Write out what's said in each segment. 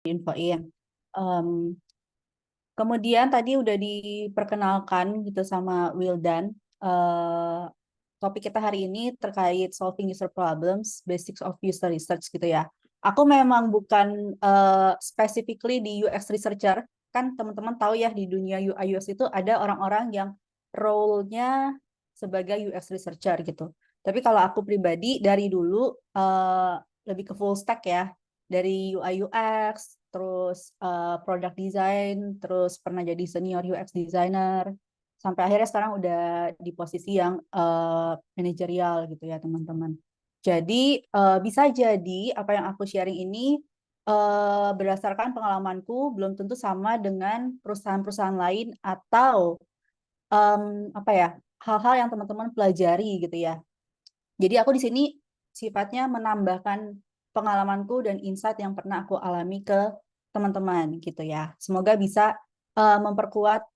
infoin. Em, Kemudian tadi udah diperkenalkan gitu sama Wildan. Eh, Topik kita hari ini terkait solving user problems, basics of user research gitu ya. Aku memang bukan specifically di UX researcher. Kan teman-teman tahu ya di dunia UI UX itu ada orang-orang yang role-nya sebagai UX researcher gitu. Tapi kalau aku pribadi dari dulu lebih ke full stack ya, dari UI UX, terus product design, terus pernah jadi senior UX designer, sampai akhirnya sekarang udah di posisi yang manajerial gitu ya teman-teman. Jadi bisa jadi apa yang aku sharing ini berdasarkan pengalamanku belum tentu sama dengan perusahaan-perusahaan lain atau apa ya, hal-hal yang teman-teman pelajari gitu ya. Jadi aku di sini sifatnya menambahkan pengalamanku dan insight yang pernah aku alami ke teman-teman gitu ya. Semoga bisa memperkuat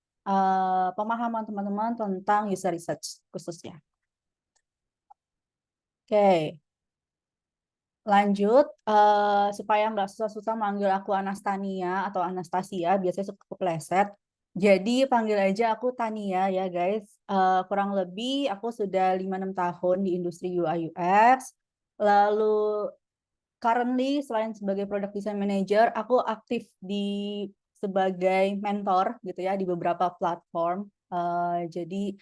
pemahaman teman-teman tentang user research khususnya. Oke, lanjut. Supaya nggak susah-susah manggil aku Anastania atau Anastasia, biasanya suka kepleset. Jadi panggil aja aku Tania ya guys. Kurang lebih aku sudah 5-6 tahun di industri UI UX. Lalu currently selain sebagai product design manager, aku aktif di sebagai mentor gitu ya di beberapa platform. Jadi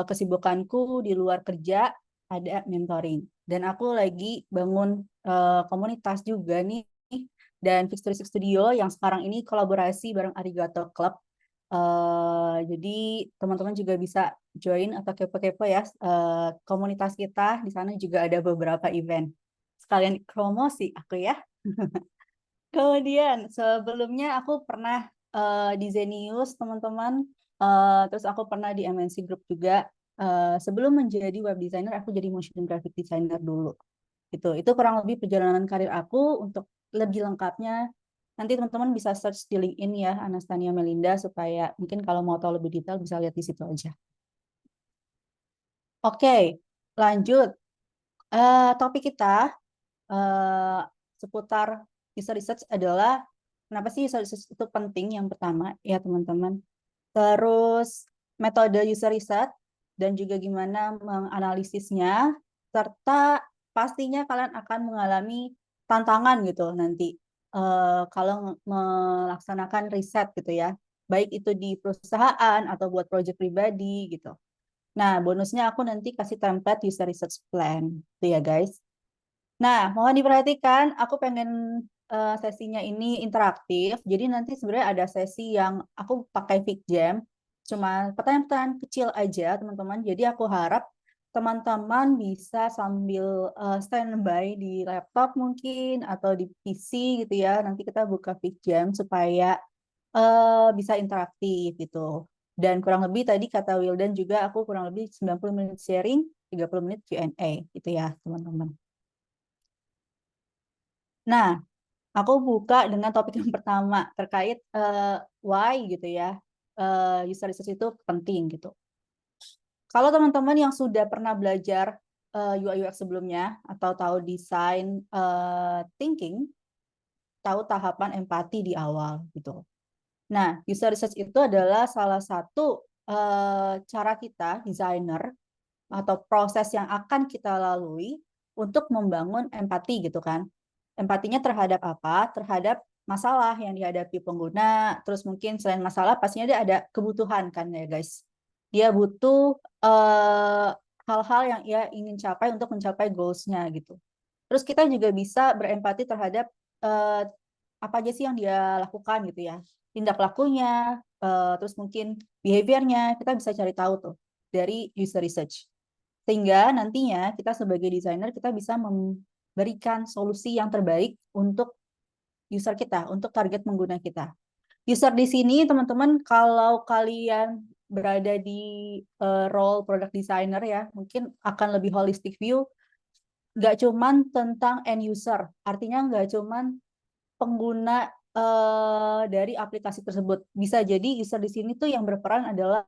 kesibukanku di luar kerja ada mentoring dan aku lagi bangun komunitas juga nih dan Fix36 Studio yang sekarang ini kolaborasi bareng Arigato Club. Jadi teman-teman juga bisa join atau kepo-kepo ya komunitas kita. Di sana juga ada beberapa event. Sekalian promosi aku ya. Kemudian sebelumnya aku pernah di Zenius teman-teman. Terus aku pernah di MNC Group juga. Sebelum menjadi web designer, aku jadi motion graphic designer dulu. Itu kurang lebih perjalanan karir aku. Untuk lebih lengkapnya, nanti teman-teman bisa search di LinkedIn ya, Anastania Melinda, supaya mungkin kalau mau tahu lebih detail bisa lihat di situ aja. Oke, lanjut. Topik kita eh, seputar user research adalah kenapa sih user research itu penting yang pertama ya teman-teman. Terus metode user research dan juga gimana menganalisisnya serta pastinya kalian akan mengalami tantangan gitu nanti kalau melaksanakan riset gitu ya. Baik itu di perusahaan atau buat project pribadi gitu. Nah, bonusnya aku nanti kasih template user research plan, tuh ya guys. Nah, mohon diperhatikan, aku pengen sesinya ini interaktif. Jadi nanti sebenarnya ada sesi yang aku pakai Jam, cuma pertanyaan-pertanyaan kecil aja, teman-teman. Jadi aku harap teman-teman bisa sambil standby di laptop mungkin atau di PC gitu ya. Nanti kita buka Jam supaya bisa interaktif gitu. Dan kurang lebih tadi kata Wildan juga aku kurang lebih 90 menit sharing, 30 menit Q&A gitu ya, teman-teman. Nah, aku buka dengan topik yang pertama terkait why gitu ya. User research itu penting gitu. Kalau teman-teman yang sudah pernah belajar UI UX sebelumnya atau tahu desain thinking, tahu tahapan empati di awal gitu. Nah, user research itu adalah salah satu cara kita desainer atau proses yang akan kita lalui untuk membangun empati gitu kan. Empatinya terhadap apa? Terhadap masalah yang dihadapi pengguna, terus mungkin selain masalah pastinya dia ada kebutuhan kan ya guys. Dia butuh hal-hal yang ia ingin capai untuk mencapai goals-nya gitu. Terus kita juga bisa berempati terhadap eh, apa aja sih yang dia lakukan gitu ya. Tindak lakunya, terus mungkin behaviornya, kita bisa cari tahu tuh dari user research. Sehingga nantinya kita sebagai desainer kita bisa memberikan solusi yang terbaik untuk user kita, untuk target pengguna kita. User di sini teman-teman kalau kalian berada di role product designer ya, mungkin akan lebih holistic view, nggak cuman tentang end user, artinya nggak cuman pengguna dari aplikasi tersebut. Bisa jadi user di sini tuh yang berperan adalah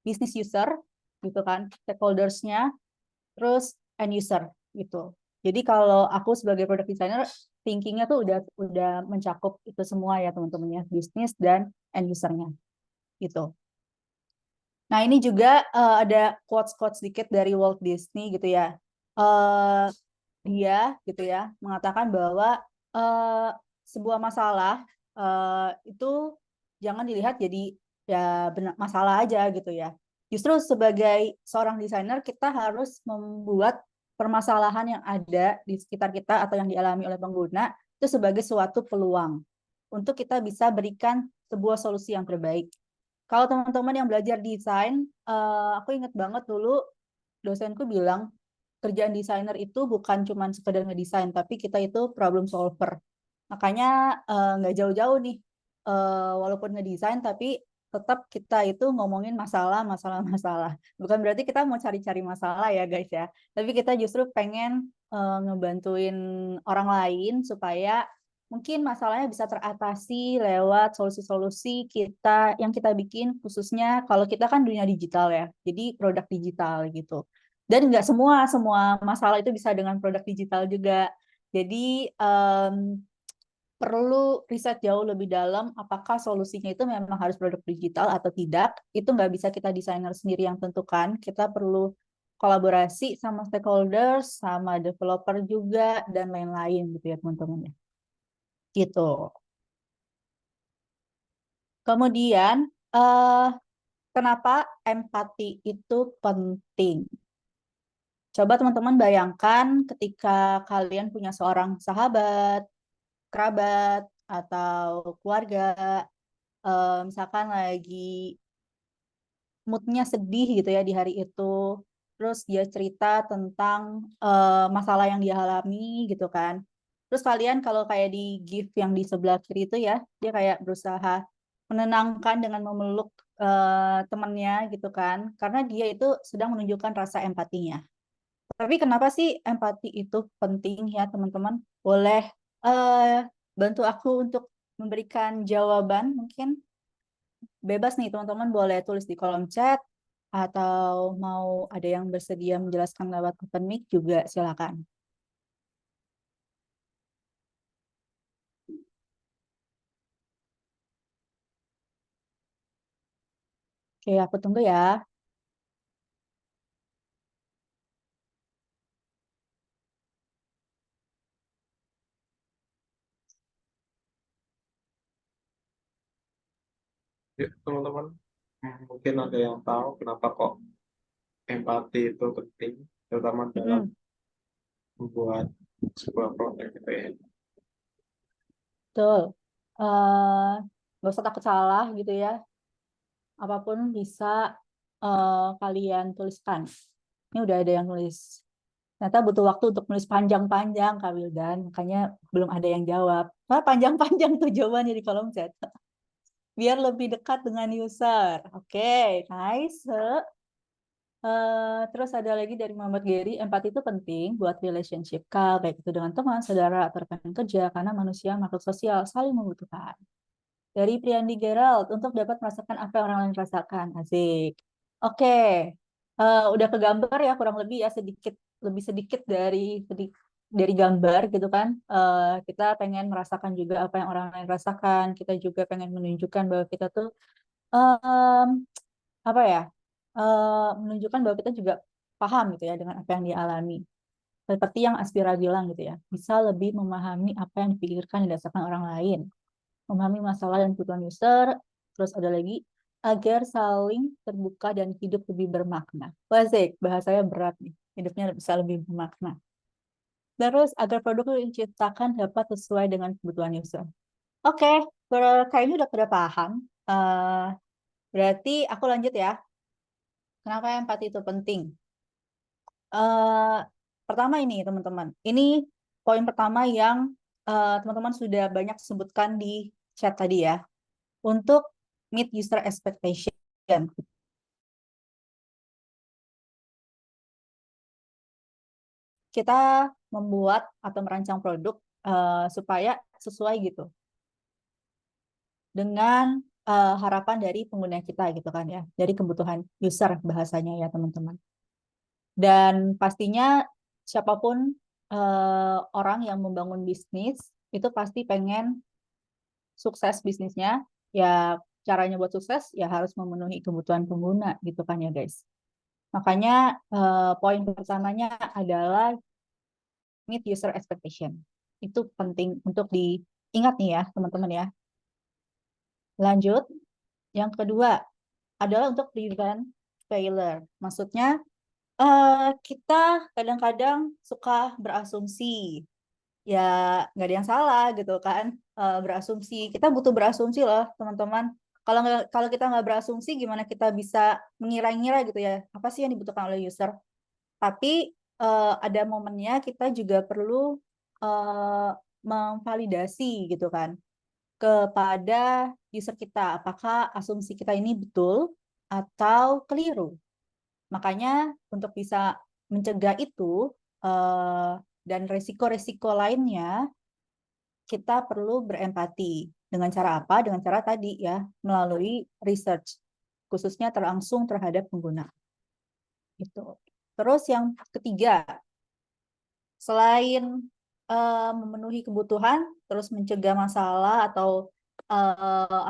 business user, gitu kan, stakeholders-nya, terus end user gitu. Jadi kalau aku sebagai product designer, thinkingnya tuh udah mencakup itu semua ya teman-teman ya, bisnis dan end usernya gitu. Nah ini juga ada quotes-quotes sedikit dari Walt Disney gitu ya. Eh dia gitu ya mengatakan bahwa eh, sebuah masalah itu jangan dilihat jadi ya benar masalah aja gitu ya. Justru sebagai seorang desainer kita harus membuat permasalahan yang ada di sekitar kita atau yang dialami oleh pengguna itu sebagai suatu peluang untuk kita bisa berikan sebuah solusi yang terbaik. Kalau teman-teman yang belajar desain, aku ingat banget dulu dosenku bilang kerjaan desainer itu bukan cuma sekedar ngedesain, tapi kita itu problem solver. Makanya nggak jauh-jauh nih, walaupun ngedesain, tapi tetap kita itu ngomongin masalah, masalah, masalah. Bukan berarti kita mau cari-cari masalah ya guys ya, tapi kita justru pengen ngebantuin orang lain supaya mungkin masalahnya bisa teratasi lewat solusi-solusi kita yang kita bikin, khususnya kalau kita kan dunia digital ya, jadi produk digital gitu. Dan nggak semua masalah itu bisa dengan produk digital juga. Jadi perlu riset jauh lebih dalam apakah solusinya itu memang harus produk digital atau tidak. Itu nggak bisa kita desainer sendiri yang tentukan. Kita perlu kolaborasi sama stakeholders, sama developer juga, dan lain-lain gitu ya teman-teman ya. Gitu. Kemudian, kenapa empati itu penting? Coba teman-teman bayangkan ketika kalian punya seorang sahabat, kerabat, atau keluarga, misalkan lagi moodnya sedih gitu ya di hari itu, terus dia cerita tentang masalah yang dia alami gitu kan. Terus kalian kalau kayak di GIF yang di sebelah kiri itu ya, dia kayak berusaha menenangkan dengan memeluk temannya gitu kan, karena dia itu sedang menunjukkan rasa empatinya. Tapi kenapa sih empati itu penting ya teman-teman? Boleh bantu aku untuk memberikan jawaban mungkin? Bebas nih teman-teman boleh tulis di kolom chat atau mau ada yang bersedia menjelaskan lewat open mic juga silakan. Oke, aku tunggu ya. Ya, teman-teman, mungkin ada yang tahu kenapa kok empati itu penting, terutama dalam Mm-mm, membuat sebuah produk gitu ya. betul. Eh, nggak usah takut salah gitu ya. Apapun bisa kalian tuliskan. Ini udah ada yang nulis. Ternyata butuh waktu untuk nulis panjang-panjang, Kak Wildan. Makanya belum ada yang jawab. Wah, panjang-panjang tuh jawabannya di kolom chat. Biar lebih dekat dengan user. Oke, nice. Terus ada lagi dari Muhammad Gary, empati itu penting buat relationship kal, baik itu dengan teman, saudara, atau rekan kerja, karena manusia makhluk sosial saling membutuhkan. Dari Priandi Gerald, untuk dapat merasakan apa yang orang lain rasakan. Asik. Oke, udah kegambar ya kurang lebih ya sedikit lebih sedikit dari gambar gitu kan. Kita pengen merasakan juga apa yang orang lain rasakan. Kita juga pengen menunjukkan bahwa kita tuh em, apa ya menunjukkan bahwa kita juga paham gitu ya dengan apa yang dialami. Seperti yang Aspira bilang gitu ya, bisa lebih memahami apa yang dipikirkan dan dirasakan orang lain, memahami masalah dan kebutuhan user, terus ada lagi agar saling terbuka dan hidup lebih bermakna. Wasik, bahasanya berat nih, hidupnya bisa lebih bermakna. Terus agar produk yang diciptakan dapat sesuai dengan kebutuhan user. Oke, kayaknya udah pada paham. Eh, Berarti aku lanjut ya. Kenapa empati itu penting? eh Pertama ini teman-teman, ini poin pertama yang teman-teman sudah banyak sebutkan di chat tadi ya. Untuk meet user expectation, kita membuat atau merancang produk supaya sesuai gitu dengan harapan dari pengguna kita gitu kan ya, dari kebutuhan user bahasanya ya teman-teman. Dan pastinya siapapun orang yang membangun bisnis itu pasti pengen sukses bisnisnya. Ya caranya buat sukses ya harus memenuhi kebutuhan pengguna gitu kan ya guys. Makanya poin pertamanya adalah meet user expectation. Itu penting untuk diingat nih ya teman-teman ya. Lanjut, yang kedua adalah untuk prevent failure. Maksudnya kita kadang-kadang suka berasumsi. Ya nggak ada yang salah gitu kan. Berasumsi. Kita butuh berasumsi loh teman-teman. Kalau kita nggak berasumsi, gimana kita bisa mengira-ngira gitu ya? Apa sih yang dibutuhkan oleh user? Tapi ada momennya kita juga perlu eh, memvalidasi gitu kan kepada user kita. Apakah asumsi kita ini betul atau keliru? Makanya untuk bisa mencegah itu eh, dan resiko-resiko lainnya, kita perlu berempati. Dengan cara apa? Dengan cara tadi ya, melalui research, khususnya terlangsung terhadap pengguna. Itu. Terus yang ketiga, selain memenuhi kebutuhan, terus mencegah masalah atau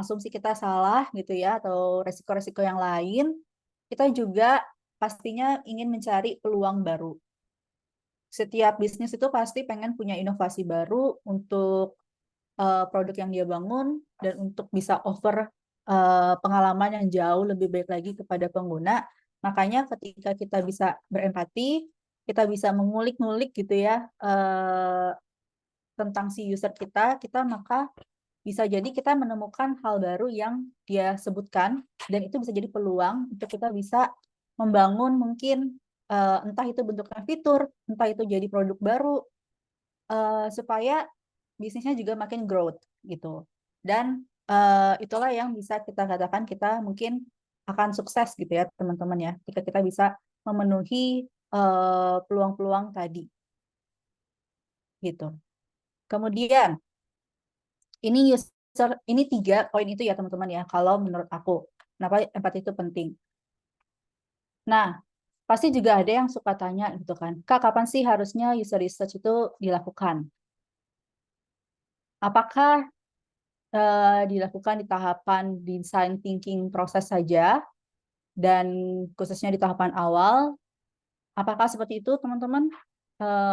asumsi kita salah gitu ya, atau resiko-resiko yang lain, kita juga pastinya ingin mencari peluang baru. Setiap bisnis itu pasti pengen punya inovasi baru untuk produk yang dia bangun dan untuk bisa offer pengalaman yang jauh lebih baik lagi kepada pengguna. Makanya ketika kita bisa berempati, kita bisa mengulik-ngulik gitu ya tentang si user kita maka bisa jadi kita menemukan hal baru yang dia sebutkan dan itu bisa jadi peluang untuk kita bisa membangun mungkin entah itu bentuknya fitur, entah itu jadi produk baru supaya bisnisnya juga makin growth gitu. Dan itulah yang bisa kita katakan kita mungkin akan sukses gitu ya teman-teman ya, jika kita bisa memenuhi peluang-peluang tadi gitu. Kemudian ini 3 poin itu ya teman-teman ya, kalau menurut aku kenapa empati itu penting. Nah, pasti juga ada yang suka tanya gitu kan, Kak, kapan sih harusnya user research itu dilakukan? Apakah dilakukan di tahapan design thinking proses saja dan khususnya di tahapan awal? Apakah seperti itu teman-teman?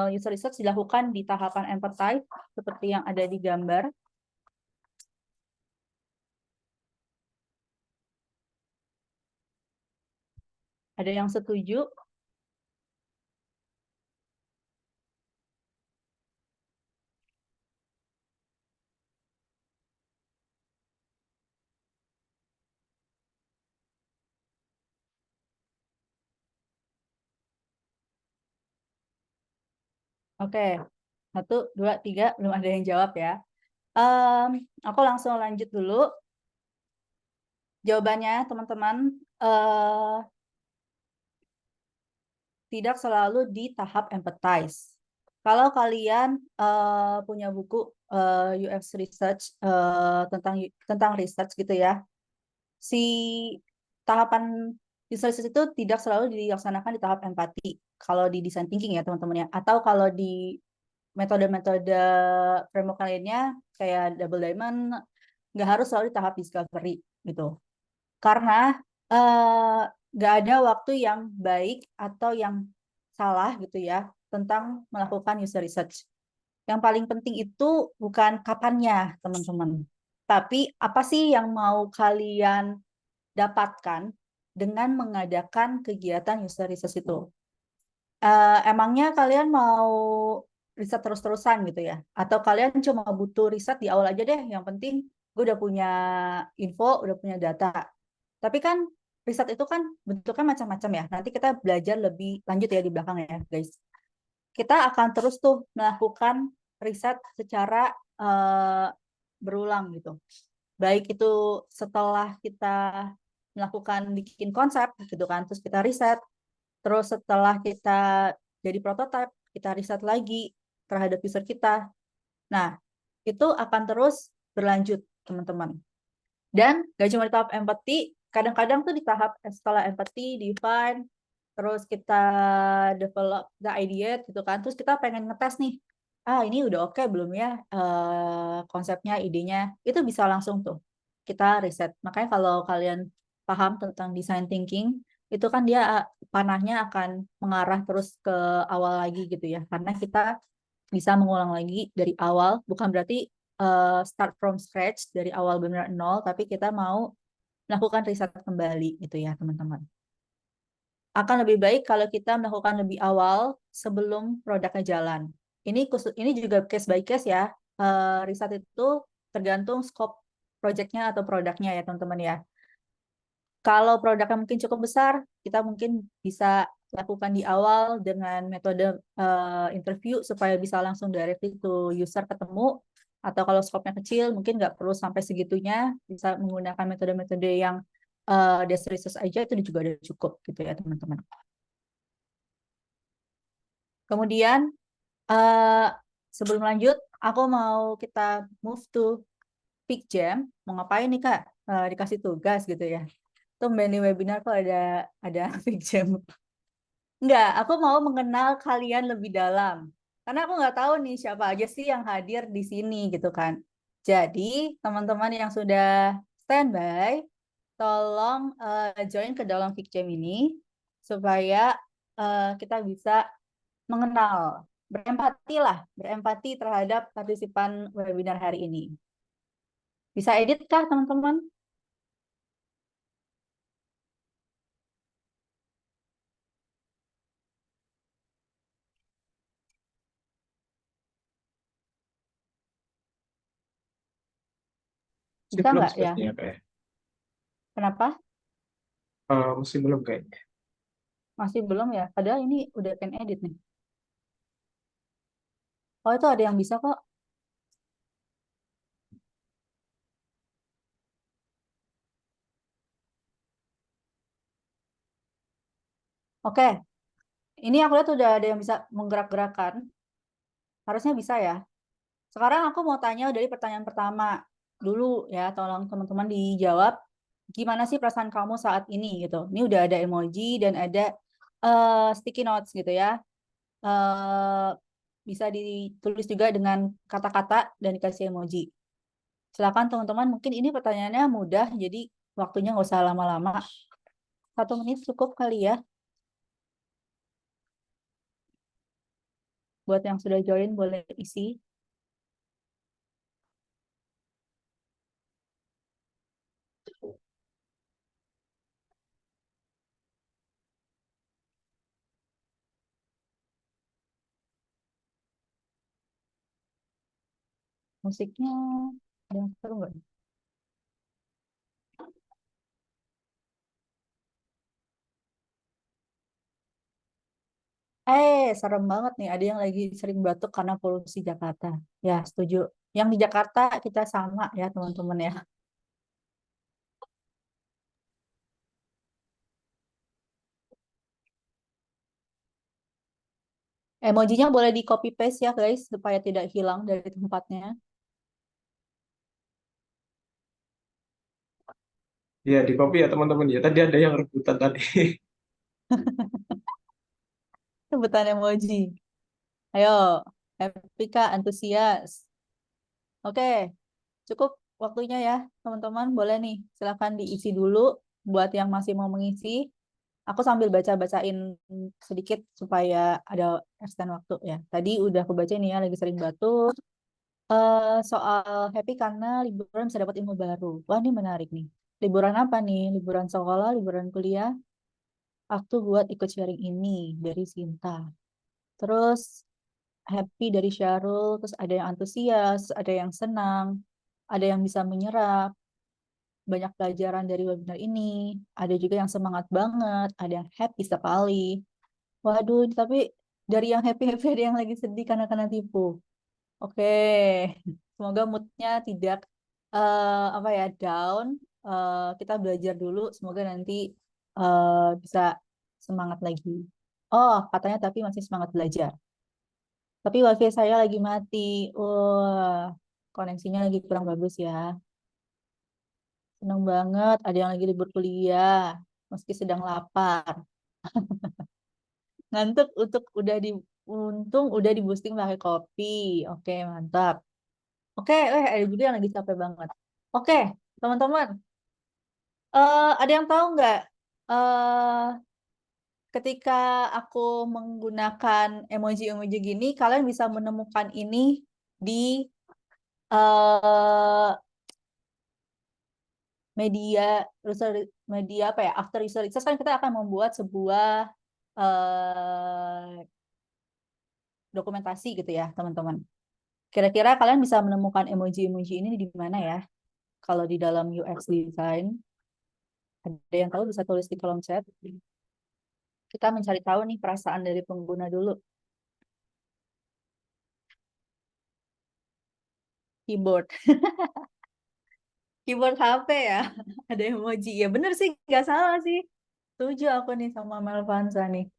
User research dilakukan di tahapan empathize seperti yang ada di gambar. Ada yang setuju? Oke, 1, 2, 3, belum ada yang jawab ya. Aku langsung lanjut dulu. Jawabannya, teman-teman, tidak selalu di tahap empathize. Kalau kalian punya buku UX research tentang research gitu ya, si tahapan research itu tidak selalu dilaksanakan di tahap empati. Kalau di design thinking ya teman-teman ya, atau kalau di metode-metode framework lainnya kayak Double Diamond nggak harus selalu di tahap discovery gitu. Karena nggak ada waktu yang baik atau yang salah gitu ya tentang melakukan user research. Yang paling penting itu bukan kapannya, teman-teman. Tapi apa sih yang mau kalian dapatkan dengan mengadakan kegiatan user research itu? Emangnya kalian mau riset terus-terusan gitu ya? Atau kalian cuma butuh riset di awal aja deh, yang penting gue udah punya info, udah punya data. Tapi kan riset itu kan bentuknya macam-macam ya. Nanti kita belajar lebih lanjut ya di belakang ya, guys. Kita akan terus tuh melakukan riset secara uh, berulang gitu. Baik itu setelah kita melakukan bikin konsep gitu kan, terus kita riset, terus setelah kita jadi prototipe, kita riset lagi terhadap user kita. Nah, itu akan terus berlanjut, teman-teman. Dan gak cuma di tahap empathy, kadang-kadang tuh di tahap setelah empathy, define, terus kita develop the idea gitu kan, terus kita pengen ngetes nih, ini udah oke belum ya konsepnya, idenya, itu bisa langsung tuh kita riset. Makanya kalau kalian paham tentang design thinking, itu kan dia panahnya akan mengarah terus ke awal lagi gitu ya, karena kita bisa mengulang lagi dari awal, bukan berarti start from scratch dari awal benar nol, tapi kita mau melakukan riset kembali gitu ya teman-teman. Akan lebih baik kalau kita melakukan lebih awal sebelum produknya jalan. Ini juga case by case ya. Riset itu tergantung scope projectnya atau produknya ya teman-teman ya. Kalau produknya mungkin cukup besar, kita mungkin bisa lakukan di awal dengan metode interview supaya bisa langsung directly to user ketemu. Atau kalau scope-nya kecil, mungkin nggak perlu sampai segitunya, bisa menggunakan metode-metode yang desk research aja itu juga udah cukup gitu ya teman-teman. Kemudian eh, sebelum lanjut, aku mau kita move to Peak Jam. Mau ngapain nih Kak? Dikasih tugas gitu ya. Tumben di webinar kok ada Peak Jam. Enggak, aku mau mengenal kalian lebih dalam. Karena aku nggak tahu nih siapa aja sih yang hadir di sini gitu kan. Jadi, teman-teman yang sudah standby, tolong join ke dalam Peak Jam ini supaya kita bisa mengenal, berempati terhadap partisipan webinar hari ini. Bisa edit kah teman-teman? Masih Bisa belum nggak ya? sepertinya kayak. Kenapa? Masih belum kayaknya. Masih belum ya? Padahal ini udah can edit nih. Oh itu ada yang bisa kok. Oke, ini aku lihat udah ada yang bisa menggerak-gerakan. Harusnya bisa ya. Sekarang aku mau tanya dari pertanyaan pertama dulu ya. Tolong teman-teman dijawab. Gimana sih perasaan kamu saat ini gitu? Ini udah ada emoji dan ada sticky notes gitu ya. eh, Bisa ditulis juga dengan kata-kata dan dikasih emoji. Silakan teman-teman, mungkin ini pertanyaannya mudah, jadi waktunya nggak usah lama-lama. 1 menit cukup kali ya. Buat yang sudah join boleh isi. Musiknya ada yang seru nggak? Serem banget nih. Ada yang lagi sering batuk karena polusi Jakarta. Ya, setuju. Yang di Jakarta kita sama ya, teman-teman ya. Emojinya boleh di copy paste ya, guys, supaya tidak hilang dari tempatnya. Ya, di copy ya teman-teman ya. Tadi ada yang rebutan tadi. Sebutan emoji. Ayo, happy Kak, antusias. Oke, cukup waktunya ya, teman-teman. Boleh nih, silakan diisi dulu buat yang masih mau mengisi. Aku sambil baca-bacain sedikit supaya ada extend waktu ya. Tadi udah aku baca nih ya, lagi sering batuk. Soal happy karena liburan bisa dapat ilmu baru. Wah, ini menarik nih. Liburan apa nih? Liburan sekolah, liburan kuliah? Aku buat ikut sharing ini dari Sinta. Terus happy dari Syarul, terus ada yang antusias, ada yang senang, ada yang bisa menyerap, banyak pelajaran dari webinar ini, ada juga yang semangat banget, ada yang happy sekali. Waduh, tapi dari yang happy-happy ada yang lagi sedih karena kena tipu. Oke, semoga moodnya tidak apa ya down. Kita belajar dulu, semoga nanti bisa semangat lagi. Oh, katanya tapi masih semangat belajar. Tapi wifi saya lagi mati. Wah, koneksinya lagi kurang bagus ya. Senang banget ada yang lagi libur kuliah, meski sedang lapar. Ngantuk untuk untung udah di boosting pakai kopi. Oke, mantap. Oke, ada juga yang lagi capek banget. Oke, teman-teman, ada yang tahu nggak? eh Ketika aku menggunakan emoji-emoji gini, kalian bisa menemukan ini di eh media media apa ya? After user research kan kita akan membuat sebuah eh dokumentasi gitu ya, teman-teman. Kira-kira kalian bisa menemukan emoji-emoji ini di mana ya? Kalau di dalam UX design, ada yang tahu bisa tulis di kolom chat. Kita mencari tahu nih perasaan dari pengguna dulu. Keyboard. Keyboard HP ya. Ada emoji. Ya bener sih, nggak salah sih. Setuju aku nih sama Melvanza nih.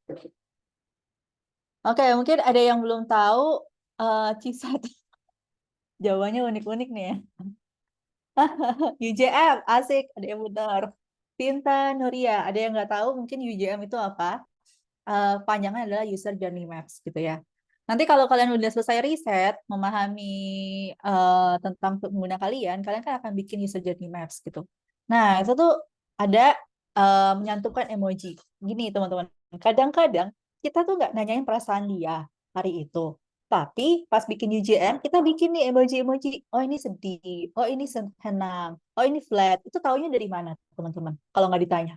Oke, mungkin ada yang belum tahu Cisat. Jawabannya unik-unik nih ya. UJM, asik, ada yang benar. Tinta Nuria, ada yang nggak tahu mungkin UJM itu apa? Panjangnya adalah User Journey Maps gitu ya. Nanti kalau kalian udah selesai riset, memahami tentang pengguna kalian, kalian kan akan bikin User Journey Maps gitu. Nah, itu tuh ada menyantumkan emoji. Gini teman-teman, kadang-kadang kita tuh nggak nanyain perasaan dia hari itu. Tapi pas bikin UJM, kita bikin nih emoji-emoji. Oh ini sedih, oh ini senang, oh ini flat. Itu taunya dari mana teman-teman? Kalau nggak ditanya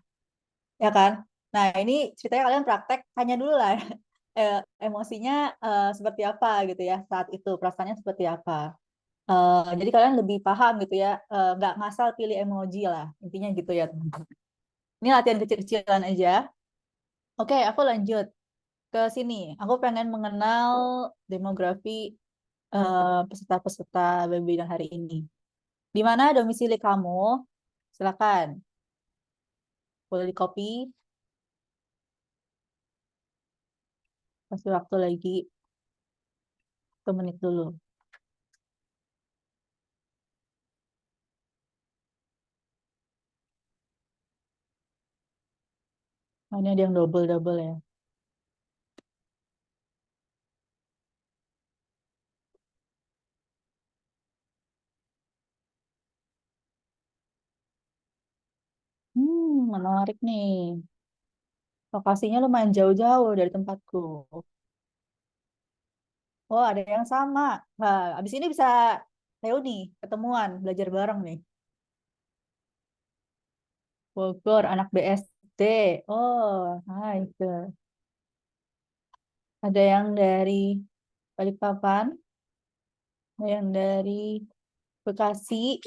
ya kan? Nah, ini ceritanya kalian praktek tanya dulu lah emosinya seperti apa gitu ya saat itu, perasaannya seperti apa. Jadi kalian lebih paham gitu ya, nggak ngasal pilih emoji lah, intinya gitu ya teman-teman. Ini latihan kecil-kecilan aja. Oke, aku lanjut ke sini. Aku pengen mengenal demografi peserta-peserta webinar hari ini. Di mana domisili kamu? Silakan, boleh di copy, kasih waktu lagi 1 menit dulu. Oh, ini ada yang double-double ya. Menarik nih. Lokasinya lumayan jauh-jauh dari tempatku. Oh, ada yang sama. Nah, abis ini bisa reuni, ketemuan, belajar bareng nih. Bogor, anak BSD. Oh, nice. Ada yang dari Balikpapan, ada yang dari Bekasi.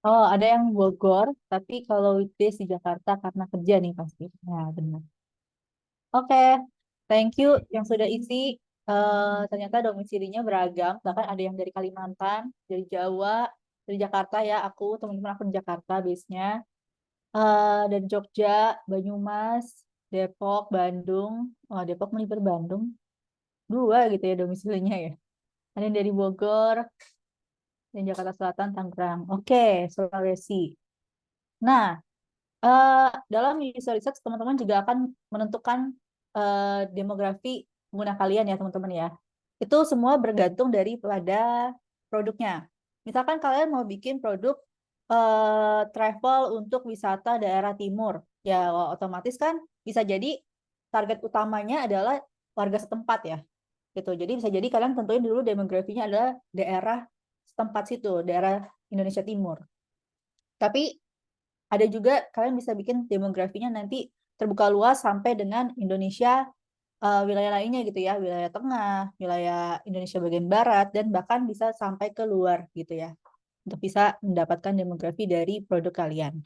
Oh, ada yang Bogor, tapi kalau weekdays di Jakarta karena kerja nih pasti. Nah, benar. Oke, thank you yang sudah isi. Ternyata domisilinya beragam, bahkan ada yang dari Kalimantan, dari Jawa, dari Jakarta ya. Teman-teman aku di Jakarta base-nya. Dari Jogja, Banyumas, Depok, Bandung. Oh, Depok melipir Bandung. Dua gitu ya domisilinya ya. Ada yang dari Bogor, dan Jakarta Selatan, Tangerang. Oke, Sulawesi. Nah, dalam user research teman-teman juga akan menentukan demografi pengguna kalian ya teman-teman ya. Itu semua bergantung daripada produknya. Misalkan kalian mau bikin produk travel untuk wisata daerah timur, ya otomatis kan bisa jadi target utamanya adalah warga setempat ya. Gitu. Jadi bisa jadi kalian tentuin dulu demografinya adalah daerah setempat situ, daerah Indonesia Timur. Tapi ada juga kalian bisa bikin demografinya nanti terbuka luas sampai dengan Indonesia wilayah lainnya gitu ya, wilayah tengah, wilayah Indonesia bagian barat, dan bahkan bisa sampai ke luar gitu ya, untuk bisa mendapatkan demografi dari produk kalian.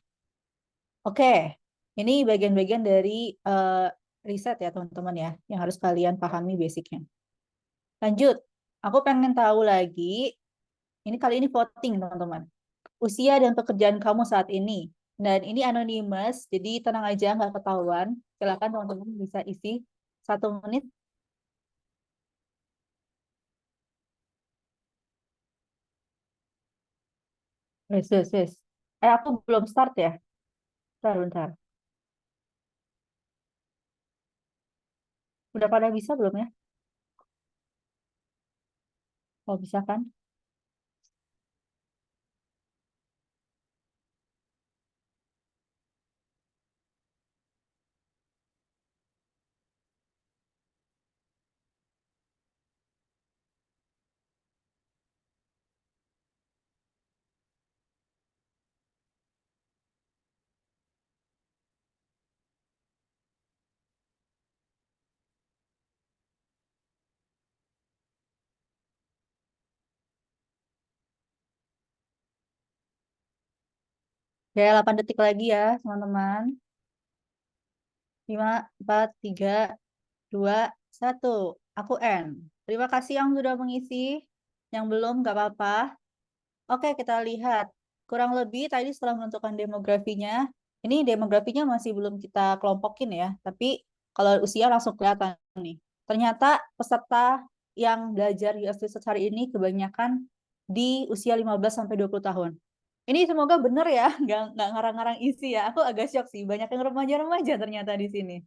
Oke, ini bagian-bagian dari eh, riset ya teman-teman ya, yang harus kalian pahami basicnya. Lanjut, aku pengen tahu lagi, ini kali ini voting teman-teman. Usia dan pekerjaan kamu saat ini. Dan ini anonymous, jadi tenang aja, nggak ketahuan. Silakan teman-teman bisa isi 1 menit. Wes, wes, wes. Aku belum start ya. Bentar, bentar. Udah pada bisa belum ya? Kalau bisa kan? Ya, 8 detik lagi ya, teman-teman. 5, 4, 3, 2, 1. Aku end. Terima kasih yang sudah mengisi. Yang belum, nggak apa-apa. Oke, kita lihat. Kurang lebih tadi setelah menentukan demografinya, ini demografinya masih belum kita kelompokin ya, tapi kalau usia langsung kelihatan nih. Ternyata peserta yang belajar US Research hari ini kebanyakan di usia 15 sampai 20 tahun. Ini semoga benar ya, nggak ngarang-ngarang isi ya. Aku agak shock sih, banyak yang remaja-remaja ternyata di sini.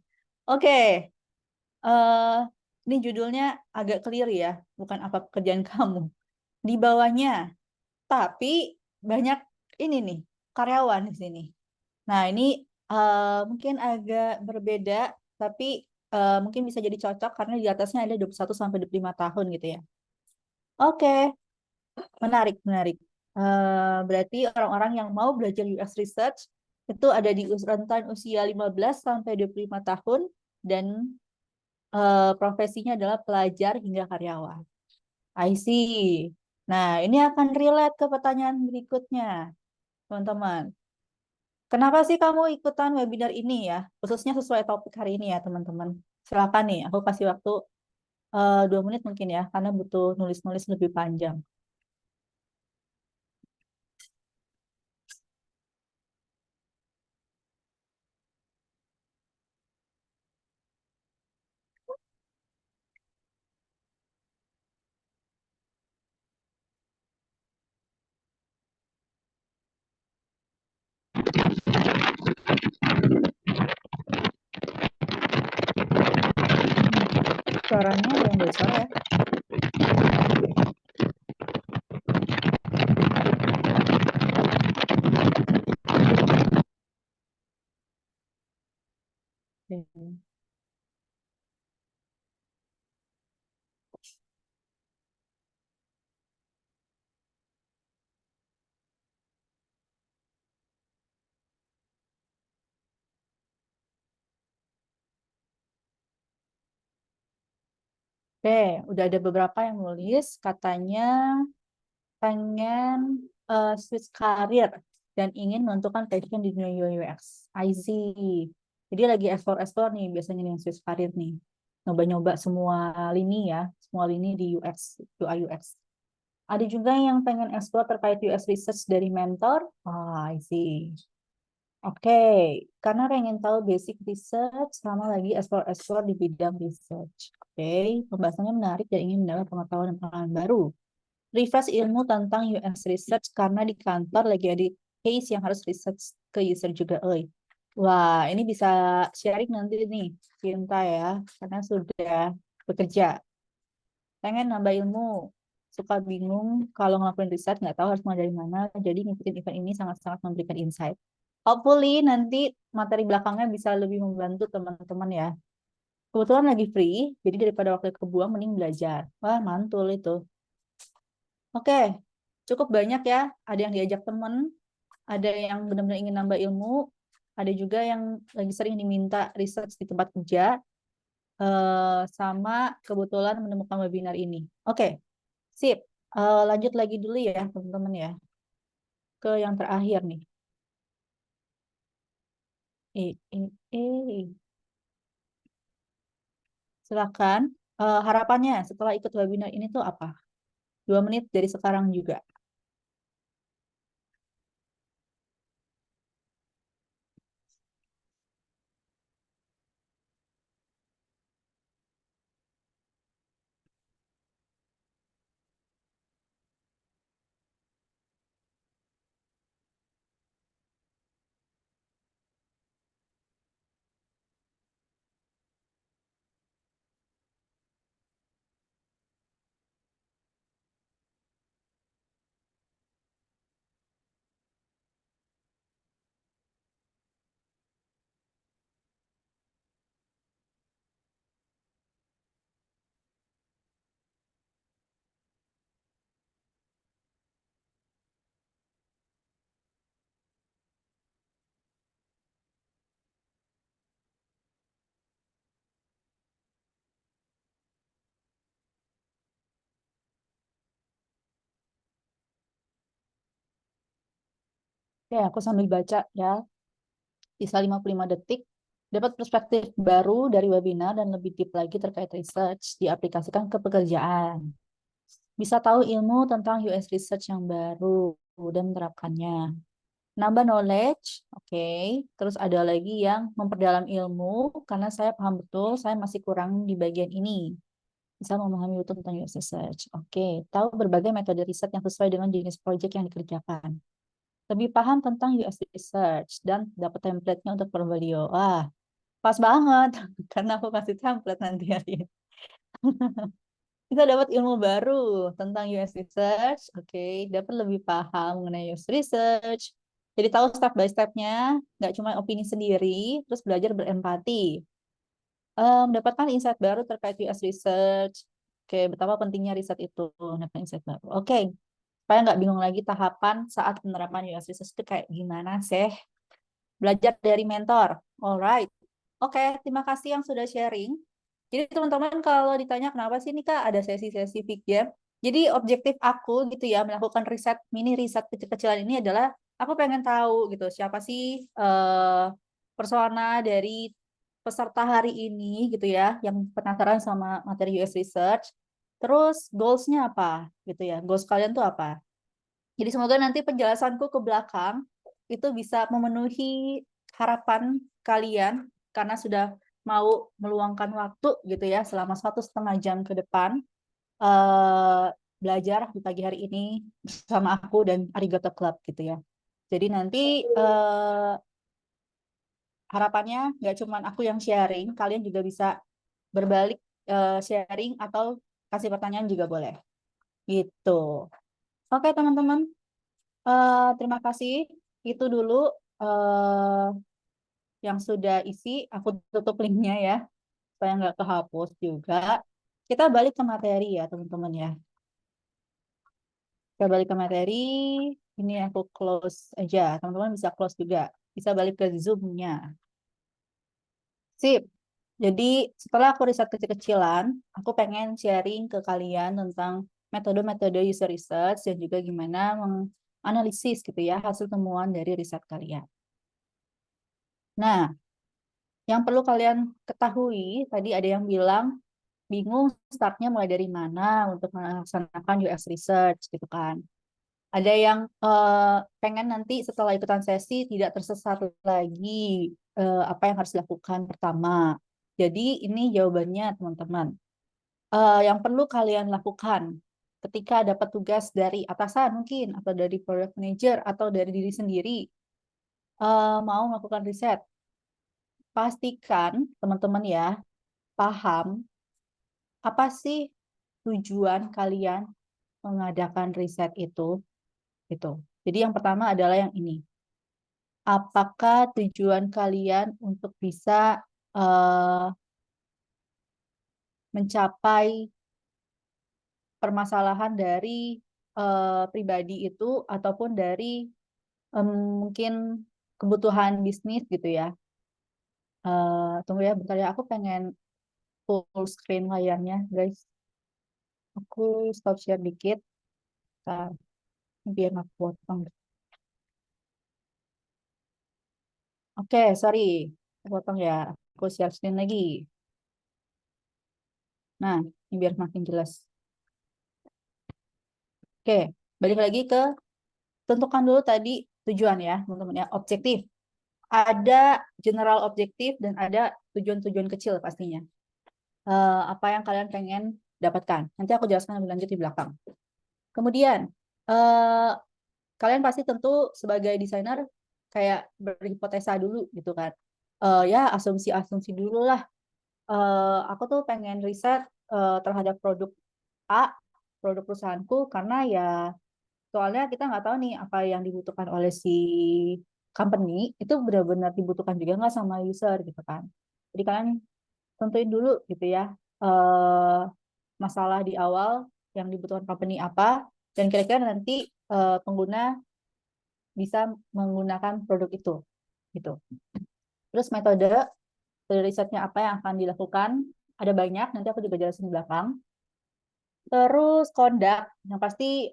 Oke, eh ini judulnya agak clear ya, bukan apa pekerjaan kamu. Di bawahnya tapi banyak ini nih karyawan di sini. Nah, ini mungkin agak berbeda, tapi mungkin bisa jadi cocok karena di atasnya ada 21 sampai 25 tahun gitu ya. Oke, menarik, menarik. Berarti orang-orang yang mau belajar UX Research itu ada di rentan usia 15 sampai 25 tahun dan profesinya adalah pelajar hingga karyawan. I see. Nah, ini akan relate ke pertanyaan berikutnya, teman-teman. Kenapa sih kamu ikutan webinar ini ya? Khususnya sesuai topik hari ini ya, teman-teman. Silakan nih, aku kasih waktu 2 menit mungkin ya, karena butuh nulis-nulis lebih panjang. Suaranya ada yang bocor ya? Oke, Oke, udah ada beberapa yang nulis, katanya pengen switch karir dan ingin menentukan passion di dunia UI UX. I see. Jadi lagi explore-explore nih biasanya yang switch karir nih. Nyoba-nyoba semua lini ya, semua lini di UX, UI UX. Ada juga yang pengen explore terkait UX research dari mentor. Oh, I see. Oke, karena pengen tahu basic research sama lagi explore-explore di bidang research. Oke, pembahasannya menarik dan ingin mendapat pengetahuan dan pengalaman baru. Refresh ilmu tentang UX research karena di kantor lagi ada case yang harus research ke user juga. Oi. Wah, ini bisa sharing nanti nih, Cinta ya, karena sudah bekerja. Pengen nambah ilmu, suka bingung kalau ngelakuin riset, nggak tahu harus mulai dari mana, jadi ngikutin event ini sangat-sangat memberikan insight. Hopefully nanti materi belakangnya bisa lebih membantu teman-teman ya. Kebetulan lagi free, jadi daripada waktu kebuang mending belajar. Wah, mantul itu. Oke, cukup banyak ya. Ada yang diajak temen, ada yang benar-benar ingin nambah ilmu, ada juga yang lagi sering diminta research di tempat kerja, sama kebetulan menemukan webinar ini. Oke, sip. Lanjut lagi dulu ya, teman-teman ya, ke yang terakhir nih. Eh, eh, eh. Silakan. Harapannya setelah ikut webinar ini tuh apa? 2 menit dari sekarang juga. Ya, aku sambil baca ya. Bisa 55 detik. Dapat perspektif baru dari webinar dan lebih deep lagi terkait research. Diaplikasikan ke pekerjaan. Bisa tahu ilmu tentang US research yang baru dan menerapkannya. Nambah knowledge, oke. Terus ada lagi yang memperdalam ilmu, karena saya paham betul saya masih kurang di bagian ini. Bisa memahami betul tentang US research. Oke, tahu berbagai metode riset yang sesuai dengan jenis proyek yang dikerjakan. Lebih paham tentang US research dan dapat template-nya untuk portfolio. Wah, pas banget karena aku kasih template nanti hari ini. Kita dapat ilmu baru tentang US research. Oke, dapat lebih paham mengenai US research. Jadi tahu step by step-nya, nggak cuma opini sendiri, terus belajar berempati. Mendapatkan insight baru terkait US research. Oke, betapa pentingnya riset itu, dapat insight baru. Oke, supaya nggak bingung lagi tahapan saat penerapan US research itu kayak gimana sih? Belajar dari mentor. Alright. Oke, terima kasih yang sudah sharing. Jadi teman-teman kalau ditanya kenapa sih ini Kak ada sesi-sesi pikir. Jadi objektif aku gitu ya melakukan riset mini riset kecil-kecilan ini adalah aku pengen tahu gitu siapa sih persona dari peserta hari ini gitu ya yang penasaran sama materi US Research. Terus goals-nya apa gitu ya. Goals kalian tuh apa? Jadi semoga nanti penjelasanku ke belakang itu bisa memenuhi harapan kalian karena sudah mau meluangkan waktu gitu ya selama 1,5 jam ke depan eh, belajar di pagi hari ini bersama aku dan Arigato Club gitu ya. Jadi nanti harapannya nggak cuma aku yang sharing, kalian juga bisa berbalik sharing atau kasih pertanyaan juga boleh. Gitu. Oke teman-teman. Terima kasih. Itu dulu eh, yang sudah isi. Aku tutup linknya ya, supaya nggak kehapus juga. Kita balik ke materi ya, teman-teman ya. Kita balik ke materi. Ini aku close aja. Teman-teman bisa close juga. Bisa balik ke Zoom-nya. Sip. Jadi setelah aku riset kecil-kecilan, aku pengen sharing ke kalian tentang metode-metode user research dan juga gimana menganalisis gitu ya hasil temuan dari riset kalian. Nah, yang perlu kalian ketahui, tadi ada yang bilang bingung startnya mulai dari mana untuk melaksanakan UX research gitu kan. Ada yang pengen nanti setelah ikutan sesi tidak tersesat lagi apa yang harus dilakukan pertama. Jadi ini jawabannya teman-teman. Yang perlu kalian lakukan ketika dapat tugas dari atasan mungkin atau dari product manager atau dari diri sendiri mau melakukan riset. Pastikan teman-teman ya paham apa sih tujuan kalian mengadakan riset itu gitu. Jadi yang pertama adalah yang ini. Apakah tujuan kalian untuk bisa eh, mencapai permasalahan dari pribadi itu ataupun dari mungkin kebutuhan bisnis gitu ya. Tunggu ya bentar ya, aku pengen full screen layarnya guys. Aku stop share dikit. Bentar, biar nggak potong. Oke, sorry. Potong ya. Aku share screen lagi. Nah, ini biar makin jelas. Oke, balik lagi ke tentukan dulu tadi tujuan ya, teman-teman ya. Objektif. Ada general objektif dan ada tujuan-tujuan kecil pastinya. Apa yang kalian pengen dapatkan. Nanti aku jelaskan lebih lanjut di belakang. Kemudian, eh, kalian pasti tentu sebagai desainer kayak berhipotesa dulu gitu kan. Ya, asumsi-asumsi dulu lah. Aku tuh pengen riset terhadap produk A, produk perusahaanku, karena ya soalnya kita nggak tahu nih apa yang dibutuhkan oleh si company itu benar-benar dibutuhkan juga nggak sama user gitu kan. Jadi kalian tentuin dulu gitu ya eh, masalah di awal yang dibutuhkan company apa dan kira-kira nanti pengguna bisa menggunakan produk itu gitu. Terus metode risetnya apa yang akan dilakukan ada banyak nanti aku juga jelasin di belakang. Terus conduct, yang pasti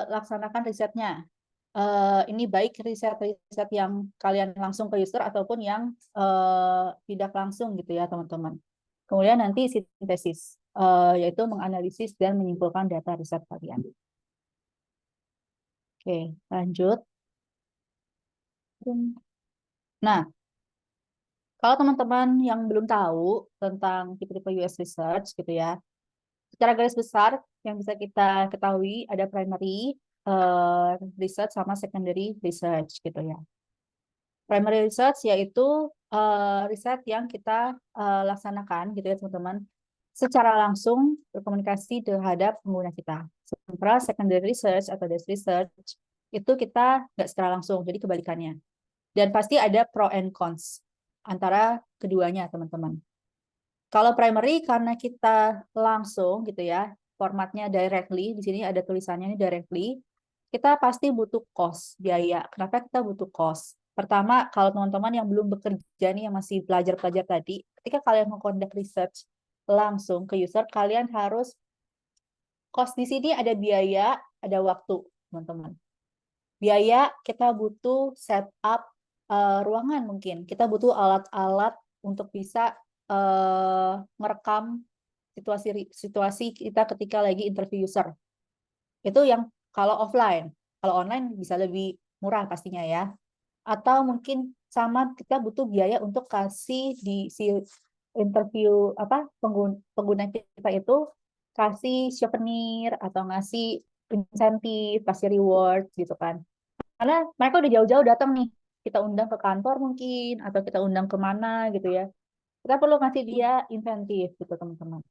laksanakan risetnya. ini baik riset-riset yang kalian langsung ke user ataupun yang tidak langsung gitu ya teman-teman. Kemudian nanti sintesis, yaitu menganalisis dan menyimpulkan data riset kalian. Oke, lanjut. Nah, kalau teman-teman yang belum tahu tentang tipe-tipe US research gitu ya, secara garis besar yang bisa kita ketahui ada primary research sama secondary research gitu ya. Primary research yaitu riset yang kita laksanakan gitu ya teman-teman, secara langsung berkomunikasi terhadap pengguna kita. Sementara secondary research atau desk research itu kita nggak secara langsung, jadi kebalikannya. Dan pasti ada pro and cons antara keduanya teman-teman. Kalau primary karena kita langsung gitu ya, formatnya directly, di sini ada tulisannya ini directly, kita pasti butuh cost, biaya. Kenapa kita butuh cost? Pertama, kalau teman-teman yang belum bekerja nih, yang masih belajar-belajar tadi, ketika kalian mengkondak research langsung ke user, kalian harus cost di sini ada biaya, ada waktu, teman-teman. Biaya, kita butuh setup ruangan mungkin. Kita butuh alat-alat untuk bisa merekam situasi kita ketika lagi interview user. Itu yang kalau offline. Kalau online bisa lebih murah pastinya ya. Atau mungkin sama kita butuh biaya untuk kasih di si interview pengguna kita itu kasih souvenir atau ngasih insentif, kasih reward gitu kan. Karena mereka udah jauh-jauh datang nih. Kita undang ke kantor mungkin atau kita undang kemana gitu ya. Kita perlu ngasih dia insentif gitu teman-teman.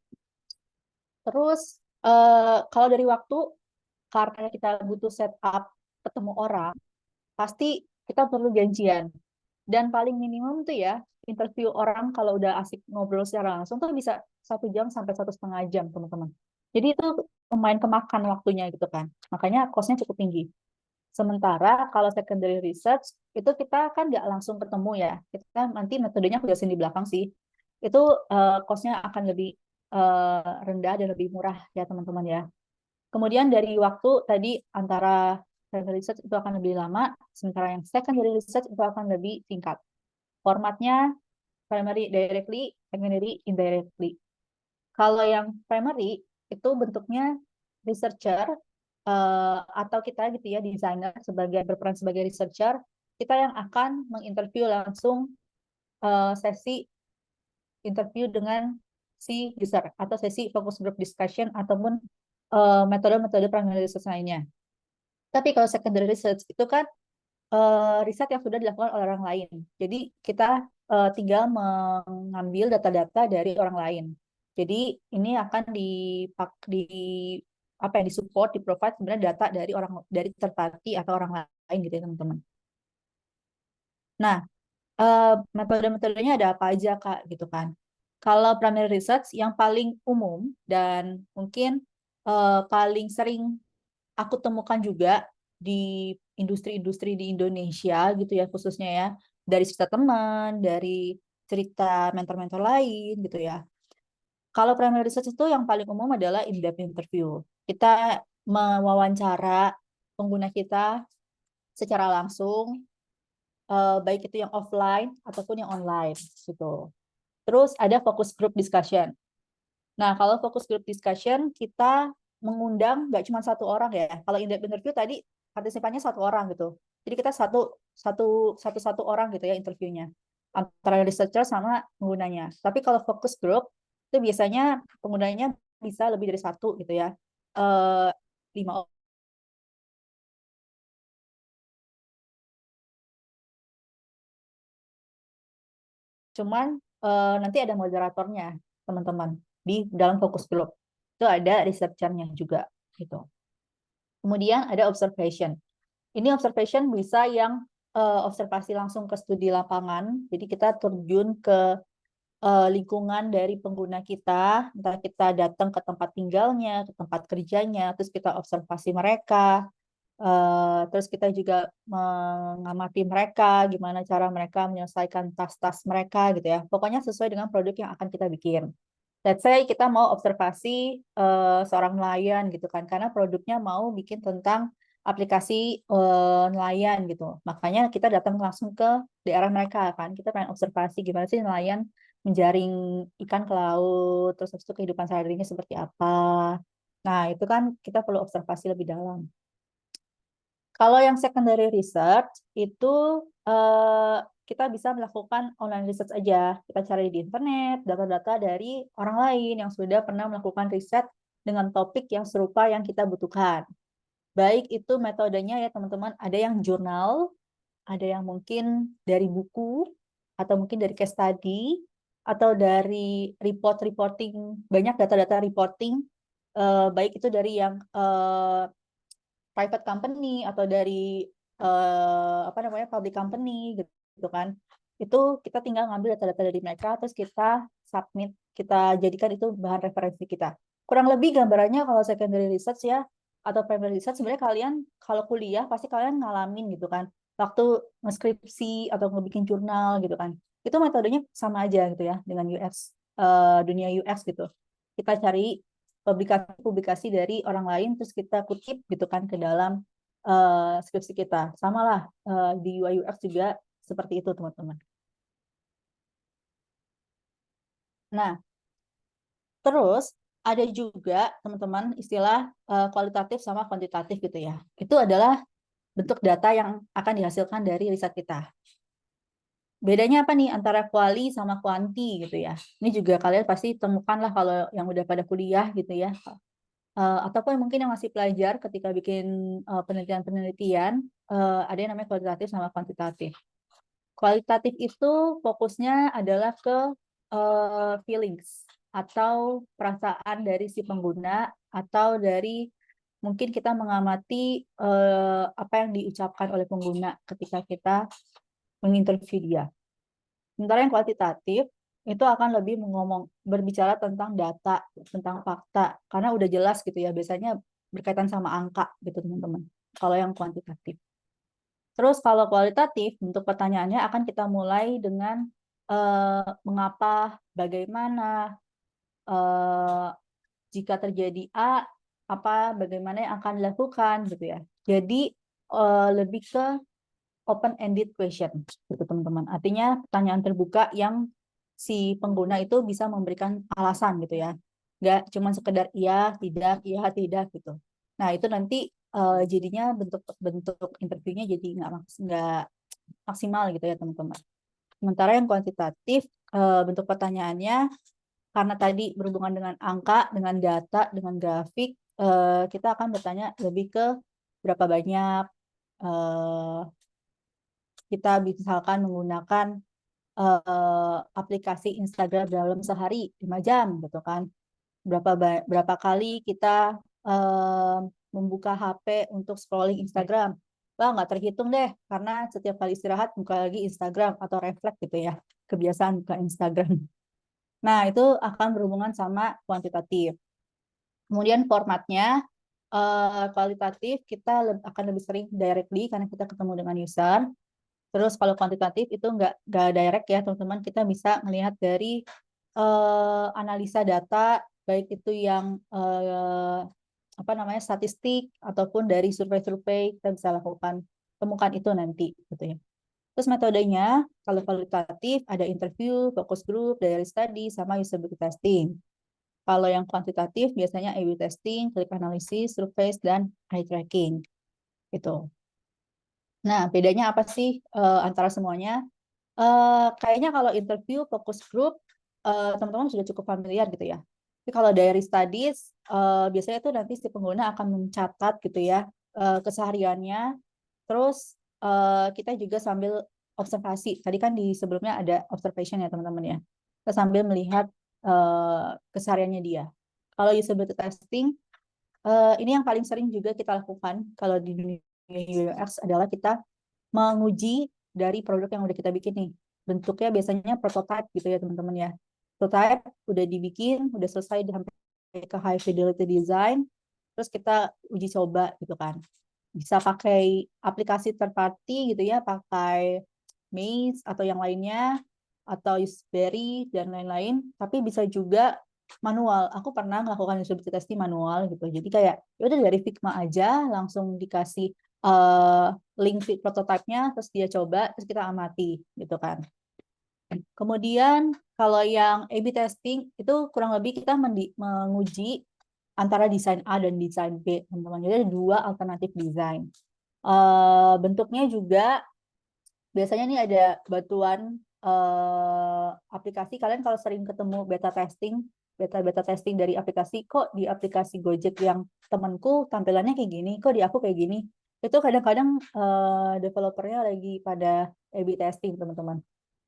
Terus kalau dari waktu, karena kita butuh setup ketemu orang, pasti kita perlu janjian. Dan paling minimum tuh ya, interview orang kalau udah asik ngobrol secara langsung tuh bisa 1 jam sampai 1,5 jam, teman-teman. Jadi itu lumayan kemakan waktunya gitu kan. Makanya cost-nya cukup tinggi. Sementara kalau secondary research, itu kita kan nggak langsung ketemu ya. Kita nanti metodenya aku jelasin di belakang sih. Itu cost-nya akan lebih rendah dan lebih murah ya teman-teman ya. Kemudian dari waktu tadi antara primary research itu akan lebih lama, sementara yang secondary research itu akan lebih singkat. Formatnya primary directly, secondary indirectly. Kalau yang primary itu bentuknya researcher atau kita gitu ya designer berperan sebagai researcher, kita yang akan menginterview langsung sesi interview dengan si user atau sesi focus group discussion ataupun metode-metode primary research lainnya. Tapi kalau secondary research itu kan riset yang sudah dilakukan oleh orang lain. Jadi kita tinggal mengambil data-data dari orang lain. Jadi ini akan disupport, di-provide sebenarnya data dari third party atau orang lain gitu ya teman-teman. Nah, metode-metodenya ada apa aja Kak gitu kan. Kalau primary research yang paling umum dan mungkin paling sering aku temukan juga di industri-industri di Indonesia gitu ya khususnya ya, dari cerita teman, dari cerita mentor-mentor lain gitu ya. Kalau primary research itu yang paling umum adalah in-depth interview. Kita mewawancara pengguna kita secara langsung, baik itu yang offline ataupun yang online gitu. Terus ada focus group discussion. Nah, kalau focus group discussion kita mengundang nggak cuma satu orang ya. Kalau in-depth interview tadi partisipannya satu orang gitu. Jadi kita satu orang gitu ya interviewnya antara researcher sama penggunanya. Tapi kalau focus group itu biasanya penggunanya bisa lebih dari satu gitu ya. 5 orang. Cuman nanti ada moderatornya teman-teman di dalam focus group. Itu ada researchernya juga gitu. Kemudian ada observation. Ini observation bisa yang observasi langsung ke studi lapangan. Jadi kita terjun ke lingkungan dari pengguna kita, entah kita datang ke tempat tinggalnya, ke tempat kerjanya, terus kita observasi mereka, terus kita juga mengamati mereka, gimana cara mereka menyelesaikan tas-tas mereka gitu ya. Pokoknya sesuai dengan produk yang akan kita bikin. Let's say kita mau observasi seorang nelayan gitu kan, karena produknya mau bikin tentang aplikasi nelayan gitu. Makanya kita datang langsung ke daerah mereka kan. Kita pengen observasi gimana sih nelayan menjaring ikan ke laut, terus habis itu kehidupan sehari-harinya seperti apa. Nah, itu kan kita perlu observasi lebih dalam. Kalau yang secondary research itu kita bisa melakukan online research aja. Kita cari di internet data-data dari orang lain yang sudah pernah melakukan riset dengan topik yang serupa yang kita butuhkan. Baik itu metodenya ya teman-teman, ada yang jurnal, ada yang mungkin dari buku, atau mungkin dari case study, atau dari reporting, banyak data-data reporting, baik itu dari yang private company atau dari apa namanya public company gitu kan. Itu kita tinggal ngambil data-data dari mereka terus kita submit, kita jadikan itu bahan referensi kita. Kurang lebih gambarannya kalau secondary research ya atau primary research sebenarnya kalian kalau kuliah pasti kalian ngalamin gitu kan. Waktu ngeskripsi atau ngebikin jurnal gitu kan. Itu metodenya sama aja gitu ya dengan UX dunia UX gitu. Kita cari publikasi-publikasi dari orang lain terus kita kutip gitu kan ke dalam skripsi kita. Sama lah di UI UX juga seperti itu teman-teman. Nah, terus ada juga teman-teman istilah kualitatif sama kuantitatif gitu ya. Itu adalah bentuk data yang akan dihasilkan dari riset kita. Bedanya apa nih antara kuali sama kuanti gitu ya. Ini juga kalian pasti temukan lah kalau yang udah pada kuliah gitu ya. Ataupun mungkin yang masih pelajar ketika bikin penelitian-penelitian, ada yang namanya kualitatif sama kuantitatif. Kualitatif itu fokusnya adalah ke feelings atau perasaan dari si pengguna atau dari mungkin kita mengamati apa yang diucapkan oleh pengguna ketika kita menginterview dia. Sementara yang kuantitatif itu akan lebih berbicara tentang data, tentang fakta, karena udah jelas gitu ya, biasanya berkaitan sama angka gitu teman-teman. Kalau yang kuantitatif. Terus kalau kualitatif, bentuk pertanyaannya akan kita mulai dengan mengapa, bagaimana, jika terjadi A, apa, bagaimana yang akan dilakukan gitu ya. Jadi lebih ke open-ended question gitu teman-teman. Artinya pertanyaan terbuka yang si pengguna itu bisa memberikan alasan gitu ya. Nggak cuma sekedar iya, tidak gitu. Nah, itu nanti jadinya bentuk interviewnya jadi nggak maksimal gitu ya teman-teman. Sementara yang kuantitatif bentuk pertanyaannya karena tadi berhubungan dengan angka, dengan data, dengan grafik, kita akan bertanya lebih ke berapa banyak kita misalkan menggunakan aplikasi Instagram dalam sehari 5 jam gitu kan. Berapa kali kita membuka HP untuk scrolling Instagram. Wah, nggak terhitung deh, karena setiap kali istirahat buka lagi Instagram atau refleks gitu ya, kebiasaan buka Instagram. Nah, itu akan berhubungan sama kuantitatif. Kemudian formatnya, kualitatif kita akan lebih sering directly karena kita ketemu dengan user. Terus kalau kuantitatif itu nggak direct ya teman-teman, kita bisa melihat dari analisa data, baik itu yang apa namanya statistik ataupun dari survei-survei kita bisa temukan itu nanti gitu ya. Terus metodenya kalau kualitatif ada interview, focus group, diary study, sama usability testing. Kalau yang kuantitatif biasanya A/B testing, click analysis, surveys, dan eye tracking gitu. Nah, bedanya apa sih antara semuanya? Kayaknya kalau interview focus group teman-teman sudah cukup familiar gitu ya. Tapi kalau diary studies biasanya itu nanti si pengguna akan mencatat gitu ya kesehariannya. Terus kita juga sambil observasi. Tadi kan di sebelumnya ada observation ya teman-teman ya. Kita sambil melihat kesehariannya dia. Kalau usability testing ini yang paling sering juga kita lakukan kalau di dunia UX adalah kita menguji dari produk yang udah kita bikin nih. Bentuknya biasanya prototype gitu ya teman-teman ya. Prototype udah dibikin, udah selesai sampai ke high fidelity design, terus kita uji coba gitu kan. Bisa pakai aplikasi third party gitu ya, pakai Maze atau yang lainnya, atau Useberry dan lain-lain. Tapi bisa juga manual. Aku pernah melakukan usability testing manual gitu. Jadi kayak ya udah dari Figma aja langsung dikasih link prototype-nya, terus dia coba, terus kita amati gitu kan. Kemudian kalau yang A/B testing itu kurang lebih kita menguji antara desain A dan desain B, teman-teman. Jadi ada dua alternatif desain. Bentuknya juga biasanya nih ada batuan aplikasi. Kalian kalau sering ketemu beta testing dari aplikasi, kok di aplikasi Gojek yang temanku tampilannya kayak gini, kok di aku kayak gini. Itu kadang-kadang developernya lagi pada A/B testing, teman-teman.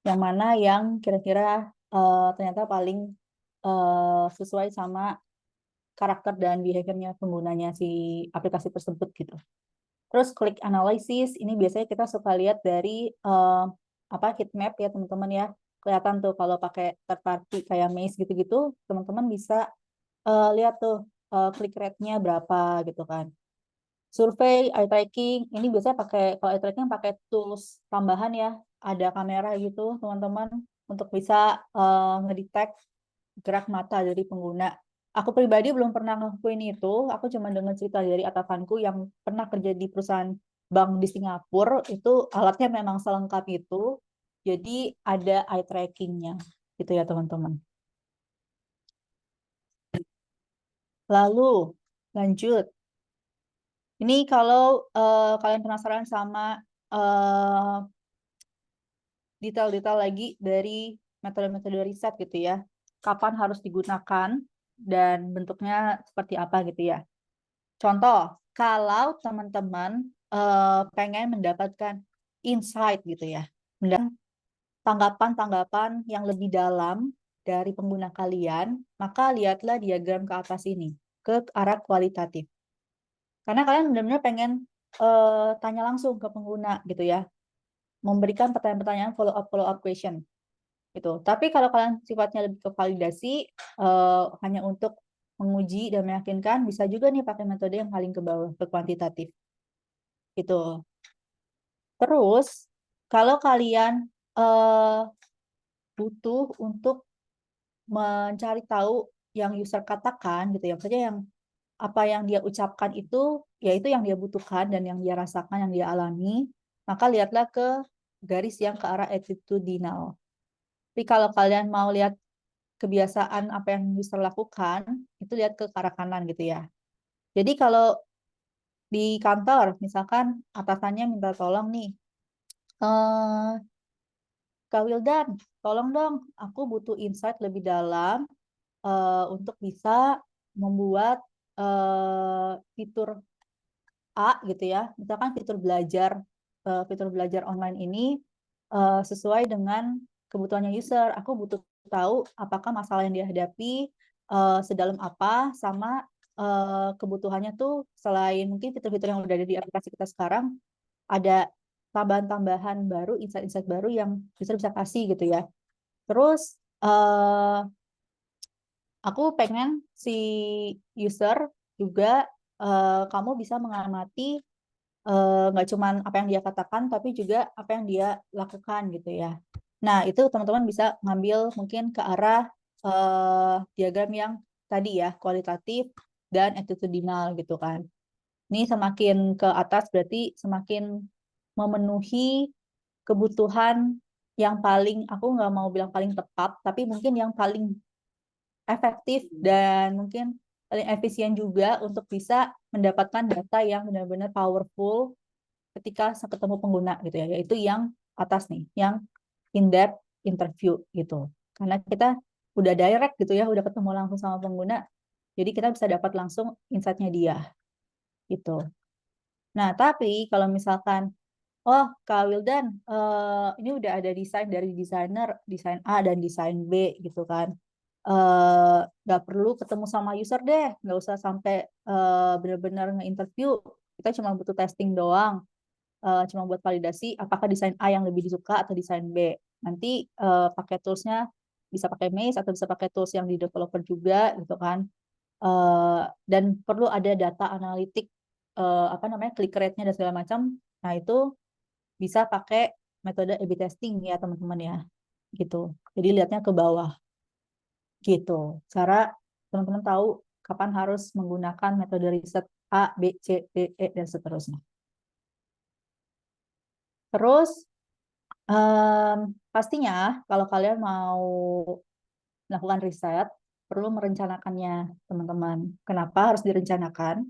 Yang mana yang kira-kira ternyata paling sesuai sama karakter dan behaviornya penggunanya si aplikasi tersebut gitu. Terus klik analysis, ini biasanya kita suka lihat dari heat map ya teman-teman ya. Kelihatan tuh kalau pakai third party kayak Maze gitu-gitu, teman-teman bisa lihat tuh click rate-nya berapa gitu kan. Survei, eye tracking, ini biasanya kalau eye tracking pakai tools tambahan ya, ada kamera gitu teman-teman untuk bisa ngedetect gerak mata dari pengguna. Aku pribadi belum pernah ngelakuin itu, aku cuma dengar cerita dari atasanku yang pernah kerja di perusahaan bank di Singapura, itu alatnya memang selengkap itu, jadi ada eye tracking-nya, gitu ya teman-teman. Lalu, lanjut. Ini kalau kalian penasaran sama detail-detail lagi dari metode-metode riset gitu ya, kapan harus digunakan dan bentuknya seperti apa gitu ya. Contoh, kalau teman-teman pengen mendapatkan insight gitu ya, tanggapan-tanggapan yang lebih dalam dari pengguna kalian, maka lihatlah diagram ke atas ini, ke arah kualitatif. Karena kalian benar-benar pengen tanya langsung ke pengguna gitu ya, memberikan pertanyaan-pertanyaan follow-up question gitu. Tapi kalau kalian sifatnya lebih ke validasi, hanya untuk menguji dan meyakinkan, bisa juga nih pakai metode yang paling ke bawah, ke kuantitatif. Gitu. Terus, kalau kalian butuh untuk mencari tahu yang user katakan gitu ya, maksudnya yang apa yang dia ucapkan itu, yaitu yang dia butuhkan dan yang dia rasakan, yang dia alami, maka lihatlah ke garis yang ke arah attitudinal. Tapi kalau kalian mau lihat kebiasaan apa yang user lakukan, itu lihat ke arah kanan gitu ya. Jadi kalau di kantor, misalkan atasannya minta tolong nih, Kak Wildan, tolong dong, aku butuh insight lebih dalam untuk bisa membuat fitur A gitu ya, misalkan fitur belajar online ini sesuai dengan kebutuhannya user. Aku butuh tahu apakah masalah yang dihadapi sedalam apa, sama kebutuhannya tuh selain mungkin fitur-fitur yang udah ada di aplikasi kita sekarang, ada tambahan-tambahan baru, insight-insight baru yang user bisa kasih gitu ya. Terus aku pengen si user juga kamu bisa mengamati nggak cuman apa yang dia katakan, tapi juga apa yang dia lakukan gitu ya. Nah, itu teman-teman bisa ngambil mungkin ke arah diagram yang tadi ya, kualitatif dan attitudinal gitu kan. Ini semakin ke atas berarti semakin memenuhi kebutuhan yang paling, aku nggak mau bilang paling tepat, tapi mungkin yang paling efektif dan mungkin paling efisien juga untuk bisa mendapatkan data yang benar-benar powerful ketika ketemu pengguna gitu ya, yaitu yang atas nih, yang in-depth interview gitu. Karena kita udah direct gitu ya, udah ketemu langsung sama pengguna, jadi kita bisa dapat langsung insight-nya dia gitu. Nah, tapi kalau misalkan, oh Kak Wildan, ini udah ada desain dari desainer, desain A dan desain B gitu kan. Nggak perlu ketemu sama user deh, nggak usah sampai benar-benar nge-interview. Kita cuma butuh testing doang, cuma buat validasi apakah desain A yang lebih disuka atau desain B. Nanti pakai toolsnya bisa pakai Maze atau bisa pakai tools yang di developer juga gitu kan. Dan perlu ada data analitik apa namanya click rate-nya dan segala macam. Nah, itu bisa pakai metode A/B testing ya teman-teman ya. Gitu. Jadi lihatnya ke bawah. Gitu. Cara teman-teman tahu kapan harus menggunakan metode riset A, B, C, D, E, dan seterusnya. Terus, pastinya kalau kalian mau melakukan riset, perlu merencanakannya, teman-teman. Kenapa harus direncanakan?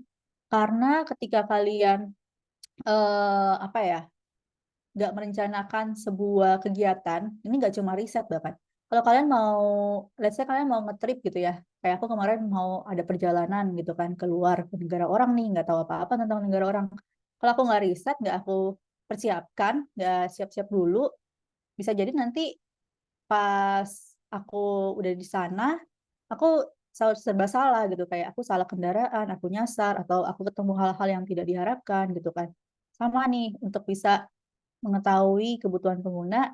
Karena ketika kalian apa ya, nggak merencanakan sebuah kegiatan, ini nggak cuma riset bahkan. Kalau kalian mau, let's say kalian mau nge-trip gitu ya, kayak aku kemarin mau ada perjalanan gitu kan, keluar ke negara orang nih, nggak tahu apa-apa tentang negara orang. Kalau aku nggak riset, nggak aku persiapkan, nggak siap-siap dulu, bisa jadi nanti pas aku udah di sana, aku serba salah gitu, kayak aku salah kendaraan, aku nyasar, atau aku ketemu hal-hal yang tidak diharapkan gitu kan. Sama nih, untuk bisa mengetahui kebutuhan pengguna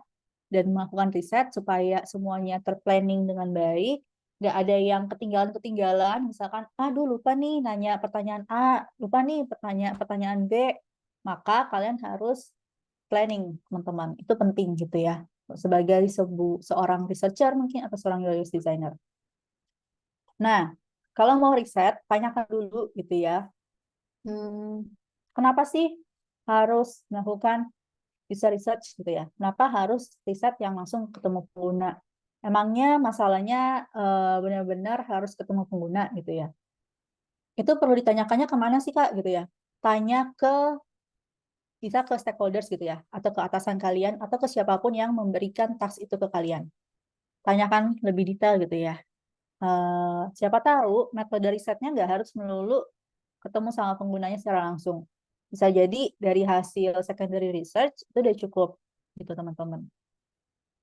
dan melakukan riset supaya semuanya terplanning dengan baik, nggak ada yang ketinggalan-ketinggalan, misalkan, aduh lupa nih nanya pertanyaan A, lupa nih pertanyaan B, maka kalian harus planning, teman-teman. Itu penting gitu ya, sebagai seorang researcher mungkin atau seorang UX designer. Nah, kalau mau riset, tanyakan dulu gitu ya, kenapa sih harus melakukan user research gitu ya? Kenapa harus riset yang langsung ketemu pengguna? Emangnya masalahnya benar-benar harus ketemu pengguna gitu ya? Itu perlu ditanyakannya kemana sih Kak gitu ya? Tanya ke, bisa ke stakeholders gitu ya, atau ke atasan kalian, atau ke siapapun yang memberikan task itu ke kalian. Tanyakan lebih detail gitu ya. Siapa tahu metode risetnya nggak harus melulu ketemu sama penggunanya secara langsung. Bisa jadi dari hasil secondary research itu udah cukup gitu teman-teman.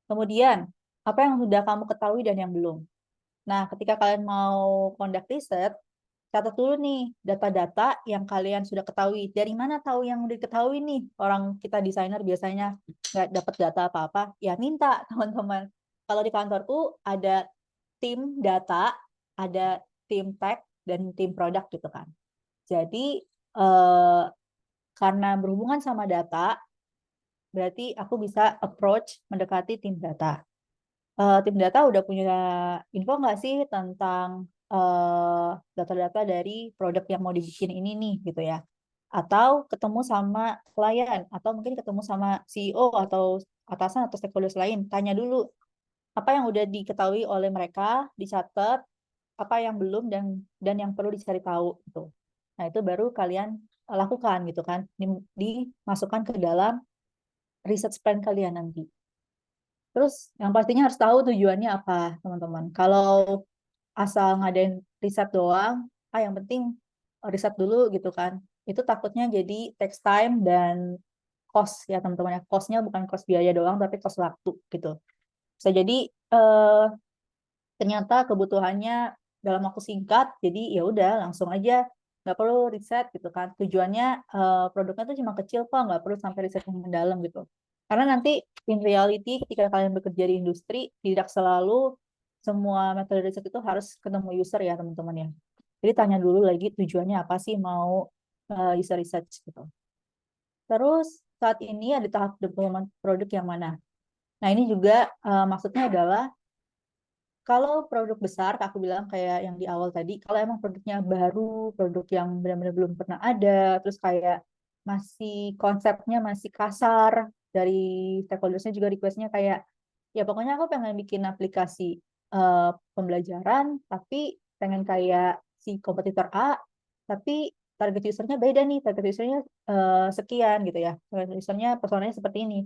Kemudian, apa yang sudah kamu ketahui dan yang belum. Nah, ketika kalian mau conduct riset, catat dulu nih data-data yang kalian sudah ketahui. Dari mana tahu yang udah diketahui nih? Orang kita desainer biasanya nggak dapat data apa-apa, ya minta teman-teman. Kalau di kantorku ada tim data, ada tim tech, dan tim produk gitu kan. Jadi, karena berhubungan sama data, berarti aku bisa approach mendekati tim data. Tim data udah punya info nggak sih tentang data-data dari produk yang mau dibikin ini nih gitu ya? Atau ketemu sama klien, atau mungkin ketemu sama CEO atau atasan atau stakeholders lain, tanya dulu apa yang udah diketahui oleh mereka, dicatat, apa yang belum dan yang perlu dicari tahu gitu. Nah, itu baru kalian lakukan gitu kan, dimasukkan ke dalam research plan kalian nanti. Terus yang pastinya harus tahu tujuannya apa, teman-teman. Kalau asal ngadain riset doang, yang penting riset dulu gitu kan. Itu takutnya jadi takes time dan cost ya teman-teman ya. Costnya bukan cost biaya doang, tapi cost waktu gitu. Bisa jadi eh, ternyata kebutuhannya dalam waktu singkat, jadi ya udah langsung aja nggak perlu riset gitu kan. Tujuannya produknya tuh cuma kecil kok, nggak perlu sampai riset yang mendalam gitu. Karena nanti in reality ketika kalian bekerja di industri tidak selalu semua metode riset itu harus ketemu user ya teman-teman ya. Jadi tanya dulu lagi tujuannya apa sih mau user research gitu. Terus saat ini ada tahap development produk yang mana? Nah ini juga maksudnya adalah kalau produk besar, aku bilang kayak yang di awal tadi, kalau emang produknya baru, produk yang benar-benar belum pernah ada, terus kayak masih konsepnya masih kasar, dari stakeholdersnya juga requestnya kayak, ya pokoknya aku pengen bikin aplikasi eh, pembelajaran, tapi pengen kayak si kompetitor A, tapi target usernya beda nih, target usernya sekian gitu ya, target usernya personanya seperti ini.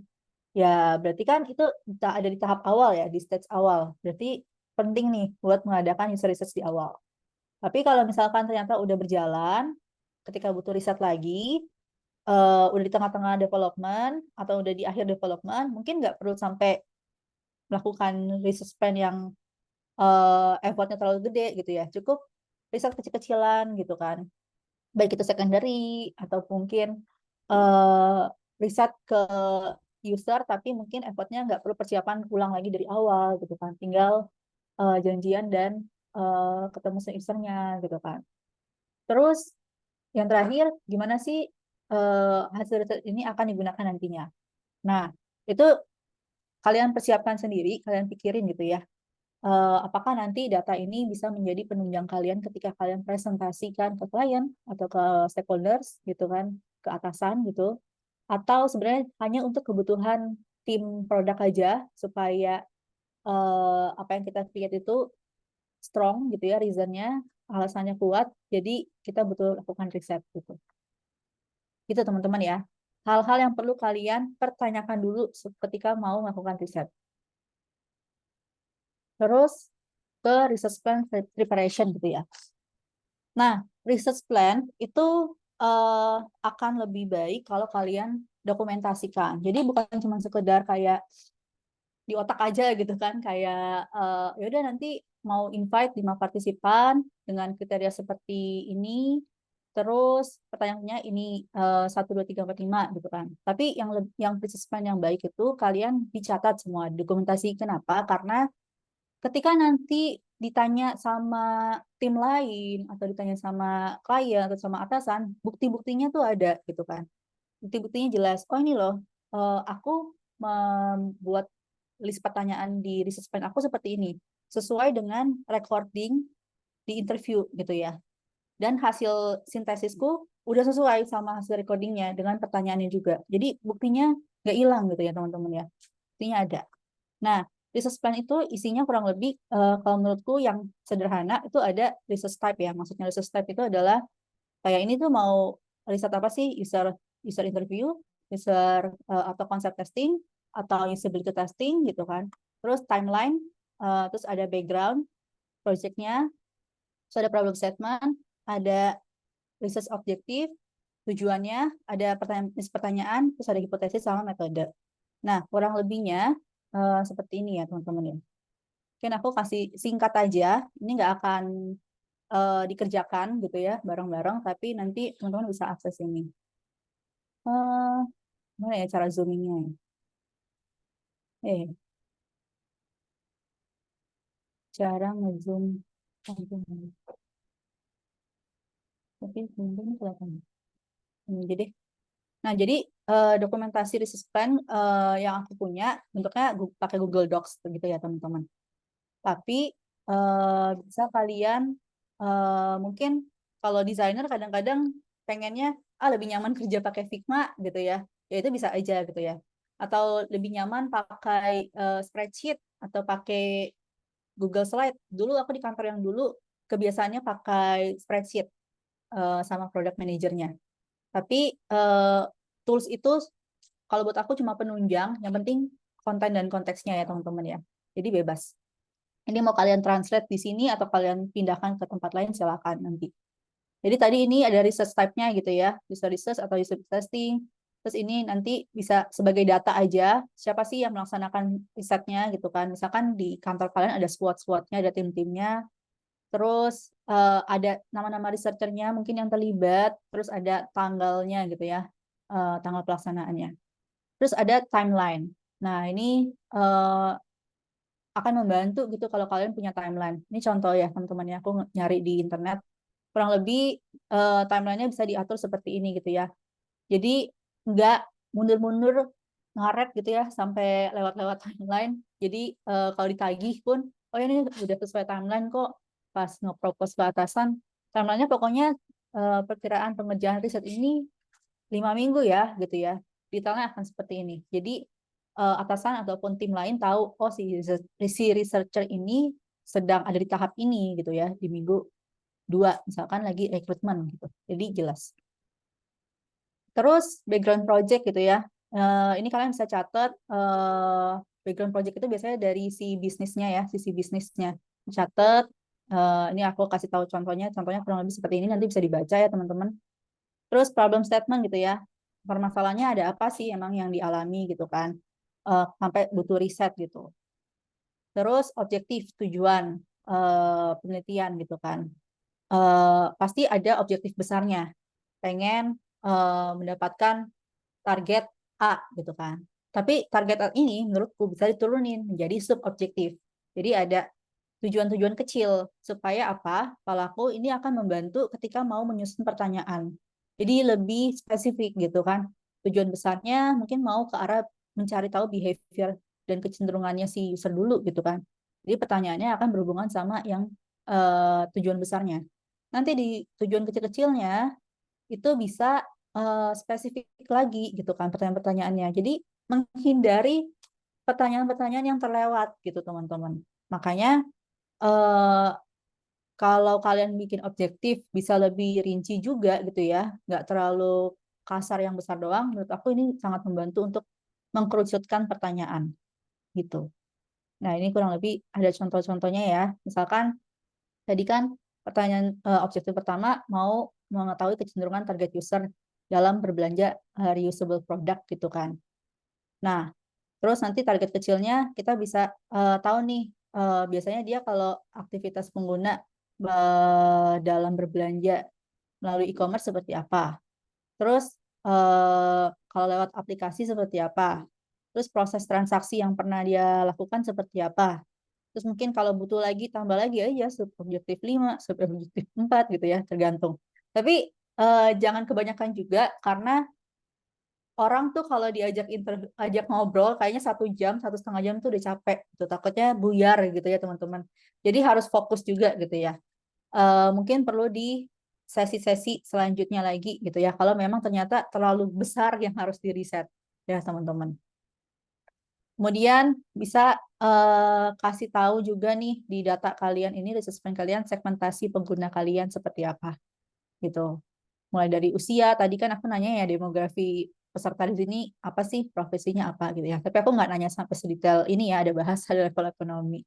Ya, berarti kan itu ada di tahap awal ya, di stage awal. Berarti penting nih buat mengadakan user research di awal. Tapi kalau misalkan ternyata udah berjalan, ketika butuh riset lagi, udah di tengah-tengah development atau udah di akhir development, mungkin nggak perlu sampai melakukan research plan yang effortnya terlalu gede gitu ya. Cukup riset kecil-kecilan gitu kan. Baik itu secondary atau mungkin eh, riset ke user, tapi mungkin effortnya nggak perlu persiapan ulang lagi dari awal gitu kan. Tinggal janjian dan ketemu sama usernya gitu kan. Terus yang terakhir, gimana sih hasil riset ini akan digunakan nantinya? Nah, itu kalian persiapkan sendiri, kalian pikirin gitu ya. apakah nanti data ini bisa menjadi penunjang kalian ketika kalian presentasikan ke klien atau ke stakeholders gitu kan, ke atasan gitu, atau sebenarnya hanya untuk kebutuhan tim produk aja supaya apa yang kita create itu strong gitu ya, reasonnya, alasannya kuat, jadi kita butuh lakukan riset gitu. Gitu teman-teman ya. Hal-hal yang perlu kalian pertanyakan dulu ketika mau melakukan riset. Terus ke research plan preparation gitu ya. Nah, research plan itu akan lebih baik kalau kalian dokumentasikan. Jadi bukan cuma sekedar kayak di otak aja gitu kan, kayak ya udah nanti mau invite 5 partisipan dengan kriteria seperti ini, terus pertanyaannya ini 1, 2, 3, 4, 5 gitu kan. Tapi yang research plan yang baik itu kalian dicatat semua, dokumentasi. Kenapa? Karena ketika nanti ditanya sama tim lain atau ditanya sama klien atau sama atasan, bukti-buktinya tuh ada gitu kan. Bukti-buktinya jelas. Oh ini loh, aku membuat list pertanyaan di research plan aku seperti ini, sesuai dengan recording di interview gitu ya. Dan hasil sintesisku udah sesuai sama hasil recordingnya dengan pertanyaannya juga. Jadi buktinya nggak hilang gitu ya teman-teman ya. Buktinya ada. Nah, research plan itu isinya kurang lebih kalau menurutku yang sederhana itu ada research type ya. Maksudnya research type itu adalah kayak ini tuh mau riset apa sih? User interview, user atau concept testing atau usability testing gitu kan. Terus timeline, terus ada background projectnya, terus ada problem statement, ada research objektif, tujuannya, ada pertanyaan, terus ada hipotesis sama metode. Nah, kurang lebihnya seperti ini ya teman-teman ya. Mungkin aku kasih singkat aja, ini nggak akan dikerjakan gitu ya bareng-bareng, tapi nanti teman-teman bisa akses ini. Mana ya cara zoomingnya? Cara ngezoom. Tapi mungkin kelihatan. Jadi, nah jadi dokumentasi research plan yang aku punya bentuknya pakai Google Docs gitu ya teman-teman. Tapi bisa kalian mungkin kalau desainer kadang-kadang pengennya lebih nyaman kerja pakai Figma gitu ya. Ya itu bisa aja gitu ya. Atau lebih nyaman pakai spreadsheet atau pakai Google Slide. Dulu aku di kantor yang dulu kebiasaannya pakai spreadsheet sama product manajernya. Tapi tools itu kalau buat aku cuma penunjang, yang penting konten dan konteksnya ya teman-teman ya. Jadi bebas. Ini mau kalian translate di sini atau kalian pindahkan ke tempat lain silakan nanti. Jadi tadi ini ada research type-nya gitu ya, user research atau user testing. Terus ini nanti bisa sebagai data aja, siapa sih yang melaksanakan risetnya gitu kan. Misalkan di kantor kalian ada squad-squadnya, ada tim-timnya. Terus ada nama-nama researchernya mungkin yang terlibat, terus ada tanggalnya gitu ya, tanggal pelaksanaannya. Terus ada timeline. Nah ini akan membantu gitu kalau kalian punya timeline. Ini contoh ya teman-teman ya, aku nyari di internet. Kurang lebih timelinenya bisa diatur seperti ini gitu ya. Jadi nggak mundur-mundur ngaret gitu ya sampai lewat-lewat timeline. Jadi kalau ditagih pun, oh ini udah sesuai timeline kok. Pas nge-propose ke atasan, timelinenya pokoknya perkiraan pengerjaan riset ini 5 minggu ya gitu ya. Detailnya akan seperti ini. Jadi atasan ataupun tim lain tahu, oh si researcher ini sedang ada di tahap ini gitu ya, di minggu 2 misalkan lagi rekrutmen gitu. Jadi jelas. Terus background project gitu ya. Ini kalian bisa catat background project itu biasanya dari si bisnisnya ya, sisi bisnisnya. Catat. Ini aku kasih tahu contohnya. Contohnya kurang lebih seperti ini, nanti bisa dibaca ya teman-teman. Terus problem statement gitu ya. Permasalahannya ada apa sih emang yang dialami gitu kan. Sampai butuh riset gitu. Terus objektif tujuan penelitian gitu kan. Pasti ada objektif besarnya. Pengen mendapatkan target A gitu kan. Tapi target A ini menurutku bisa diturunin menjadi subobjektif. Jadi ada tujuan-tujuan kecil supaya apa? Palaku ini akan membantu ketika mau menyusun pertanyaan. Jadi lebih spesifik gitu kan. Tujuan besarnya mungkin mau ke arah mencari tahu behavior dan kecenderungannya si user dulu gitu kan. Jadi pertanyaannya akan berhubungan sama yang tujuan besarnya. Nanti di tujuan kecil-kecilnya itu bisa spesifik lagi gitu kan pertanyaan-pertanyaannya. Jadi menghindari pertanyaan-pertanyaan yang terlewat gitu teman-teman. Makanya eh, kalau kalian bikin objektif bisa lebih rinci juga gitu ya, nggak terlalu kasar yang besar doang. Menurut aku ini sangat membantu untuk mengkerucutkan pertanyaan gitu. Nah, ini kurang lebih ada contoh-contohnya ya. Misalkan tadi kan pertanyaan objektif pertama mau mengetahui kecenderungan target user dalam berbelanja reusable product gitu kan. Nah, terus nanti target kecilnya kita bisa tahu nih biasanya dia kalau aktivitas pengguna dalam berbelanja melalui e-commerce seperti apa. Terus kalau lewat aplikasi seperti apa. Terus proses transaksi yang pernah dia lakukan seperti apa. Terus mungkin kalau butuh lagi tambah lagi aja subobjektif 5, subobjektif 4 gitu ya, tergantung. Tapi jangan kebanyakan juga karena orang tuh kalau ajak ngobrol kayaknya 1 jam, 1,5 jam tuh udah capek gitu. Takutnya buyar gitu ya teman-teman. Jadi harus fokus juga gitu ya. Mungkin perlu di sesi-sesi selanjutnya lagi gitu ya. Kalau memang ternyata terlalu besar yang harus di reset ya teman-teman. Kemudian bisa kasih tahu juga nih di data kalian ini, di assessment kalian, segmentasi pengguna kalian seperti apa gitu. Mulai dari usia, tadi kan aku nanya ya demografi peserta di sini apa sih, profesinya apa gitu ya. Tapi aku nggak nanya sampai sedetail ini ya, ada bahasa di level ekonomi.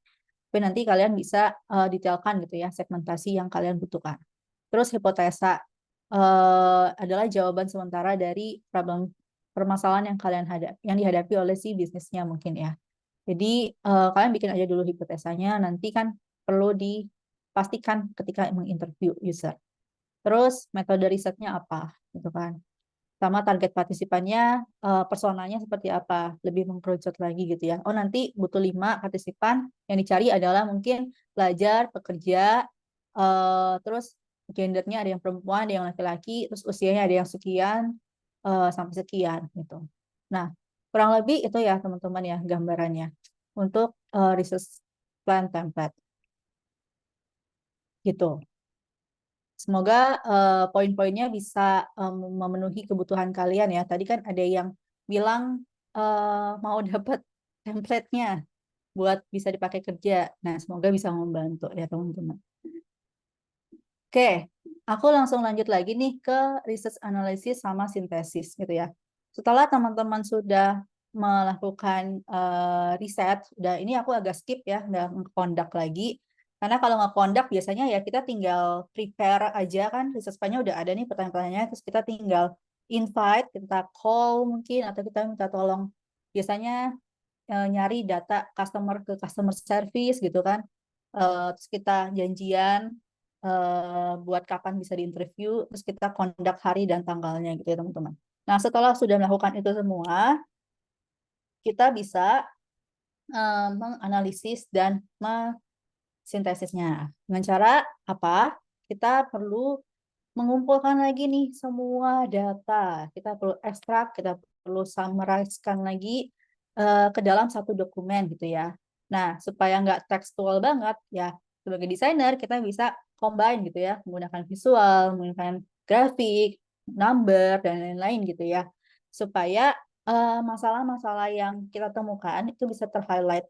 Tapi nanti kalian bisa detailkan gitu ya segmentasi yang kalian butuhkan. Terus hipotesa adalah jawaban sementara dari problem permasalahan yang yang dihadapi oleh si bisnisnya mungkin ya. Jadi kalian bikin aja dulu hipotesanya, nanti kan perlu dipastikan ketika menginterview user. Terus metode risetnya apa, gitu kan? Sama target partisipannya, personanya seperti apa, lebih mengkerucut lagi gitu ya. Oh nanti butuh 5 partisipan, yang dicari adalah mungkin pelajar, pekerja, terus gendernya ada yang perempuan, ada yang laki-laki, terus usianya ada yang sekian, sampai sekian gitu. Nah, kurang lebih itu ya teman-teman ya gambarannya untuk research plan template gitu. Semoga poin-poinnya bisa memenuhi kebutuhan kalian ya. Tadi kan ada yang bilang mau dapat template-nya buat bisa dipakai kerja. Nah, semoga bisa membantu ya teman-teman. Oke, aku langsung lanjut lagi nih ke research analysis sama sintesis gitu ya. Setelah teman-teman sudah melakukan riset, udah ini aku agak skip ya, nggak conduct lagi. Karena kalau nggak conduct biasanya ya kita tinggal prepare aja kan, research plan-nya udah ada nih pertanyaan-pertanyaannya, terus kita tinggal invite, kita call mungkin, atau kita minta tolong. Biasanya nyari data customer ke customer service gitu kan. Terus kita janjian buat kapan bisa diinterview, terus kita conduct hari dan tanggalnya gitu ya teman-teman. Nah setelah sudah melakukan itu semua, kita bisa menganalisis dan sintesisnya. Dengan cara apa? Kita perlu mengumpulkan lagi nih semua data. Kita perlu ekstrak, kita perlu summarize-kan lagi ke dalam satu dokumen gitu ya. Nah, supaya nggak tekstual banget, ya sebagai desainer kita bisa combine gitu ya, menggunakan visual, menggunakan grafik, number, dan lain-lain gitu ya. Supaya masalah-masalah yang kita temukan itu bisa ter-highlight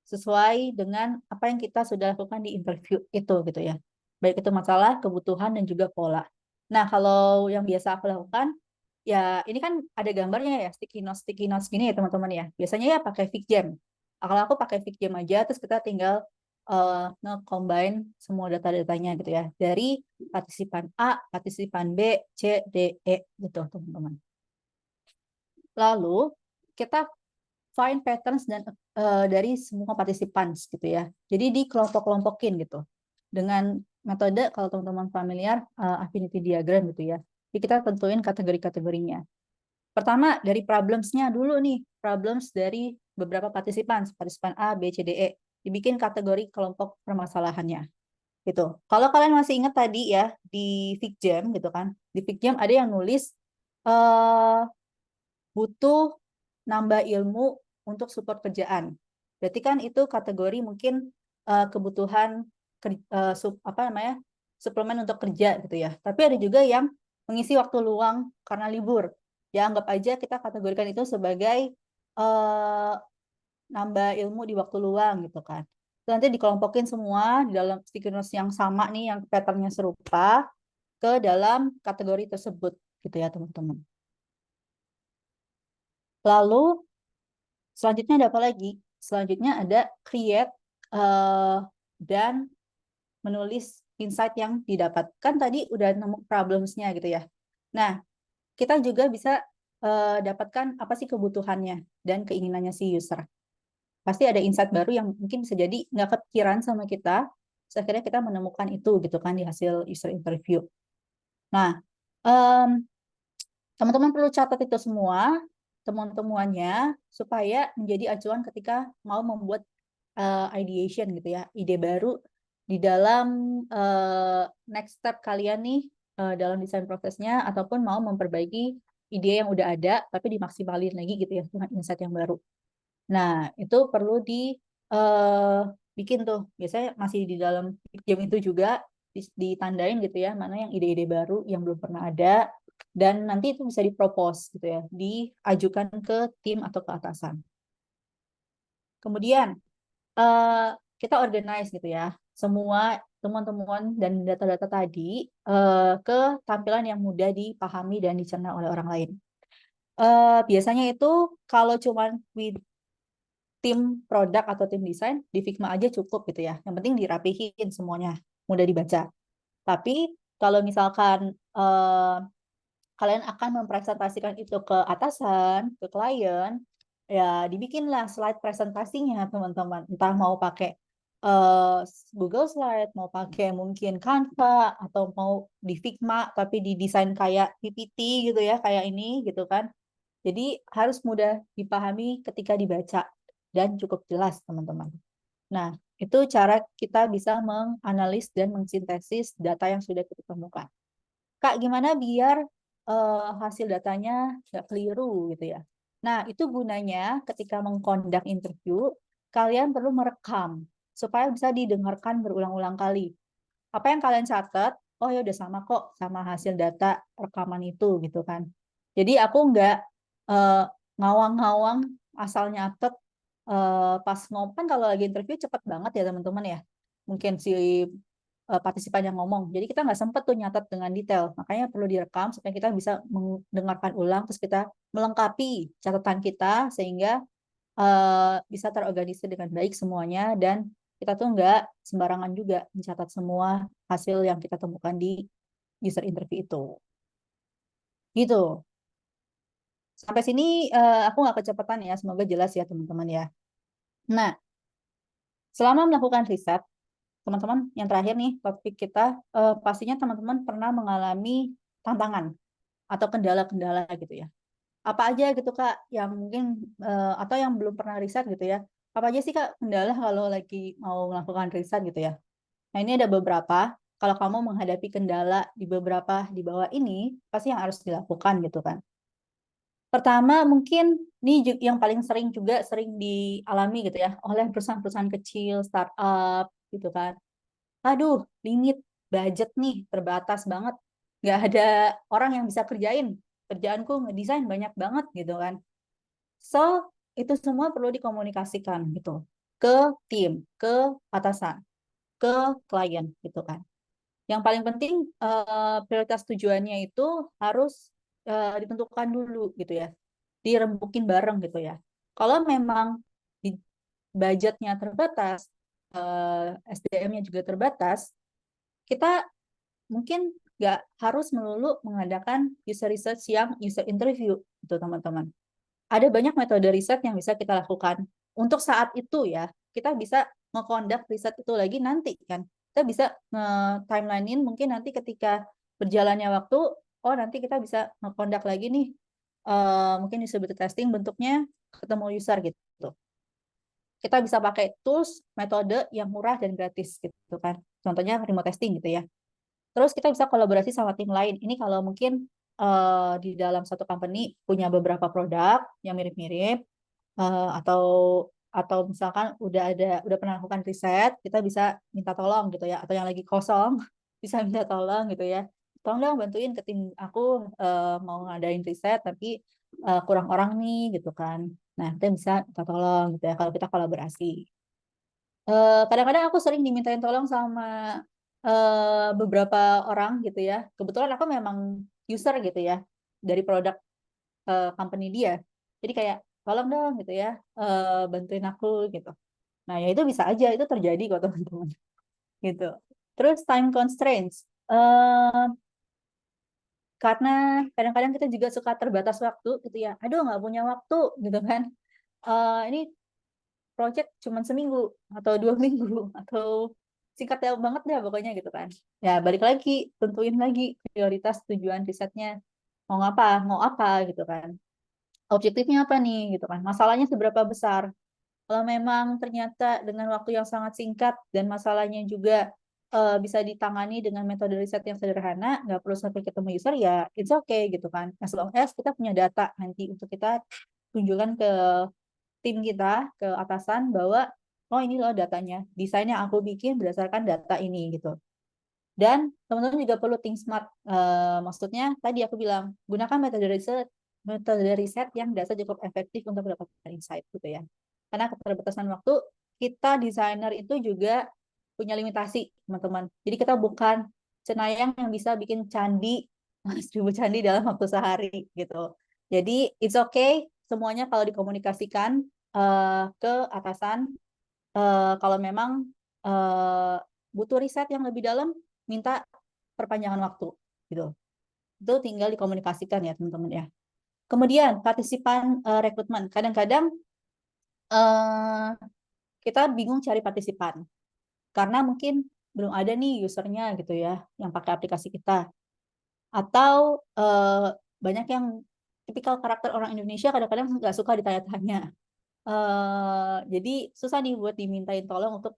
sesuai dengan apa yang kita sudah lakukan di interview itu gitu ya. Baik itu masalah, kebutuhan, dan juga pola. Nah, kalau yang biasa aku lakukan, ya ini kan ada gambarnya ya, sticky notes gini ya teman-teman ya. Biasanya ya pakai Figjam. Kalau aku pakai Figjam aja, terus kita tinggal nge-combine semua data-datanya gitu ya. Dari partisipan A, partisipan B, C, D, E gitu teman-teman. Lalu kita find patterns dan dari semua partisipan gitu ya. Jadi dikelompok-kelompokin gitu. Dengan metode kalau teman-teman familiar affinity diagram gitu ya. Jadi kita tentuin kategori-kategorinya. Pertama dari problems-nya dulu nih, problems dari beberapa partisipan, partisipan A, B, C, D, E. Dibikin kategori kelompok permasalahannya. Gitu. Kalau kalian masih ingat tadi ya di Figjam gitu kan. Di Figjam ada yang nulis butuh nambah ilmu untuk support kerjaan. Berarti kan itu kategori mungkin kebutuhan suplemen untuk kerja gitu ya. Tapi ada juga yang mengisi waktu luang karena libur. Ya anggap aja kita kategorikan itu sebagai nambah ilmu di waktu luang gitu kan. Nanti dikelompokin semua di dalam sticky notes yang sama nih, yang patternnya serupa ke dalam kategori tersebut gitu ya teman-teman. Lalu selanjutnya ada apa lagi? Selanjutnya ada create dan menulis insight yang didapatkan. Tadi udah nemu problems-nya gitu ya. Nah, kita juga bisa dapatkan apa sih kebutuhannya dan keinginannya si user. Pasti ada insight baru yang mungkin bisa jadi nggak kepikiran sama kita, akhirnya kita menemukan itu gitu kan di hasil user interview. Nah, teman-teman perlu catat itu semua, temuan-temuannya, supaya menjadi acuan ketika mau membuat ideation gitu ya, ide baru di dalam next step kalian nih dalam desain prosesnya, ataupun mau memperbaiki ide yang udah ada, tapi dimaksimalin lagi gitu ya, dengan insight yang baru. Nah, itu perlu bikin tuh. Biasanya masih di dalam jam itu juga ditandain gitu ya, mana yang ide-ide baru yang belum pernah ada, dan nanti itu bisa dipropose gitu ya, diajukan ke tim atau ke atasan. Kemudian kita organize gitu ya, semua temuan-temuan dan data-data tadi ke tampilan yang mudah dipahami dan dicerna oleh orang lain. Biasanya itu kalau cuman tim produk atau tim desain di Figma aja cukup gitu ya. Yang penting dirapihin semuanya, mudah dibaca. Tapi kalau misalkan kalian akan mempresentasikan itu ke atasan, ke klien, ya dibikinlah slide presentasinya teman-teman. Entah mau pakai Google Slide, mau pakai mungkin Canva, atau mau di Figma tapi didesain kayak PPT gitu ya, kayak ini gitu kan. Jadi harus mudah dipahami ketika dibaca dan cukup jelas, teman-teman. Nah, itu cara kita bisa menganalis dan mensintesis data yang sudah kita temukan. Kak, gimana biar hasil datanya nggak keliru gitu ya? Nah, itu gunanya ketika mengkondak interview, kalian perlu merekam supaya bisa didengarkan berulang-ulang kali. Apa yang kalian catat, oh ya udah sama kok sama hasil data rekaman itu gitu kan. Jadi aku nggak eh, ngawang-ngawang asal nyatet pas ngomong. Kan kalau lagi interview cepet banget ya teman-teman ya. Mungkin si partisipan yang ngomong. Jadi kita nggak sempet tuh nyatet dengan detail. Makanya perlu direkam supaya kita bisa mendengarkan ulang, terus kita melengkapi catatan kita sehingga bisa terorganisir dengan baik semuanya, dan kita tuh nggak sembarangan juga mencatat semua hasil yang kita temukan di user interview itu. Gitu. Sampai sini aku nggak kecepatan ya, semoga jelas ya teman-teman ya. Nah, selama melakukan riset, teman-teman, yang terakhir nih topik kita, pastinya teman-teman pernah mengalami tantangan atau kendala-kendala gitu ya. Apa aja gitu Kak yang mungkin atau yang belum pernah riset gitu ya. Apa aja sih Kak kendala kalau lagi mau melakukan riset gitu ya. Nah, ini ada beberapa. Kalau kamu menghadapi kendala di beberapa di bawah ini, pasti yang harus dilakukan gitu kan. Pertama, mungkin ini yang paling sering juga sering dialami gitu ya oleh perusahaan-perusahaan kecil, startup gitu kan. Aduh, limit budget nih terbatas banget. Nggak ada orang yang bisa kerjain. Kerjaanku ngedesain banyak banget gitu kan. So, itu semua perlu dikomunikasikan gitu ke tim, ke atasan, ke klien gitu kan. Yang paling penting prioritas tujuannya itu harus ditentukan dulu gitu ya. Dirembukin bareng gitu ya. Kalau memang di budgetnya terbatas, SDM-nya juga terbatas, kita mungkin nggak harus melulu mengadakan user research yang user interview gitu teman-teman. Ada banyak metode riset yang bisa kita lakukan. Untuk saat itu ya, kita bisa nge-conduct riset itu lagi nanti kan. Kita bisa nge-timelinein mungkin nanti ketika berjalannya waktu, oh nanti kita bisa nge-conduct lagi nih, mungkin usability testing bentuknya ketemu user gitu. Kita bisa pakai tools, metode yang murah dan gratis gitu kan. Contohnya remote testing gitu ya. Terus kita bisa kolaborasi sama tim lain. Ini kalau mungkin di dalam satu company punya beberapa produk yang mirip-mirip, atau atau misalkan udah pernah lakukan riset, kita bisa minta tolong gitu ya, atau yang lagi kosong bisa minta tolong gitu ya. Tolong dong bantuin ke tim aku, mau ngadain riset tapi kurang orang nih gitu kan. Nah, kita bisa minta tolong gitu ya kalau kita kolaborasi. Kadang-kadang aku sering dimintain tolong sama beberapa orang gitu ya. Kebetulan aku memang user gitu ya dari produk company dia. Jadi kayak tolong dong gitu ya, bantuin aku gitu. Nah, ya itu bisa aja, itu terjadi kok teman-teman gitu. Terus time constraints. Karena kadang-kadang kita juga suka terbatas waktu gitu ya. Aduh, nggak punya waktu gitu kan. Ini project cuma seminggu atau 2 minggu atau singkat banget deh pokoknya gitu kan. Ya balik lagi, tentuin lagi prioritas tujuan risetnya mau apa gitu kan. Objektifnya apa nih gitu kan. Masalahnya seberapa besar. Kalau memang ternyata dengan waktu yang sangat singkat dan masalahnya juga bisa ditangani dengan metode riset yang sederhana, nggak perlu sampai ketemu user ya, it's okay gitu kan. As long as kita punya data nanti untuk kita tunjukkan ke tim kita, ke atasan bahwa oh ini loh datanya, desain yang aku bikin berdasarkan data ini gitu. Dan teman-teman juga perlu think smart. Maksudnya tadi aku bilang gunakan metode riset yang dirasa cukup efektif untuk mendapatkan insight gitu ya. Karena keterbatasan waktu, kita desainer itu juga punya limitasi, teman-teman. Jadi kita bukan cenayang yang bisa bikin candi, 1.000 candi dalam waktu sehari gitu. Jadi it's okay semuanya kalau dikomunikasikan ke atasan. Kalau memang uh, butuh riset yang lebih dalam, minta perpanjangan waktu gitu. Itu tinggal dikomunikasikan ya teman-teman ya. Kemudian partisipan rekrutmen. Kadang-kadang uh, kita bingung cari partisipan karena mungkin belum ada nih usernya gitu ya yang pakai aplikasi kita. Atau banyak yang tipikal karakter orang Indonesia kadang-kadang nggak suka ditanya-tanya. Jadi susah nih buat dimintain tolong untuk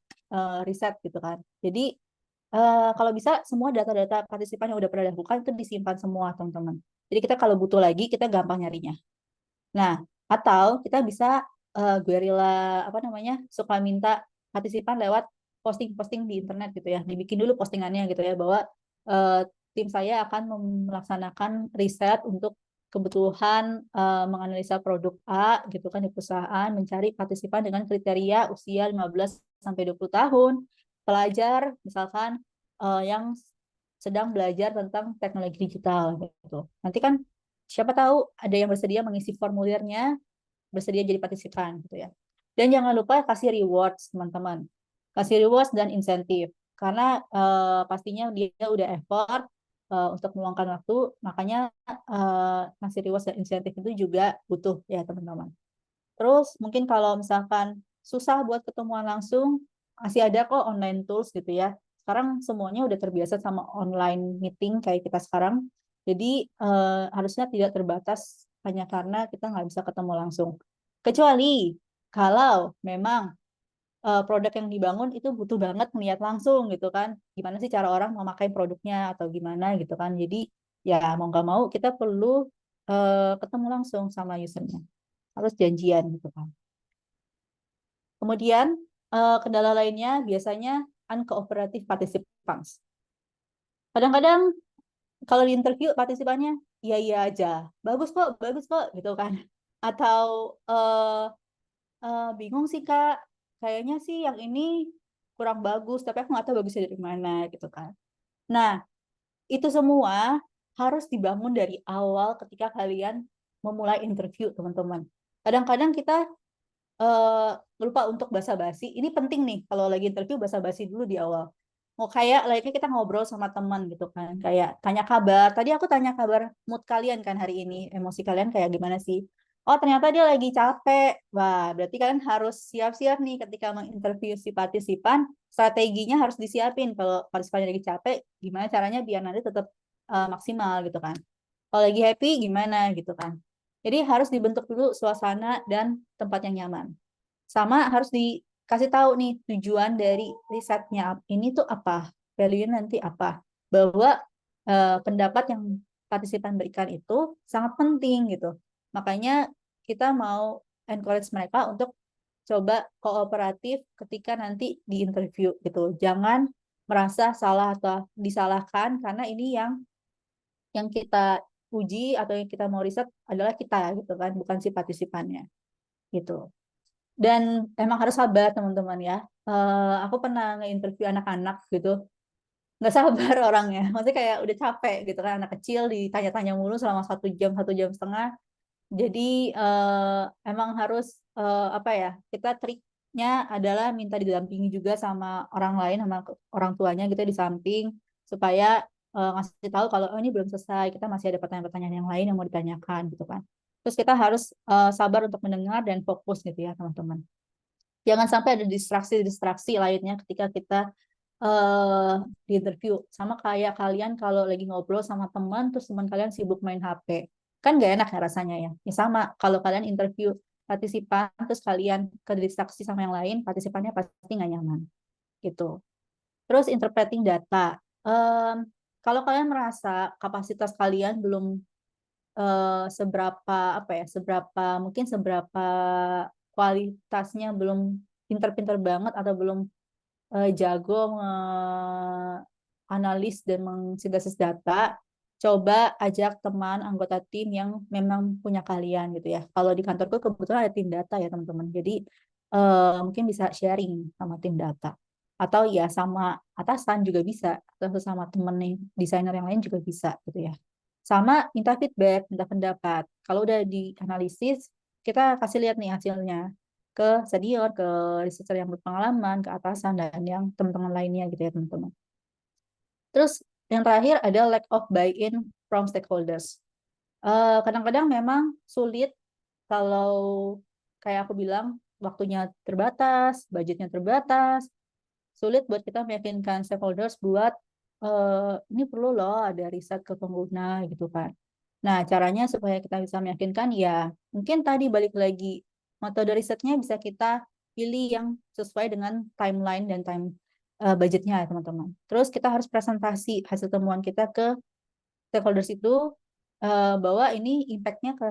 riset gitu kan. Jadi kalau bisa semua data-data partisipan yang udah pernah dilakukan itu disimpan semua teman-teman. Jadi kita kalau butuh lagi kita gampang nyarinya. Nah, atau kita bisa guerrilla apa namanya suka minta partisipan lewat posting-posting di internet gitu ya. Dibikin dulu postingannya gitu ya bahwa eh, tim saya akan melaksanakan riset untuk kebutuhan menganalisa produk A gitu kan di perusahaan, mencari partisipan dengan kriteria usia 15 sampai 20 tahun, pelajar misalkan yang sedang belajar tentang teknologi digital gitu. Nanti kan siapa tahu ada yang bersedia mengisi formulirnya, bersedia jadi partisipan gitu ya. Dan jangan lupa kasih rewards teman-teman. Kasih rewards dan insentif. Karena pastinya dia udah effort untuk meluangkan waktu, makanya kasih rewards dan insentif itu juga butuh ya teman-teman. Terus mungkin kalau misalkan susah buat ketemuan langsung, masih ada kok online tools gitu ya. Sekarang semuanya udah terbiasa sama online meeting kayak kita sekarang. Jadi harusnya tidak terbatas hanya karena kita nggak bisa ketemu langsung. Kecuali kalau memang produk yang dibangun itu butuh banget melihat langsung gitu kan. Gimana sih cara orang memakai produknya atau gimana gitu kan. Jadi ya mau nggak mau kita perlu ketemu langsung sama usernya. Harus janjian gitu kan. Kemudian kendala lainnya biasanya uncooperative participants. Kadang-kadang kalau di interview partisipannya iya iya aja, bagus kok gitu kan. Atau bingung sih Kak, kayaknya sih yang ini kurang bagus, tapi aku nggak tahu bagusnya dari mana gitu kan. Nah, itu semua harus dibangun dari awal ketika kalian memulai interview teman-teman. Kadang-kadang kita eh, lupa untuk basa-basi. Ini penting nih kalau lagi interview basa-basi dulu di awal. Mau kayak layaknya kita ngobrol sama teman gitu kan. Kayak tanya kabar. Tadi aku tanya kabar mood kalian kan hari ini. Emosi kalian kayak gimana sih? Oh ternyata dia lagi capek. Wah berarti kalian harus siap-siap nih ketika menginterview si partisipan. Strateginya harus disiapin. Kalau partisipannya lagi capek, gimana caranya biar nanti tetap maksimal gitu kan. Kalau lagi happy gimana gitu kan. Jadi harus dibentuk dulu suasana dan tempat yang nyaman. Sama harus dikasih tahu nih tujuan dari risetnya ini tuh apa, value nanti apa. Bahwa pendapat yang partisipan berikan itu sangat penting gitu. Makanya kita mau encourage mereka untuk coba kooperatif ketika nanti di interview gitu. Jangan merasa salah atau disalahkan karena ini yang kita uji atau yang kita mau riset adalah kita gitu kan, bukan si partisipannya gitu. Dan emang harus sabar teman-teman ya. Aku pernah nge-interview anak-anak gitu, nggak sabar orangnya. Maksudnya kayak udah capek gitu kan, anak kecil ditanya-tanya mulu selama 1 jam 1 jam setengah. Jadi emang harus apa ya? Kita triknya adalah minta didampingi juga sama orang lain, sama orang tuanya gitu di samping supaya ngasih tahu kalau oh, ini belum selesai, kita masih ada pertanyaan-pertanyaan yang lain yang mau ditanyakan gitu kan. Terus kita harus sabar untuk mendengar dan fokus gitu ya teman-teman. Jangan sampai ada distraksi-distraksi lainnya ketika kita eh di interview. Sama kayak kalian kalau lagi ngobrol sama teman, terus teman kalian sibuk main HP. Kan gak enak ya rasanya ya. Ya sama, kalau kalian interview partisipan, terus kalian ke distraksi sama yang lain, partisipannya pasti nggak nyaman. Gitu. Terus interpreting data. Kalau kalian merasa kapasitas kalian belum seberapa apa ya, seberapa kualitasnya belum pinter-pinter banget atau belum jago analis dan mengsintesis data, coba ajak teman anggota tim yang memang punya kalian gitu ya. Kalau di kantorku kebetulan ada tim data ya teman-teman. Jadi mungkin bisa sharing sama tim data. Atau ya sama atasan juga bisa. Atau sama temen nih, desainer yang lain juga bisa gitu ya. Sama minta feedback, minta pendapat. Kalau udah dianalisis, kita kasih lihat nih hasilnya ke senior, ke researcher yang berpengalaman, ke atasan, dan yang teman-teman lainnya gitu ya teman-teman. Terus yang terakhir ada lack of buy-in from stakeholders. Kadang-kadang memang sulit kalau kayak aku bilang waktunya terbatas, budgetnya terbatas, sulit buat kita meyakinkan stakeholders buat ini perlu loh ada riset ke pengguna gitu kan. Nah, caranya supaya kita bisa meyakinkan ya mungkin tadi balik lagi metode risetnya bisa kita pilih yang sesuai dengan timeline dan budgetnya ya teman-teman. Terus kita harus presentasi hasil temuan kita ke stakeholders itu bahwa ini impact-nya ke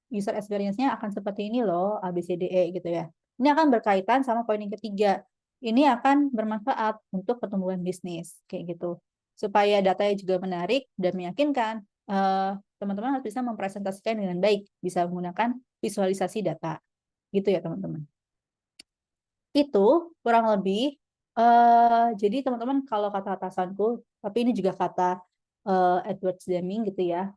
user experience-nya akan seperti ini loh, A, B, C, D, E gitu ya. Ini akan berkaitan sama poin yang ketiga. Ini akan bermanfaat untuk pertumbuhan bisnis, kayak gitu. Supaya datanya juga menarik dan meyakinkan, teman-teman harus bisa mempresentasikan dengan baik, bisa menggunakan visualisasi data. Gitu ya teman-teman. Itu kurang lebih, jadi teman-teman kalau kata atasanku, tapi ini juga kata Edward Deming gitu ya,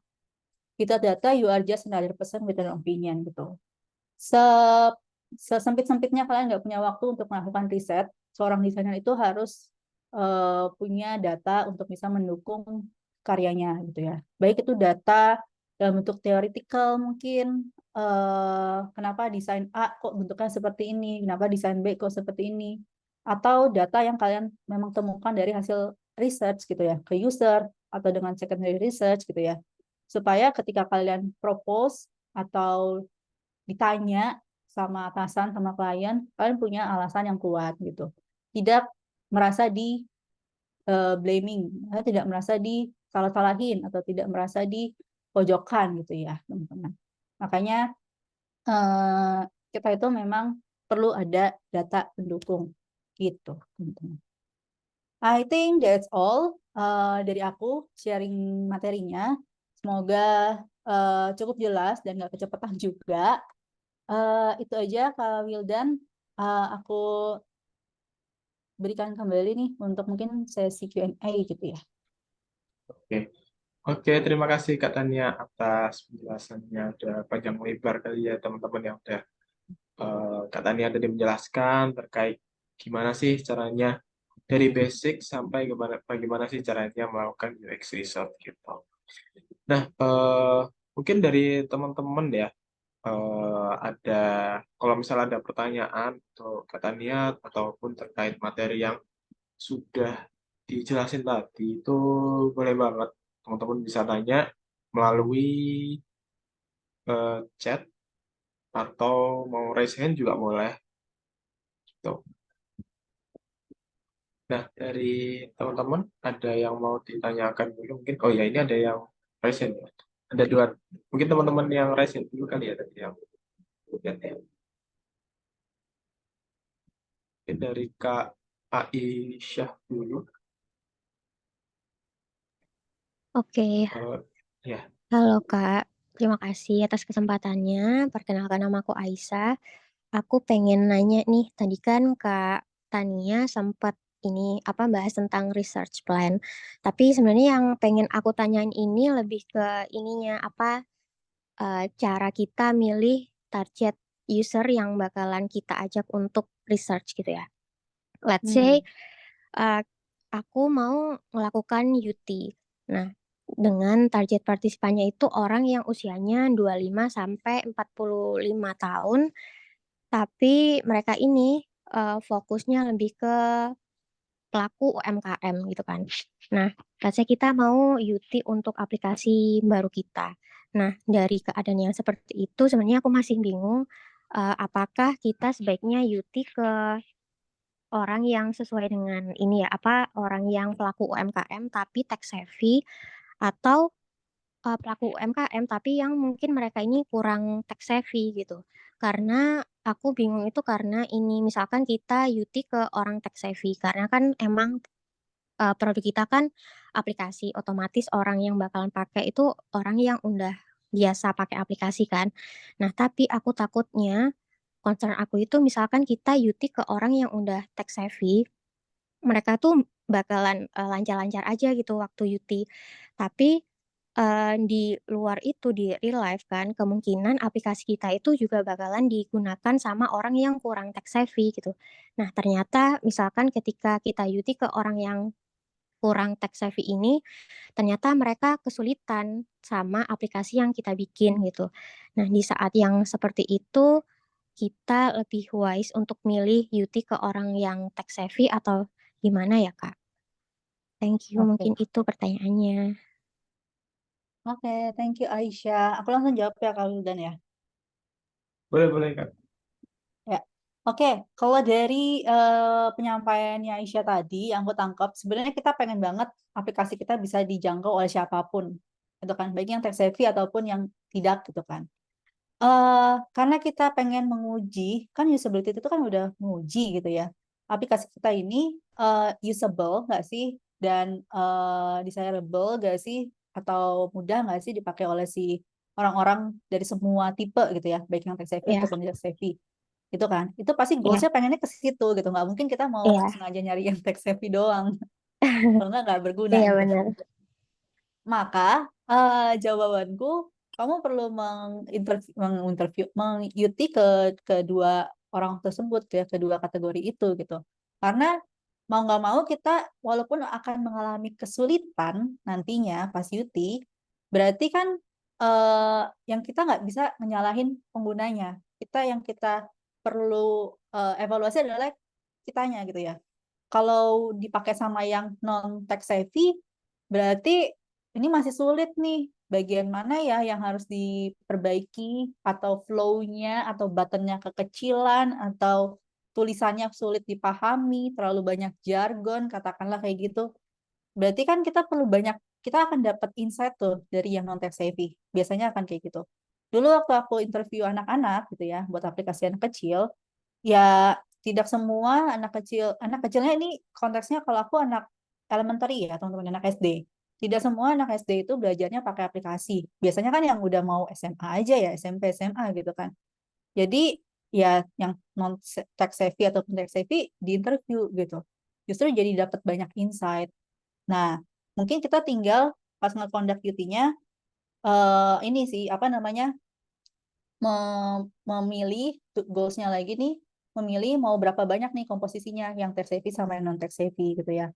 without data you are just another person with an opinion gitu. Se Sesempit-sempitnya kalian nggak punya waktu untuk melakukan riset, seorang desainer itu harus punya data untuk bisa mendukung karyanya gitu ya. Baik itu data dalam bentuk theoretical mungkin, kenapa desain A kok bentuknya seperti ini, kenapa desain B kok seperti ini, atau data yang kalian memang temukan dari hasil research gitu ya, ke user atau dengan secondary research gitu ya, supaya ketika kalian propose atau ditanya sama atasan sama klien, kalian punya alasan yang kuat gitu, tidak merasa di blaming, tidak merasa disalah-salahin atau tidak merasa di pojokan gitu ya teman-teman. Makanya eh, kita itu memang perlu ada data pendukung gitu teman-teman. I think that's all dari aku sharing materinya. Semoga cukup jelas dan nggak kecepatan juga. Itu aja Kak Wildan. Aku berikan kembali nih untuk mungkin sesi Q&A gitu ya. Oke. Oke, terima kasih Kak Tania atas penjelasannya. Udah panjang lebar kali ya teman-teman yang udah Kak Tania tadi menjelaskan terkait gimana sih caranya dari basic sampai bagaimana sih caranya melakukan UX research gitu. Nah, mungkin dari teman-teman ya, ada kalau misalnya ada pertanyaan atau Kak Tania ataupun terkait materi yang sudah dijelasin tadi itu boleh banget teman-teman bisa tanya melalui chat atau mau raise hand juga boleh. Tuh. Nah, dari teman-teman ada yang mau ditanyakan dulu mungkin? Oh ya, ini ada yang raise hand. Ada dua. Mungkin teman-teman yang raise hand dulu kali ya tadi yang lihat ya. Mungkin dari Kak Aisyah dulu. Oke, Ya, halo Kak. Terima kasih atas kesempatannya. Perkenalkan nama aku Aisyah. Aku pengen nanya nih, tadi kan Kak Tania sempat ini apa bahas tentang research plan. Tapi sebenarnya yang pengen aku tanyain ini lebih ke ininya apa cara kita milih target user yang bakalan kita ajak untuk research gitu ya. Let's say Hmm. uh, aku mau melakukan UT. Nah, dengan target partisipannya itu orang yang usianya 25 sampai 45 tahun, tapi mereka ini fokusnya lebih ke pelaku UMKM gitu kan. Nah, let's kita mau UT untuk aplikasi baru kita. Nah, dari keadaan yang seperti itu sebenarnya aku masih bingung apakah kita sebaiknya UT ke orang yang sesuai dengan ini ya, apa orang yang pelaku UMKM tapi tech savvy atau pelaku UMKM tapi yang mungkin mereka ini kurang tech savvy gitu. Karena aku bingung itu karena ini misalkan kita UT ke orang tech savvy karena kan emang produk kita kan aplikasi otomatis orang yang bakalan pakai itu orang yang udah biasa pakai aplikasi kan. Nah, tapi aku takutnya concern aku itu misalkan kita UT ke orang yang udah tech savvy, mereka tuh bakalan lancar-lancar aja gitu waktu UT. Tapi di luar itu di real life kan kemungkinan aplikasi kita itu juga bakalan digunakan sama orang yang kurang tech savvy gitu. Nah, ternyata misalkan ketika kita UT ke orang yang kurang tech savvy ini, ternyata mereka kesulitan sama aplikasi yang kita bikin gitu. Nah, di saat yang seperti itu, kita lebih wise untuk milih UT ke orang yang tech savvy atau gimana ya, Kak? Thank you, Oke, mungkin itu pertanyaannya. oke, thank you Aisyah. Aku langsung jawab ya Kak Wildan ya. boleh Kak. Ya, oke. Kalau dari penyampaiannya Aisyah tadi, yang aku tangkap, sebenarnya kita pengen banget aplikasi kita bisa dijangkau oleh siapapun, gitu kan, baik yang tech savvy ataupun yang tidak, gitu kan. Karena kita pengen menguji, kan usability itu kan udah menguji gitu ya. Aplikasi kita ini usable nggak sih, dan desirable nggak sih, atau mudah nggak sih dipakai oleh si orang-orang dari semua tipe gitu ya, baik yang tech savvy Iya, ataupun tidak savvy itu kan, itu pasti iya, goalsnya pengennya ke situ gitu, nggak mungkin kita mau iya, sengaja nyari yang tech savvy doang, kalau nggak berguna iya gitu kan. benar. Maka jawabanku, kamu perlu menginterview ke kedua orang tersebut ya, kedua kategori itu gitu, karena mau nggak mau kita walaupun akan mengalami kesulitan nantinya pas UT, berarti kan eh, yang kita nggak bisa menyalahin penggunanya, yang kita perlu evaluasi adalah kitanya gitu ya. Kalau dipakai sama yang non tech savvy, berarti ini masih sulit nih. Bagian mana ya yang harus diperbaiki, atau flow-nya, atau buttonnya kekecilan, atau tulisannya sulit dipahami, terlalu banyak jargon, katakanlah kayak gitu. Berarti kan kita akan dapat insight tuh dari yang non tech savvy. Biasanya akan kayak gitu. Dulu waktu aku interview anak-anak gitu ya, buat aplikasi anak kecil, ya tidak semua anak kecilnya ini konteksnya, kalau aku anak elementary ya, teman-teman anak SD. Tidak semua anak SD itu belajarnya pakai aplikasi. Biasanya kan yang udah mau SMA aja ya, SMP, SMA gitu kan. Jadi ya yang non tech savvy ataupun tech savvy di interview gitu. Justru jadi dapat banyak insight. Nah, mungkin kita tinggal pas nge-conduct duty-nya ini sih apa namanya, memilih goals-nya lagi nih, memilih mau berapa banyak nih komposisinya yang tech savvy sama yang non tech savvy gitu ya.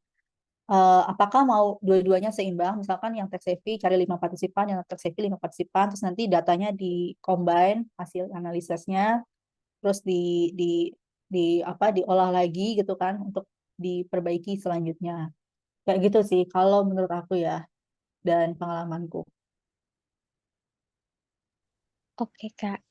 Apakah mau dua-duanya seimbang, misalkan yang tech savvy cari 5 partisipan, yang non tech savvy 5 partisipan, terus nanti datanya di combine hasil analisisnya, terus di di apa diolah lagi gitu kan untuk diperbaiki selanjutnya. Kayak gitu sih kalau menurut aku ya, dan pengalamanku. Oke, Kak.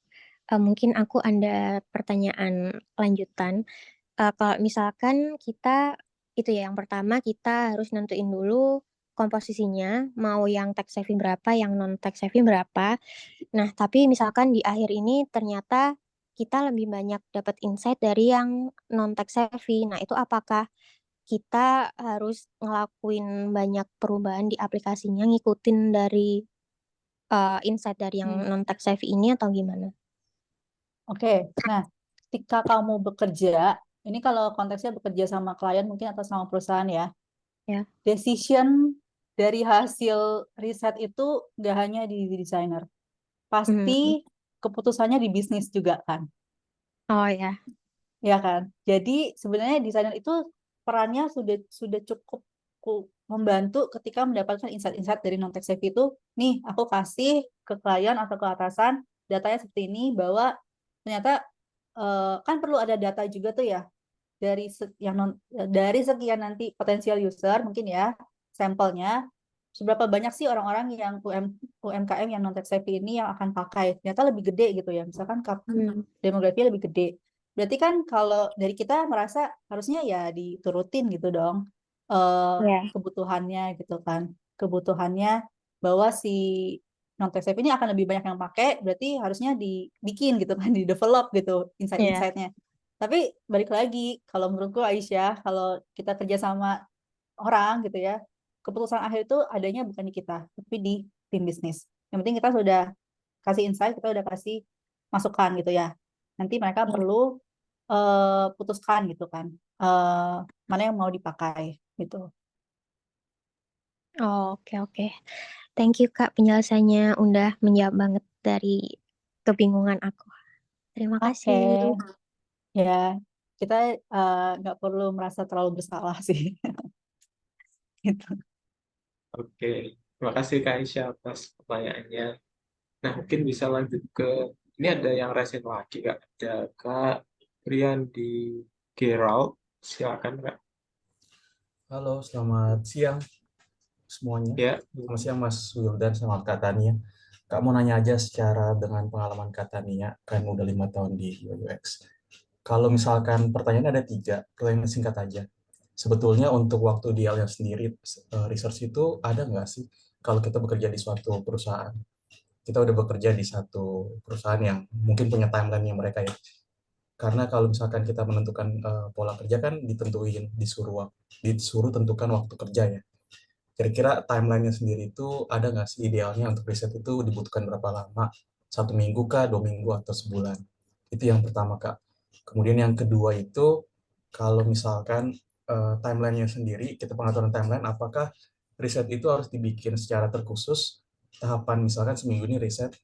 Mungkin aku ada pertanyaan lanjutan. Kalau misalkan kita itu ya yang pertama kita harus nentuin dulu komposisinya mau yang tech savvy berapa, yang non tech savvy berapa. Nah, tapi misalkan di akhir ini ternyata kita lebih banyak dapat insight dari yang non tech savvy. Nah, itu apakah kita harus ngelakuin banyak perubahan di aplikasinya, ngikutin dari insight dari yang non tech savvy ini atau gimana? Oke, nah ketika kamu bekerja, ini kalau konteksnya bekerja sama klien mungkin atau sama perusahaan ya, Ya. decision dari hasil riset itu nggak hanya di desainer, pasti keputusannya di bisnis juga kan, Oh ya. ya kan? Jadi sebenarnya desainer itu perannya sudah cukup membantu ketika mendapatkan insight-insight dari non-tech savvy itu, nih aku kasih ke klien atau ke atasan datanya seperti ini bahwa ternyata kan perlu ada data juga tuh ya dari sekian nanti potensial user mungkin ya sampelnya seberapa banyak sih orang-orang yang UMKM yang non tech savvy ini yang akan pakai, ternyata lebih gede gitu ya, misalkan demografi lebih gede, berarti kan kalau dari kita merasa harusnya ya diturutin gitu dong Ya. kebutuhannya gitu kan, kebutuhannya bahwa si non tech savvy ini akan lebih banyak yang pakai, berarti harusnya dibikin gitu kan, di develop gitu Ya. insight-insightnya. Tapi balik lagi, kalau menurutku Aisyah, kalau kita kerja sama orang gitu ya, keputusan akhir itu adanya bukan di kita, tapi di tim bisnis. Yang penting kita sudah kasih insight, kita sudah kasih masukan gitu ya. Nanti mereka perlu putuskan gitu kan, mana yang mau dipakai gitu. Oh, oke. Thank you Kak, penjelasannya udah menjawab banget dari kebingungan aku. Terima Oke, kasih. ya kita nggak perlu merasa terlalu bersalah sih. Gitu. Oke, terima kasih Kak Aisyah atas pertanyaannya. Nah, mungkin bisa lanjut ke, ini ada yang resin lagi Kak, ada Kak Brian di Gerald, silakan Kak. Halo, selamat siang semuanya. Ya, Selamat siang Mas Wildan sama Kak Tania. Kak mau nanya aja secara dengan pengalaman Kak Tania, kan udah 5 tahun di UX. Kalau misalkan pertanyaan ada 3, pertanyaan singkat aja. Sebetulnya untuk waktu idealnya sendiri, research itu ada nggak sih kalau kita bekerja di suatu perusahaan? Kita udah bekerja di satu perusahaan yang mungkin punya timeline-nya mereka ya. Karena kalau misalkan kita menentukan pola kerja kan disuruh tentukan waktu kerja ya. Kira-kira timeline-nya sendiri itu ada nggak sih idealnya untuk riset itu dibutuhkan berapa lama? 1 minggu kah, 2 minggu, atau sebulan? Itu yang pertama, Kak. Kemudian yang kedua itu, kalau misalkan timeline-nya sendiri, kita pengaturan timeline, apakah riset itu harus dibikin secara terkhusus, tahapan misalkan seminggu ini riset,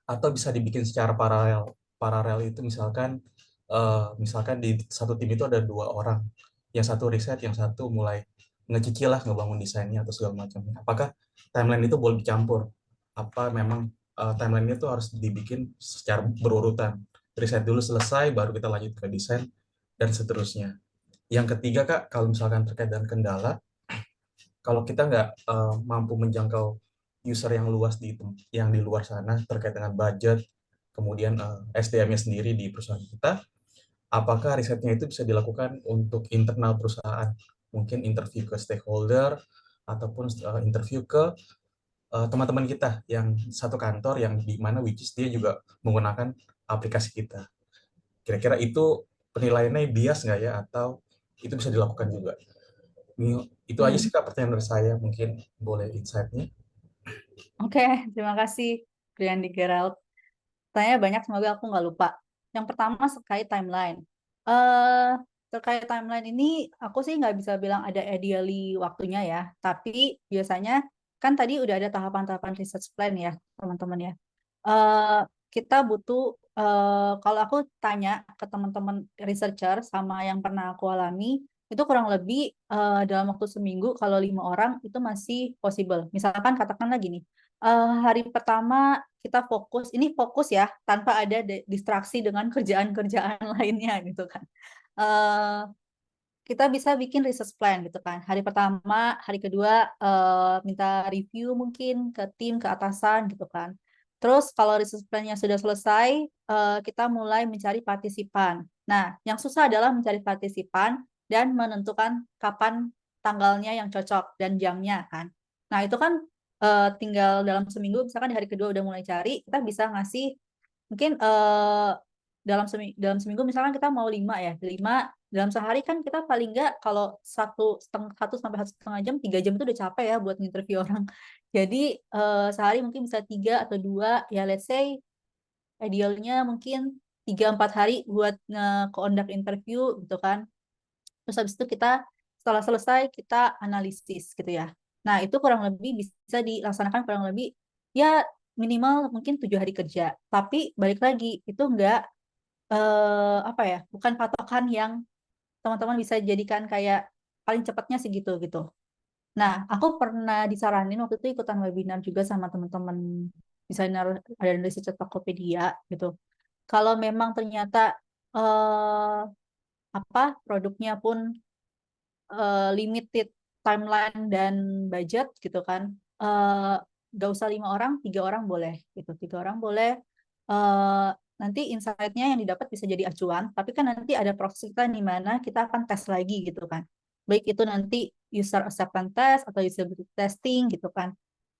atau bisa dibikin secara paralel. Paralel itu misalkan di satu tim itu ada 2 orang, yang satu riset, yang satu mulai ngecicil lah ngebangun desainnya atau segala macamnya. Apakah timeline itu boleh dicampur? Apa memang timeline itu harus dibikin secara berurutan? Riset dulu selesai, baru kita lanjut ke desain, dan seterusnya. Yang ketiga, Kak, kalau misalkan terkait dengan kendala, kalau kita nggak mampu menjangkau user yang luas yang di luar sana terkait dengan budget, kemudian SDM-nya sendiri di perusahaan kita, apakah risetnya itu bisa dilakukan untuk internal perusahaan? Mungkin interview ke stakeholder, ataupun interview ke teman-teman kita yang satu kantor, yang di mana which is dia juga menggunakan aplikasi kita. Kira-kira itu penilaiannya bias nggak ya, atau itu bisa dilakukan juga? Itu aja sih Kak pertanyaan dari saya, mungkin boleh insight-nya. Oke, terima kasih Brian di Gerald. Tanya banyak, semoga aku nggak lupa. Yang pertama terkait timeline. Terkait timeline ini, aku sih nggak bisa bilang ada ideally waktunya ya. Tapi biasanya kan tadi udah ada tahapan-tahapan research plan ya, teman-teman ya. Eh, kita butuh, kalau aku tanya ke teman-teman researcher sama yang pernah aku alami, itu kurang lebih dalam waktu seminggu, kalau 5 orang itu masih possible. Misalkan katakanlah gini, hari pertama kita fokus, ini fokus ya, tanpa ada distraksi dengan kerjaan-kerjaan lainnya gitu kan. Kita bisa bikin research plan gitu kan. Hari pertama, hari kedua minta review mungkin ke tim, ke atasan gitu kan. Terus kalau research plan-nya sudah selesai, kita mulai mencari partisipan. Nah, yang susah adalah mencari partisipan dan menentukan kapan tanggalnya yang cocok dan jamnya kan. Nah, itu kan tinggal dalam seminggu, misalkan di hari kedua udah mulai cari, kita bisa ngasih mungkin dalam seminggu misalkan kita mau 5 ya, 5 dalam sehari kan kita paling nggak kalau 1 sampai 1,5 jam, 3 jam itu udah capek ya buat interview orang. Jadi sehari mungkin bisa 3 atau 2 ya, let's say idealnya mungkin 3-4 hari buat nge-conduct interview gitu kan. Terus habis itu kita setelah selesai kita analisis gitu ya. Nah, itu kurang lebih bisa dilaksanakan kurang lebih ya minimal mungkin 7 hari kerja. Tapi balik lagi itu enggak apa ya, bukan patokan yang teman-teman bisa jadikan kayak paling cepatnya segitu gitu. Nah, aku pernah disaranin waktu itu ikutan webinar juga sama teman-teman desainer ada dari Tokopedia gitu. Kalau memang ternyata eh apa produknya pun limited timeline dan budget gitu kan, gak usah 5 orang, 3 orang boleh gitu, 3 orang boleh. eh, Nanti insight-nya yang didapat bisa jadi acuan, tapi kan nanti ada proses kita di mana kita akan tes lagi gitu kan, baik itu nanti user acceptance test atau usability testing gitu kan,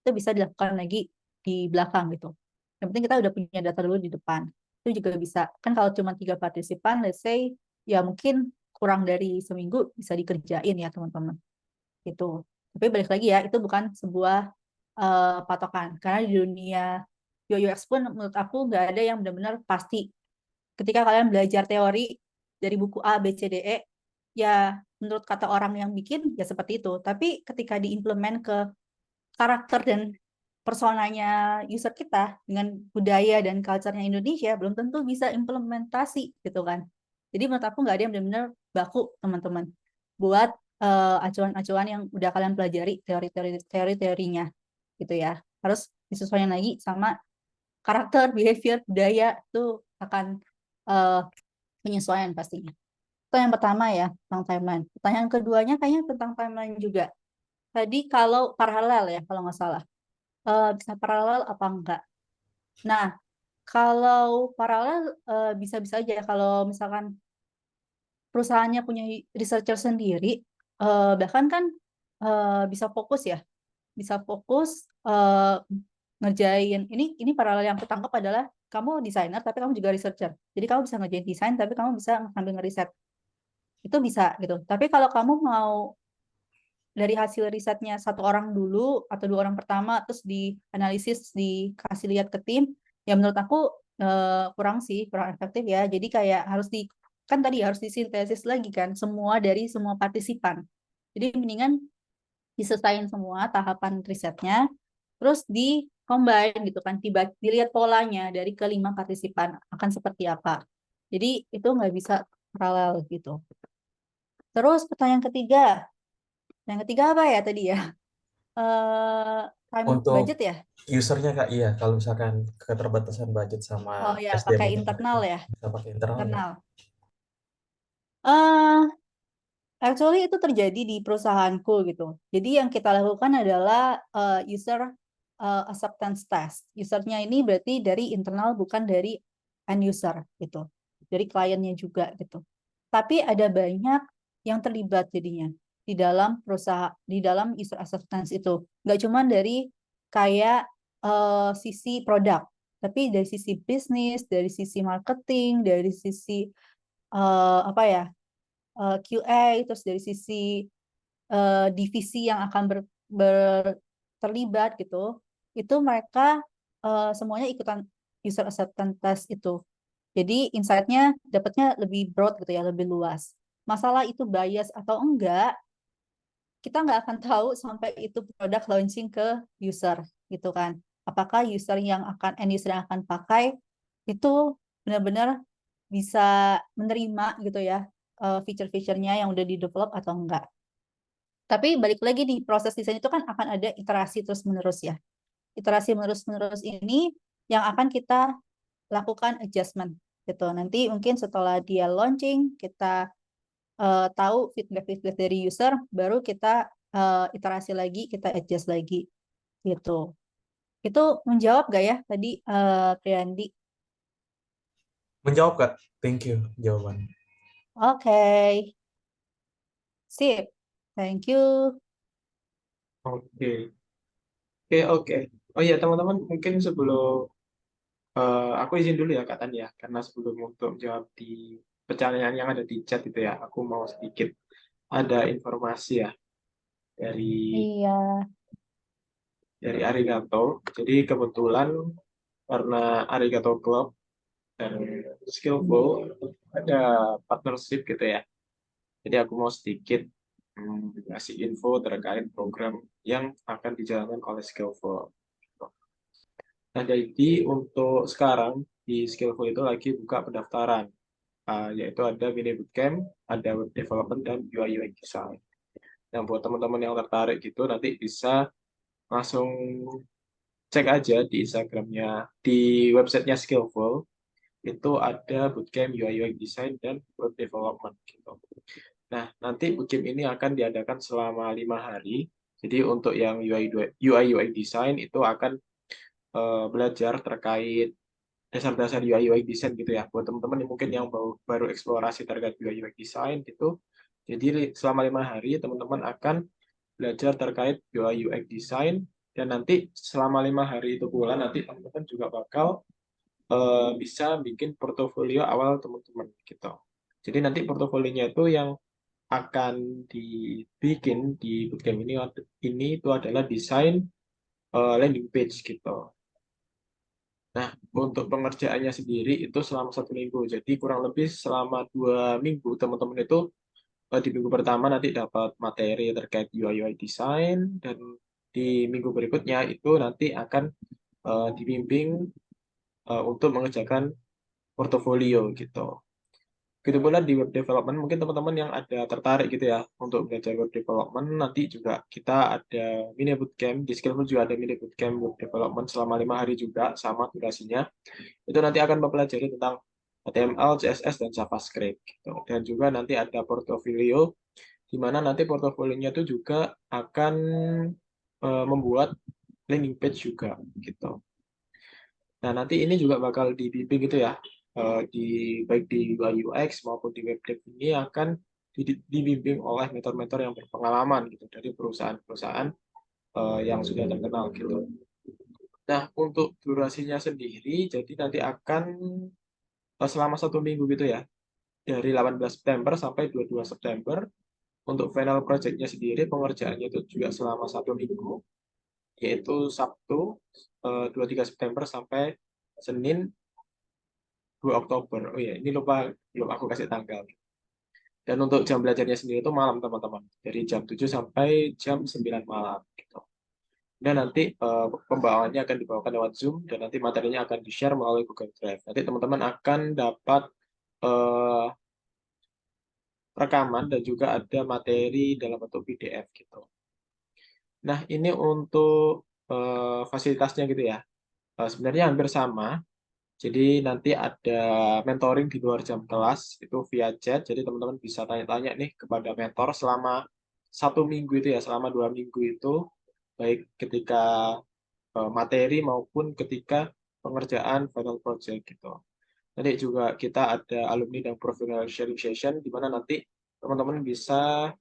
itu bisa dilakukan lagi di belakang gitu. Yang penting kita udah punya data dulu di depan, itu juga bisa kan. Kalau cuma 3 partisipan, let's say ya mungkin kurang dari seminggu bisa dikerjain ya teman-teman gitu. Tapi balik lagi ya, itu bukan sebuah patokan karena di dunia UI UX pun menurut aku nggak ada yang benar-benar pasti. Ketika kalian belajar teori dari buku A B C D E ya menurut kata orang yang bikin ya seperti itu, tapi ketika diimplement ke karakter dan personanya user kita dengan budaya dan culture-nya Indonesia belum tentu bisa implementasi gitu kan. Jadi menurut aku nggak ada yang benar-benar baku teman-teman buat acuan-acuan yang udah kalian pelajari teori-teorinya gitu ya. Harus disesuaikan lagi sama karakter, behavior, budaya itu akan penyesuaian pastinya. Itu yang pertama ya tentang timeline. Pertanyaan keduanya kayaknya tentang timeline juga. Tadi kalau paralel ya kalau nggak salah. Bisa paralel apa enggak? Nah, kalau paralel bisa-bisa aja kalau misalkan perusahaannya punya researcher sendiri, bahkan kan bisa fokus ya, bisa fokus ngerjain ini paralel yang aku tangkap adalah kamu desainer tapi kamu juga researcher. Jadi kamu bisa ngerjain desain tapi kamu bisa sambil ngeriset. Itu bisa gitu. Tapi kalau kamu mau dari hasil risetnya 1 orang dulu atau 2 orang pertama terus dianalisis dikasih lihat ke tim, ya menurut aku kurang efektif ya. Jadi kayak harus kan tadi harus disintesis lagi kan semua dari semua partisipan. Jadi mendingan diselesain semua tahapan risetnya terus di combine gitu kan, dilihat polanya dari kelima partisipan akan seperti apa. Jadi itu nggak bisa paralel gitu. Terus pertanyaan ketiga, yang ketiga apa ya tadi ya? Time Untuk budget ya? usernya Kak, iya, kalau misalkan keterbatasan budget sama Oh ya, SDM pakai itu internal ya, bisa pakai internal nggak? internal. eh Actually itu terjadi di perusahaanku gitu. Jadi yang kita lakukan adalah user acceptance test. Usernya ini berarti dari internal bukan dari end user gitu. Dari kliennya juga gitu. Tapi ada banyak yang terlibat jadinya di dalam perusahaan, di dalam user acceptance itu. Nggak cuma dari kayak sisi produk, tapi dari sisi bisnis, dari sisi marketing, dari sisi apa ya, QA, terus dari sisi divisi yang akan terlibat gitu, itu mereka semuanya ikutan user acceptance test itu. Jadi insight-nya dapatnya lebih broad gitu ya, lebih luas. Masalah itu bias atau enggak, kita nggak akan tahu sampai itu produk launching ke user gitu kan. Apakah user yang akan end user yang akan pakai itu benar-benar bisa menerima gitu ya feature-featurenya yang udah di develop atau enggak. Tapi balik lagi di proses desain itu kan akan ada iterasi terus-menerus ya. Iterasi menerus-menerus ini yang akan kita lakukan adjustment gitu. Nanti mungkin setelah dia launching, kita tahu feedback-feedback dari user, baru kita iterasi lagi, kita adjust lagi gitu. Itu menjawab gak ya tadi Priyandi? Menjawab Kak, thank you jawaban. Oke, sip. Thank you. Oke. Oke. Oh iya teman-teman, mungkin sebelum Aku izin dulu ya Kak Tania, karena sebelum untuk jawab di pertanyaan yang ada di chat itu ya, aku mau sedikit ada informasi ya dari Iya. Arigato. Jadi kebetulan karena Arigato Club dan Skillful ada partnership gitu ya. Jadi aku mau sedikit ngasih info terkait program yang akan dijalankan oleh Skillful. Nah, jadi untuk sekarang di Skillful itu lagi buka pendaftaran, yaitu ada mini bootcamp, ada web development, dan UI UX design. Nah, buat teman-teman yang tertarik gitu, nanti bisa langsung cek aja di Instagramnya, di websitenya Skillful, itu ada bootcamp UI UX design dan web development gitu. Nah, nanti bootcamp ini akan diadakan selama 5 hari. Jadi untuk yang UI UX design itu akan belajar terkait dasar-dasar UI UX design gitu ya. Buat teman-teman yang mungkin yang baru eksplorasi terkait UI UX design gitu. Jadi selama 5 hari teman-teman akan belajar terkait UI UX design, dan nanti selama 5 hari itu pula nanti teman-teman juga bakal bisa bikin portofolio awal teman-teman gitu. Jadi nanti portofolionya itu yang akan dibikin di bootcamp ini itu adalah desain landing page gitu. Nah, untuk pengerjaannya sendiri itu selama 1 minggu. Jadi kurang lebih selama 2 minggu teman-teman itu di minggu pertama nanti dapat materi terkait UI UX design, dan di minggu berikutnya itu nanti akan dibimbing untuk mengerjakan portofolio gitu. Begitu pula di web development, mungkin teman-teman yang ada tertarik gitu ya untuk belajar web development, nanti juga kita ada mini bootcamp, di Skillful juga ada mini bootcamp web development selama 5 hari juga, sama durasinya. Itu nanti akan mempelajari tentang HTML, CSS, dan JavaScript gitu. Dan juga nanti ada portofolio, di mana nanti portofolionya itu juga akan membuat landing page juga gitu. Nah, nanti ini juga bakal dibimbing gitu ya, baik di UI UX maupun di web dev ini akan dibimbing oleh mentor-mentor yang berpengalaman gitu dari perusahaan-perusahaan yang sudah terkenal gitu. Nah, untuk durasinya sendiri, jadi nanti akan selama 1 minggu gitu ya, dari 18 September sampai 22 September. Untuk final project-nya sendiri, pengerjaannya itu juga selama 1 minggu, yaitu Sabtu 23 September sampai Senin 2 Oktober. Oh ya, ini belum aku kasih tanggal. Dan untuk jam belajarnya sendiri itu malam, teman-teman. Dari jam 7 sampai jam 9 malam. Gitu. Dan nanti pembawaannya akan dibawakan lewat Zoom, dan nanti materinya akan di-share melalui Google Drive. Nanti teman-teman akan dapat rekaman dan juga ada materi dalam bentuk PDF gitu. Nah, ini untuk fasilitasnya gitu ya. Sebenarnya hampir sama. Jadi nanti ada mentoring di luar jam kelas, itu via chat. Jadi teman-teman bisa tanya-tanya nih kepada mentor selama 1 minggu itu ya, selama 2 minggu itu, baik ketika materi maupun ketika pengerjaan final project gitu. Nanti juga kita ada alumni dan professional sharing session, di mana nanti teman-teman bisa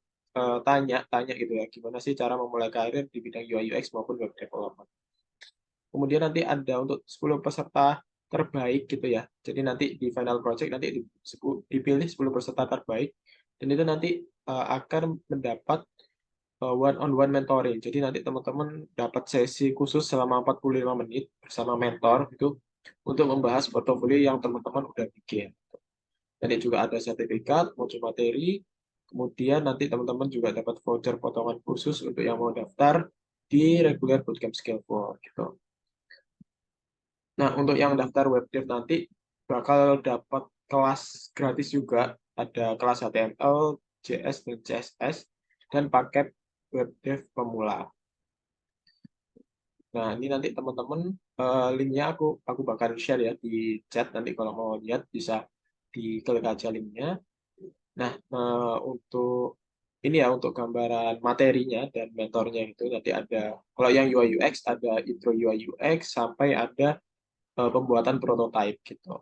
tanya gitu ya, gimana sih cara memulai karir di bidang UI UX maupun web development. Kemudian nanti ada untuk 10 peserta terbaik gitu ya. Jadi nanti di final project nanti dipilih 10 peserta terbaik, dan itu nanti akan mendapat one-on-one mentoring. Jadi nanti teman-teman dapat sesi khusus selama 45 menit bersama mentor itu untuk membahas portofolio yang teman-teman udah bikin. Nanti juga ada sertifikat, modul materi, kemudian nanti teman-teman juga dapat voucher potongan khusus untuk yang mau daftar di regular bootcamp Skillful gitu. Nah, untuk yang daftar web dev nanti bakal dapat kelas gratis juga, ada kelas HTML, JS, dan CSS, dan paket web dev pemula. Nah, ini nanti teman-teman linknya aku bakal share ya di chat, nanti kalau mau lihat bisa diklik aja linknya. Nah, untuk ini ya, untuk gambaran materinya dan mentornya itu nanti ada, kalau yang UI UX ada intro UI UX sampai ada pembuatan prototype gitu.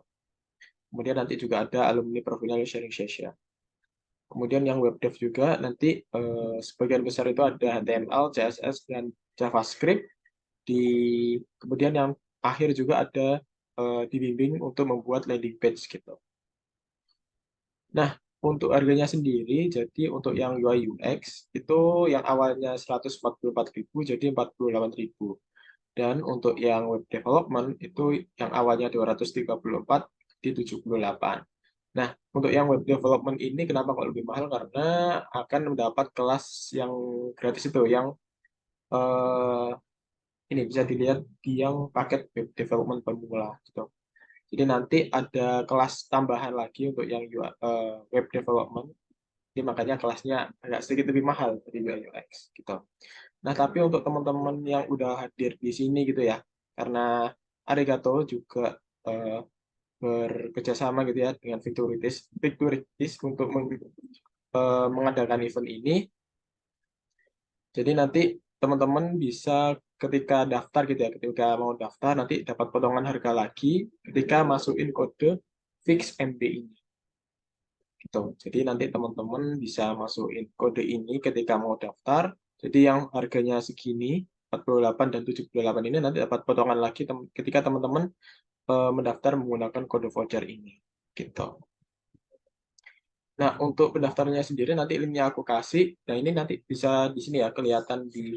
Kemudian nanti juga ada alumni professional sharing session. Kemudian yang web dev juga nanti sebagian besar itu ada HTML, CSS, dan JavaScript. Kemudian yang akhir juga ada dibimbing untuk membuat landing page gitu. Nah, untuk harganya sendiri, jadi untuk yang UI UX itu yang awalnya 144.000 jadi 48.000. Dan untuk yang web development itu yang awalnya 234 di 78. Nah, untuk yang web development ini kenapa kok lebih mahal? Karena akan mendapat kelas yang gratis itu, yang eh, ini bisa dilihat di yang paket web development pemula gitu. Jadi nanti ada kelas tambahan lagi untuk yang web development. Jadi makanya kelasnya agak sedikit lebih mahal dari UI UX gitu. Nah, tapi untuk teman-teman yang udah hadir di sini gitu ya, karena Arigato juga eh, bekerja sama gitu ya dengan Victoritis untuk mengadakan event ini. Jadi nanti teman-teman bisa ketika daftar gitu ya, ketika mau daftar nanti dapat potongan harga lagi ketika masukin kode fix MB ini. Gitu. Jadi nanti teman-teman bisa masukin kode ini ketika mau daftar. Jadi yang harganya segini 48 dan 78 ini nanti dapat potongan lagi ketika teman-teman mendaftar menggunakan kode voucher ini. Gitu. Nah, untuk pendaftarannya sendiri nanti linknya aku kasih. Nah, ini nanti bisa di sini ya kelihatan di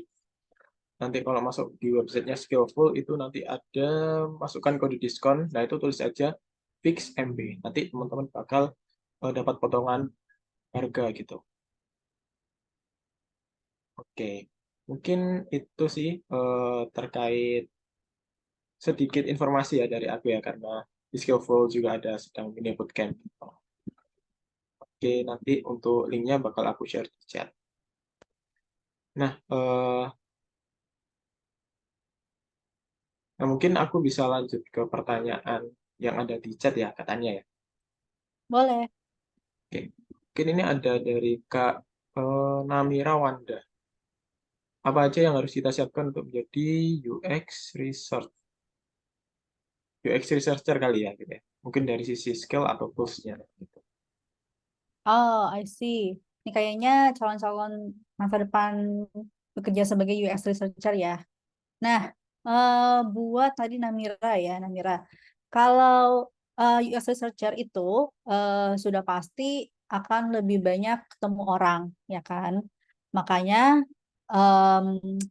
nanti kalau masuk di websitenya Skillful itu nanti ada masukkan kode diskon. Nah, itu tulis aja fix MB. Nanti teman-teman bakal dapat potongan harga gitu. Oke, mungkin itu sih terkait sedikit informasi ya dari aku ya karena di Skillful juga ada sedang mini bootcamp. Oke, nanti untuk linknya bakal aku share di chat. Nah, mungkin aku bisa lanjut ke pertanyaan yang ada di chat ya katanya ya. Boleh. Oke, mungkin ini ada dari Kak Namira Wanda. Apa aja yang harus kita siapkan untuk menjadi UX researcher kali ya gitu ya. Mungkin dari sisi skill atau tools-nya gitu. Oh, I see. Ini kayaknya calon-calon masa depan bekerja sebagai UX researcher ya. Nah, buat tadi Namira ya, Namira. Kalau UX researcher itu sudah pasti akan lebih banyak ketemu orang, ya kan? Makanya em,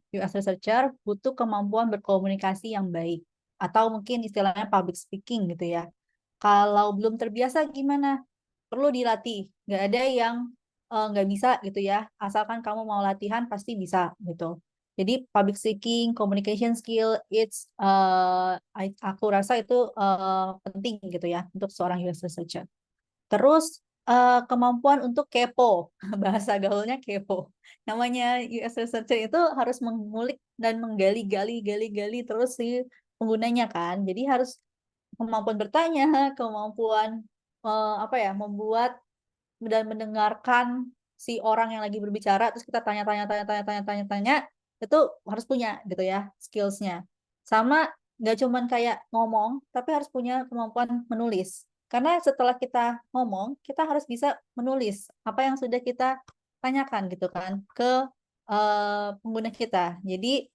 UX researcher butuh kemampuan berkomunikasi yang baik, atau mungkin istilahnya public speaking gitu ya. Kalau belum terbiasa gimana? Perlu dilatih. Nggak ada yang nggak bisa gitu ya. Asalkan kamu mau latihan pasti bisa gitu. Jadi public speaking, communication skill, aku rasa itu penting gitu ya untuk seorang UX researcher. Terus kemampuan untuk kepo, bahasa gaulnya kepo. Namanya UX researcher itu harus mengulik dan menggali-gali terus si penggunanya kan. Jadi harus kemampuan bertanya, kemampuan apa ya, membuat dan mendengarkan si orang yang lagi berbicara, terus kita tanya, itu harus punya gitu ya skillsnya. Sama nggak cuman kayak ngomong, tapi harus punya kemampuan menulis. Karena setelah kita ngomong, kita harus bisa menulis apa yang sudah kita tanyakan gitu kan ke pengguna kita. Jadi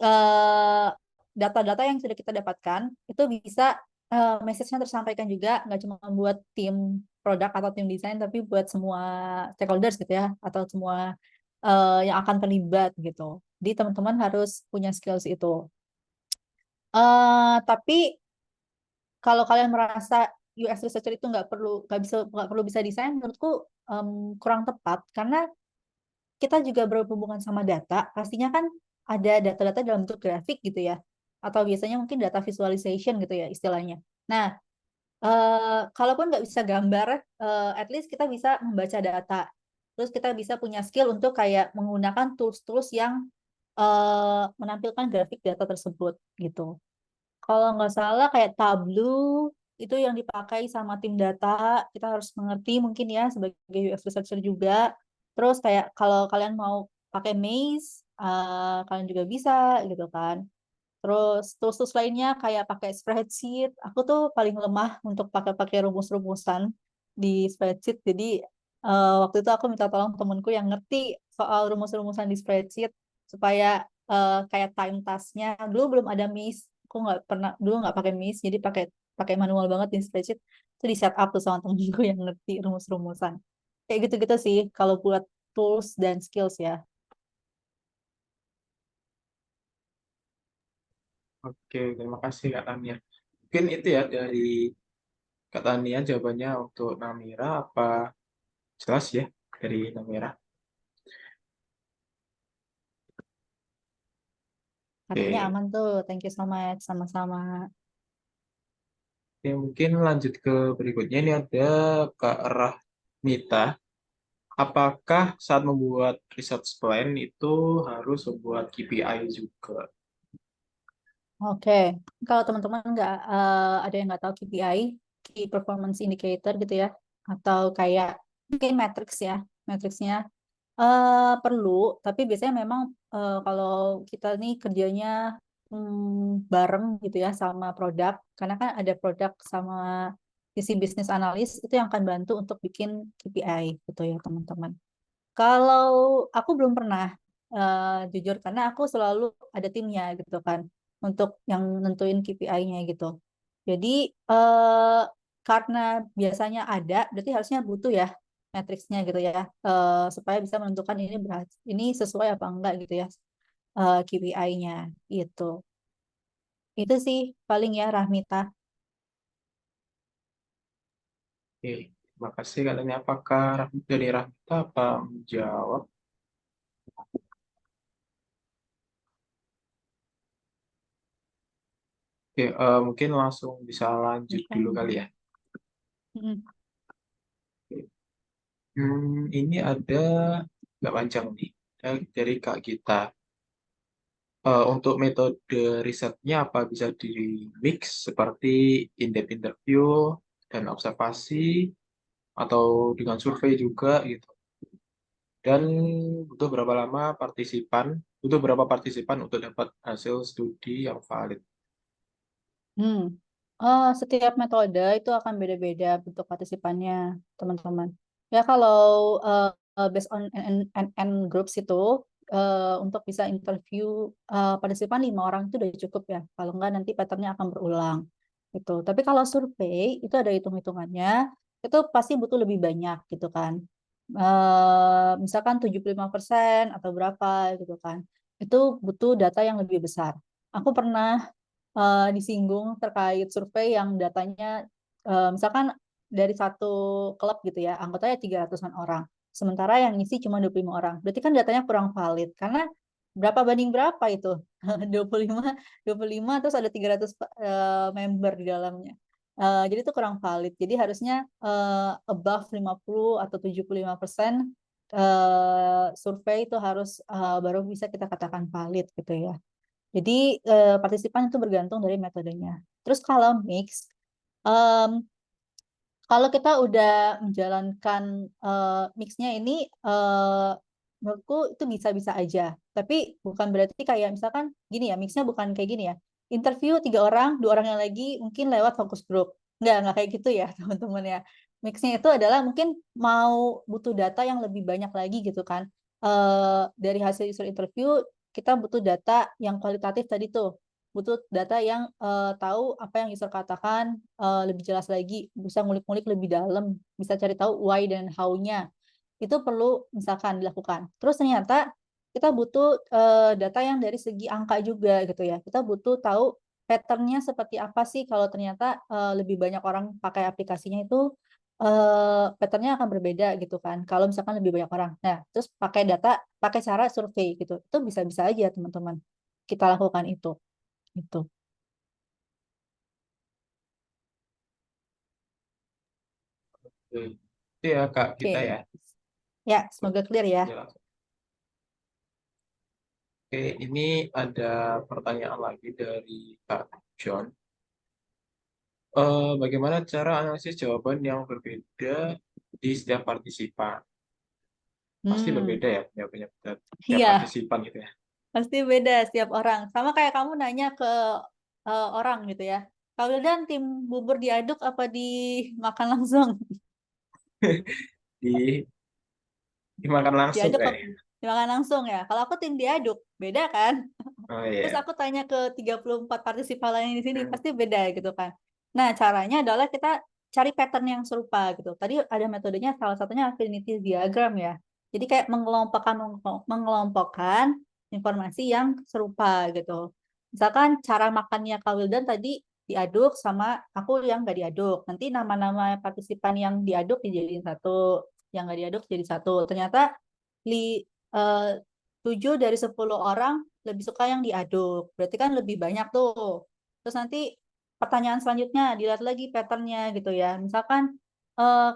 eh, data-data yang sudah kita dapatkan itu bisa message-nya tersampaikan juga nggak cuma buat tim produk atau tim desain tapi buat semua stakeholders gitu ya atau semua yang akan terlibat gitu. Jadi teman-teman harus punya skills itu. Tapi kalau kalian merasa UX researcher itu nggak perlu bisa desain, menurutku kurang tepat karena kita juga berhubungan sama data, pastinya kan ada data-data dalam bentuk grafik gitu ya, atau biasanya mungkin data visualization gitu ya istilahnya. Nah, kalaupun nggak bisa gambar, at least kita bisa membaca data. Terus kita bisa punya skill untuk kayak menggunakan tools-tools yang menampilkan grafik data tersebut gitu. Kalau nggak salah kayak Tableau itu yang dipakai sama tim data, kita harus mengerti mungkin ya sebagai UX researcher juga. Terus kayak kalau kalian mau pakai Maze, kalian juga bisa gitu kan. Terus tools-tools lainnya kayak pakai spreadsheet. Aku tuh paling lemah untuk pakai rumus-rumusan di spreadsheet. Jadi waktu itu aku minta tolong temenku yang ngerti soal rumus-rumusan di spreadsheet supaya kayak time task-nya dulu belum ada Maze. aku dulu nggak pakai MIS, jadi pakai manual banget di spreadsheet. Itu di setup tuh sama temenku yang ngerti rumus-rumusan. Kayak gitu-gitu sih kalau buat tools dan skills ya. Oke, terima kasih Kak Tania. Mungkin itu ya dari Kak Tania jawabannya untuk Namira, apa jelas ya dari Namira? Katanya Oke, aman tuh, thank you so much, sama-sama. Oke, mungkin lanjut ke berikutnya. Ini ada Kak Rahmita. Apakah saat membuat research plan itu harus membuat KPI juga? Oke, kalau teman-teman nggak ada yang nggak tahu KPI, Key Performance Indicator gitu ya, atau kayak mungkin matrix ya, matriksnya perlu, tapi biasanya memang kalau kita nih kerjanya bareng gitu ya sama produk, karena kan ada produk sama sisi bisnis analis itu yang akan bantu untuk bikin KPI gitu ya teman-teman. Kalau aku belum pernah jujur karena aku selalu ada timnya gitu kan untuk yang nentuin KPI-nya gitu. Jadi karena biasanya ada, berarti harusnya butuh ya matriksnya gitu ya supaya bisa menentukan ini sesuai apa enggak gitu ya KPI-nya gitu. Itu sih paling ya Rahmita. Oke, terima kasih katanya. Apakah dari Rahmita apa menjawab? Oke, mungkin langsung bisa lanjut dulu kali ya. Mm-mm. Ini ada nggak panjang nih dari Kak Gita. Untuk metode risetnya apa bisa di mix seperti in-depth interview dan observasi atau dengan survei juga gitu. Dan butuh berapa partisipan untuk dapat hasil studi yang valid. Hmm. Setiap metode itu akan beda-beda bentuk partisipannya, teman-teman. Ya kalau based on N groups itu untuk bisa interview partisipan 5 orang itu udah cukup ya. Kalau enggak nanti patternnya akan berulang. Gitu. Tapi kalau survei itu ada hitung-hitungannya, itu pasti butuh lebih banyak gitu kan. Misalkan 75% atau berapa gitu kan. Itu butuh data yang lebih besar. Aku pernah disinggung terkait survei yang datanya misalkan dari satu klub gitu ya, anggotanya 300-an orang. Sementara yang ngisi cuma 25 orang. Berarti kan datanya kurang valid karena berapa banding berapa itu? 25 terus ada 300 member di dalamnya. Jadi itu kurang valid. Jadi harusnya above 50 atau 75% survei itu harus baru bisa kita katakan valid gitu ya. Jadi partisipan itu bergantung dari metodenya. Terus kalau mix, em, kalau kita udah menjalankan mixnya ini, menurutku itu bisa-bisa aja. Tapi bukan berarti kayak misalkan gini ya, mixnya bukan kayak gini ya. Interview 3 orang, 2 orang yang lagi mungkin lewat focus group. Nggak kayak gitu ya teman-teman ya. Mixnya itu adalah mungkin mau butuh data yang lebih banyak lagi gitu kan. Dari hasil user interview, kita butuh data yang kualitatif tadi tuh. Butuh data yang tahu apa yang user katakan lebih jelas lagi, bisa ngulik-ngulik lebih dalam, bisa cari tahu why dan how-nya. Itu perlu misalkan dilakukan. Terus ternyata kita butuh data yang dari segi angka juga gitu ya. Kita butuh tahu pattern-nya seperti apa sih kalau ternyata lebih banyak orang pakai aplikasinya itu pattern-nya akan berbeda gitu kan. Kalau misalkan lebih banyak orang. Nah, terus pakai data, pakai cara survei gitu. Itu bisa-bisa aja teman-teman. Kita lakukan itu. Gitu. Oke. Itu ya Kak kita Oke. ya. Ya, semoga clear ya. Jelas. Oke, ini ada pertanyaan lagi dari Kak John. Bagaimana cara analisis jawaban yang berbeda di setiap partisipan? Pasti Hmm, berbeda ya jawabannya setiap iya, partisipan gitu ya. pasti beda setiap orang. Sama kayak kamu nanya ke orang gitu ya. Kalau dan tim bubur diaduk apa dimakan langsung? Di dimakan langsung Diaduk, kayaknya. dimakan langsung ya. Kalau aku tim diaduk, beda kan? Oh Terus iya. aku tanya ke 34 partisipan lain di sini, pasti beda gitu kan. Nah, caranya adalah kita cari pattern yang serupa gitu. Tadi ada metodenya, salah satunya affinity diagram ya. Jadi kayak mengelompokkan informasi yang serupa gitu. Misalkan cara makannya Kak Wildan tadi diaduk sama aku yang nggak diaduk. Nanti nama-nama partisipan yang diaduk dijadiin satu, yang nggak diaduk jadi satu. Ternyata 7 dari 10 orang lebih suka yang diaduk. Berarti kan lebih banyak tuh. Terus nanti pertanyaan selanjutnya dilihat lagi patternnya gitu ya. Misalkan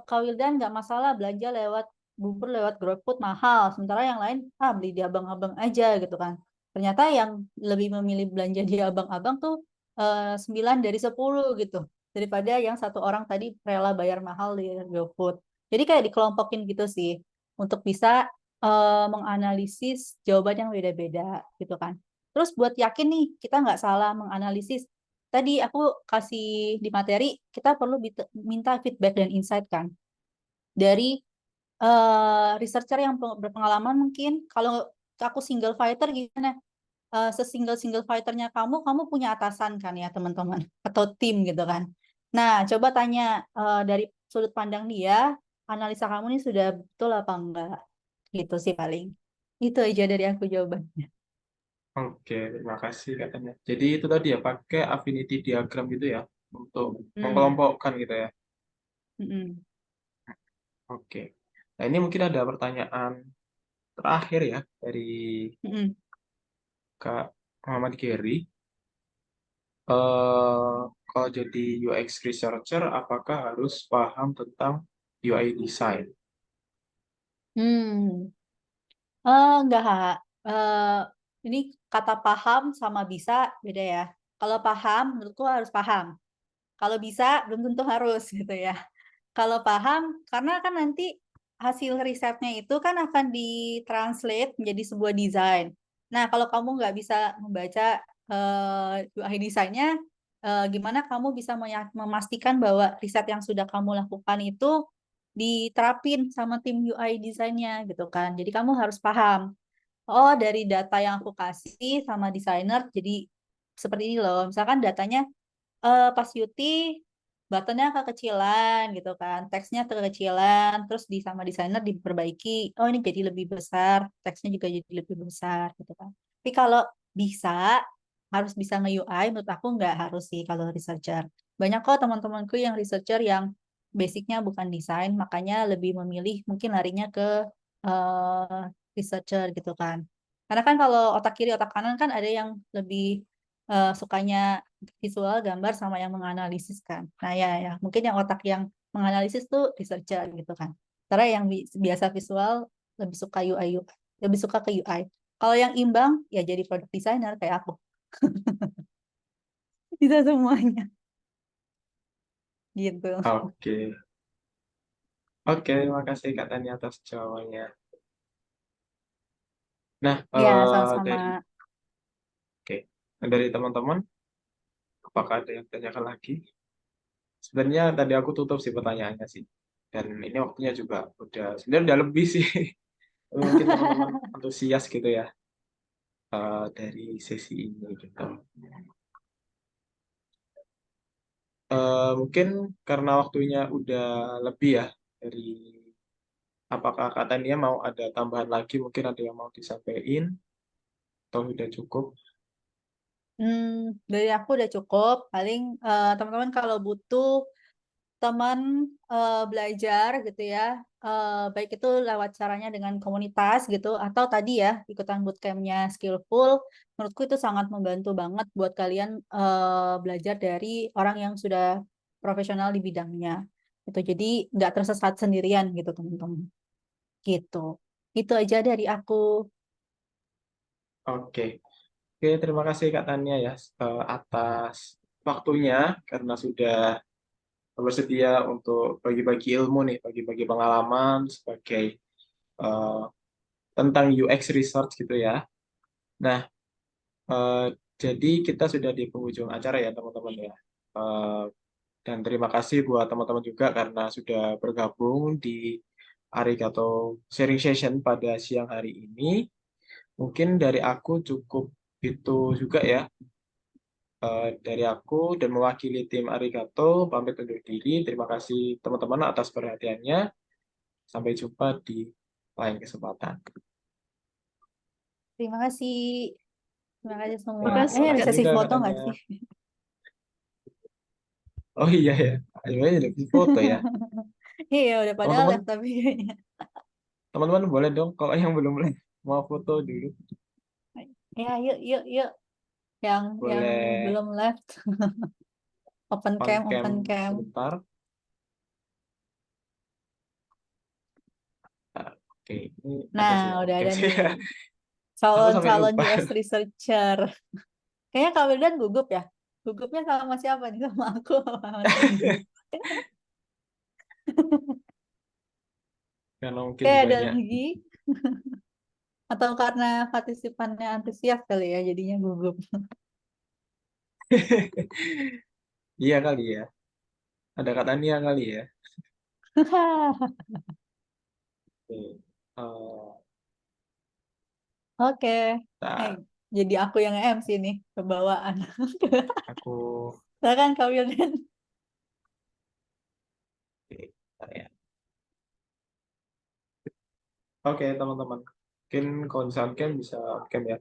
Kak Wildan nggak masalah belanja lewat bubur lewat GrabFood mahal, sementara yang lain beli di abang-abang aja gitu kan. Ternyata yang lebih memilih belanja di abang-abang tuh 9 dari 10 gitu. Daripada yang satu orang tadi rela bayar mahal di GrabFood. Jadi kayak dikelompokin gitu sih untuk bisa menganalisis jawaban yang beda-beda gitu kan. Terus buat yakin nih kita nggak salah menganalisis, tadi aku kasih di materi kita perlu minta feedback dan insight kan dari researcher yang berpengalaman. Mungkin kalau aku single fighter gimana? Sesingle fighternya kamu punya atasan kan ya teman-teman atau tim gitu kan. Nah coba tanya dari sudut pandang dia, analisa kamu nih sudah betul apa enggak gitu sih paling. Itu aja dari aku jawabannya. Oke, terima kasih katanya. Jadi itu tadi ya, pakai affinity diagram gitu ya, untuk Hmm. mengelompokkan gitu ya. Mm-mm. Oke. Nah, ini mungkin ada pertanyaan terakhir ya, dari Mm-mm. Kak Muhammad Gary. Kalau jadi UX researcher, apakah harus paham tentang UI design? Hmm. Enggak. Eh, ini kata paham sama bisa beda ya. Kalau paham, menurutku harus paham. Kalau bisa, belum tentu harus gitu ya. Kalau paham, karena kan nanti hasil risetnya itu kan akan ditranslate menjadi sebuah desain. Nah, kalau kamu nggak bisa membaca UI desainnya, gimana kamu bisa memastikan bahwa riset yang sudah kamu lakukan itu diterapin sama tim UI desainnya gitu kan. Jadi kamu harus paham. Oh, dari data yang aku kasih sama desainer, jadi seperti ini loh. Misalkan datanya pas Yuti buttonnya kekecilan gitu kan, teksnya kekecilan, terus sama desainer diperbaiki. Oh ini jadi lebih besar, teksnya juga jadi lebih besar gitu kan. Tapi kalau bisa harus bisa nge-UI, menurut aku nggak harus sih kalau researcher. Banyak kok teman-temanku yang researcher yang basicnya bukan desain, makanya lebih memilih mungkin larinya ke eh, researcher gitu kan. Karena kan kalau otak kiri otak kanan kan ada yang lebih sukanya visual gambar sama yang menganalisis kan. Nah ya mungkin yang otak yang menganalisis tuh researcher gitu kan. Karena yang biasa visual lebih suka UI, lebih suka ke UI. Kalau yang imbang ya jadi product designer kayak aku. Bisa semuanya gitu. Oke. Oke, terima kasih Kak Tani atas jawabannya. Nah, Ya, sama-sama. oke. Nah, dari teman-teman, apakah ada yang tanyakan lagi? Sebenarnya tadi aku tutup sih pertanyaannya sih. Dan ini waktunya juga sebenarnya udah lebih sih. Tapi mungkin teman-teman antusias gitu ya, dari sesi ini gitu. Mungkin karena waktunya udah lebih ya, dari apakah Kak Tania mau ada tambahan lagi, mungkin ada yang mau disampaikan, atau udah cukup? Dari aku udah cukup. Paling teman-teman kalau butuh teman belajar gitu ya, baik itu lewat caranya dengan komunitas gitu, atau tadi ya ikutan bootcampnya Skillful, menurutku itu sangat membantu banget buat kalian belajar dari orang yang sudah profesional di bidangnya. Itu jadi nggak tersesat sendirian gitu teman-teman. Gitu. Itu aja dari aku. Oke. Oke, terima kasih Kak Tania ya, atas waktunya, karena sudah bersedia untuk bagi-bagi ilmu nih, bagi-bagi pengalaman sebagai eh, tentang UX research gitu ya. Nah, eh, jadi kita sudah di penghujung acara ya teman-teman ya. Eh, dan terima kasih buat teman-teman juga karena sudah bergabung di arigato sharing session pada siang hari ini. Mungkin dari aku cukup itu juga ya. Dari aku dan mewakili tim Arigato, pamit undur diri. Terima kasih teman-teman atas perhatiannya. Sampai jumpa di lain kesempatan. Terima kasih. Terima kasih semua. Terima kasih, Ada Makasih Kak. sesi juga foto nggak katanya. sih? Oh iya ya, ayo aja di foto ya. Iya, udah pada Teman-teman, live tapi kayaknya. teman-teman boleh dong kalau yang belum live mau foto dulu. Ya, yuk, yuk, yuk. Yang Boleh belum live, open on cam, cam open cam. sebentar. Nah, oke, ini ada sih Nah, on udah cam ada sih. nih. Aku sampai Calon-calon lupa. US researcher. Kayaknya Kak Wildan gugup ya? Gugupnya sama siapa nih? Sama aku sama Cindy. Karena mungkin Oke, juga ada ini lagi? Atau karena partisipannya antusias kali ya, jadinya gugup. iya kali ya. Ada kata Nia kali ya. Oke. Oke. Eh, Bentar, jadi aku yang MC nih, kebawaan. aku Silakan Kak Wildan. oke, bentar ya. Oke, teman-teman. Mungkin kalau misalkan bisa on cam ya.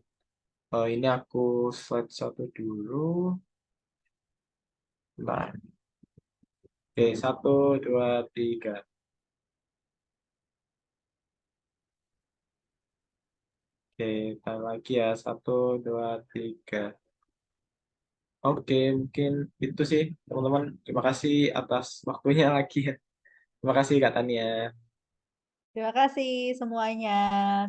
Ini aku slide satu dulu. Bentar. Oke, 1, 2, 3. Oke, kita lagi ya. 1, 2, 3. Oke, mungkin itu sih, teman-teman. Terima kasih atas waktunya lagi ya. Terima kasih, Kak Tania. Terima kasih semuanya.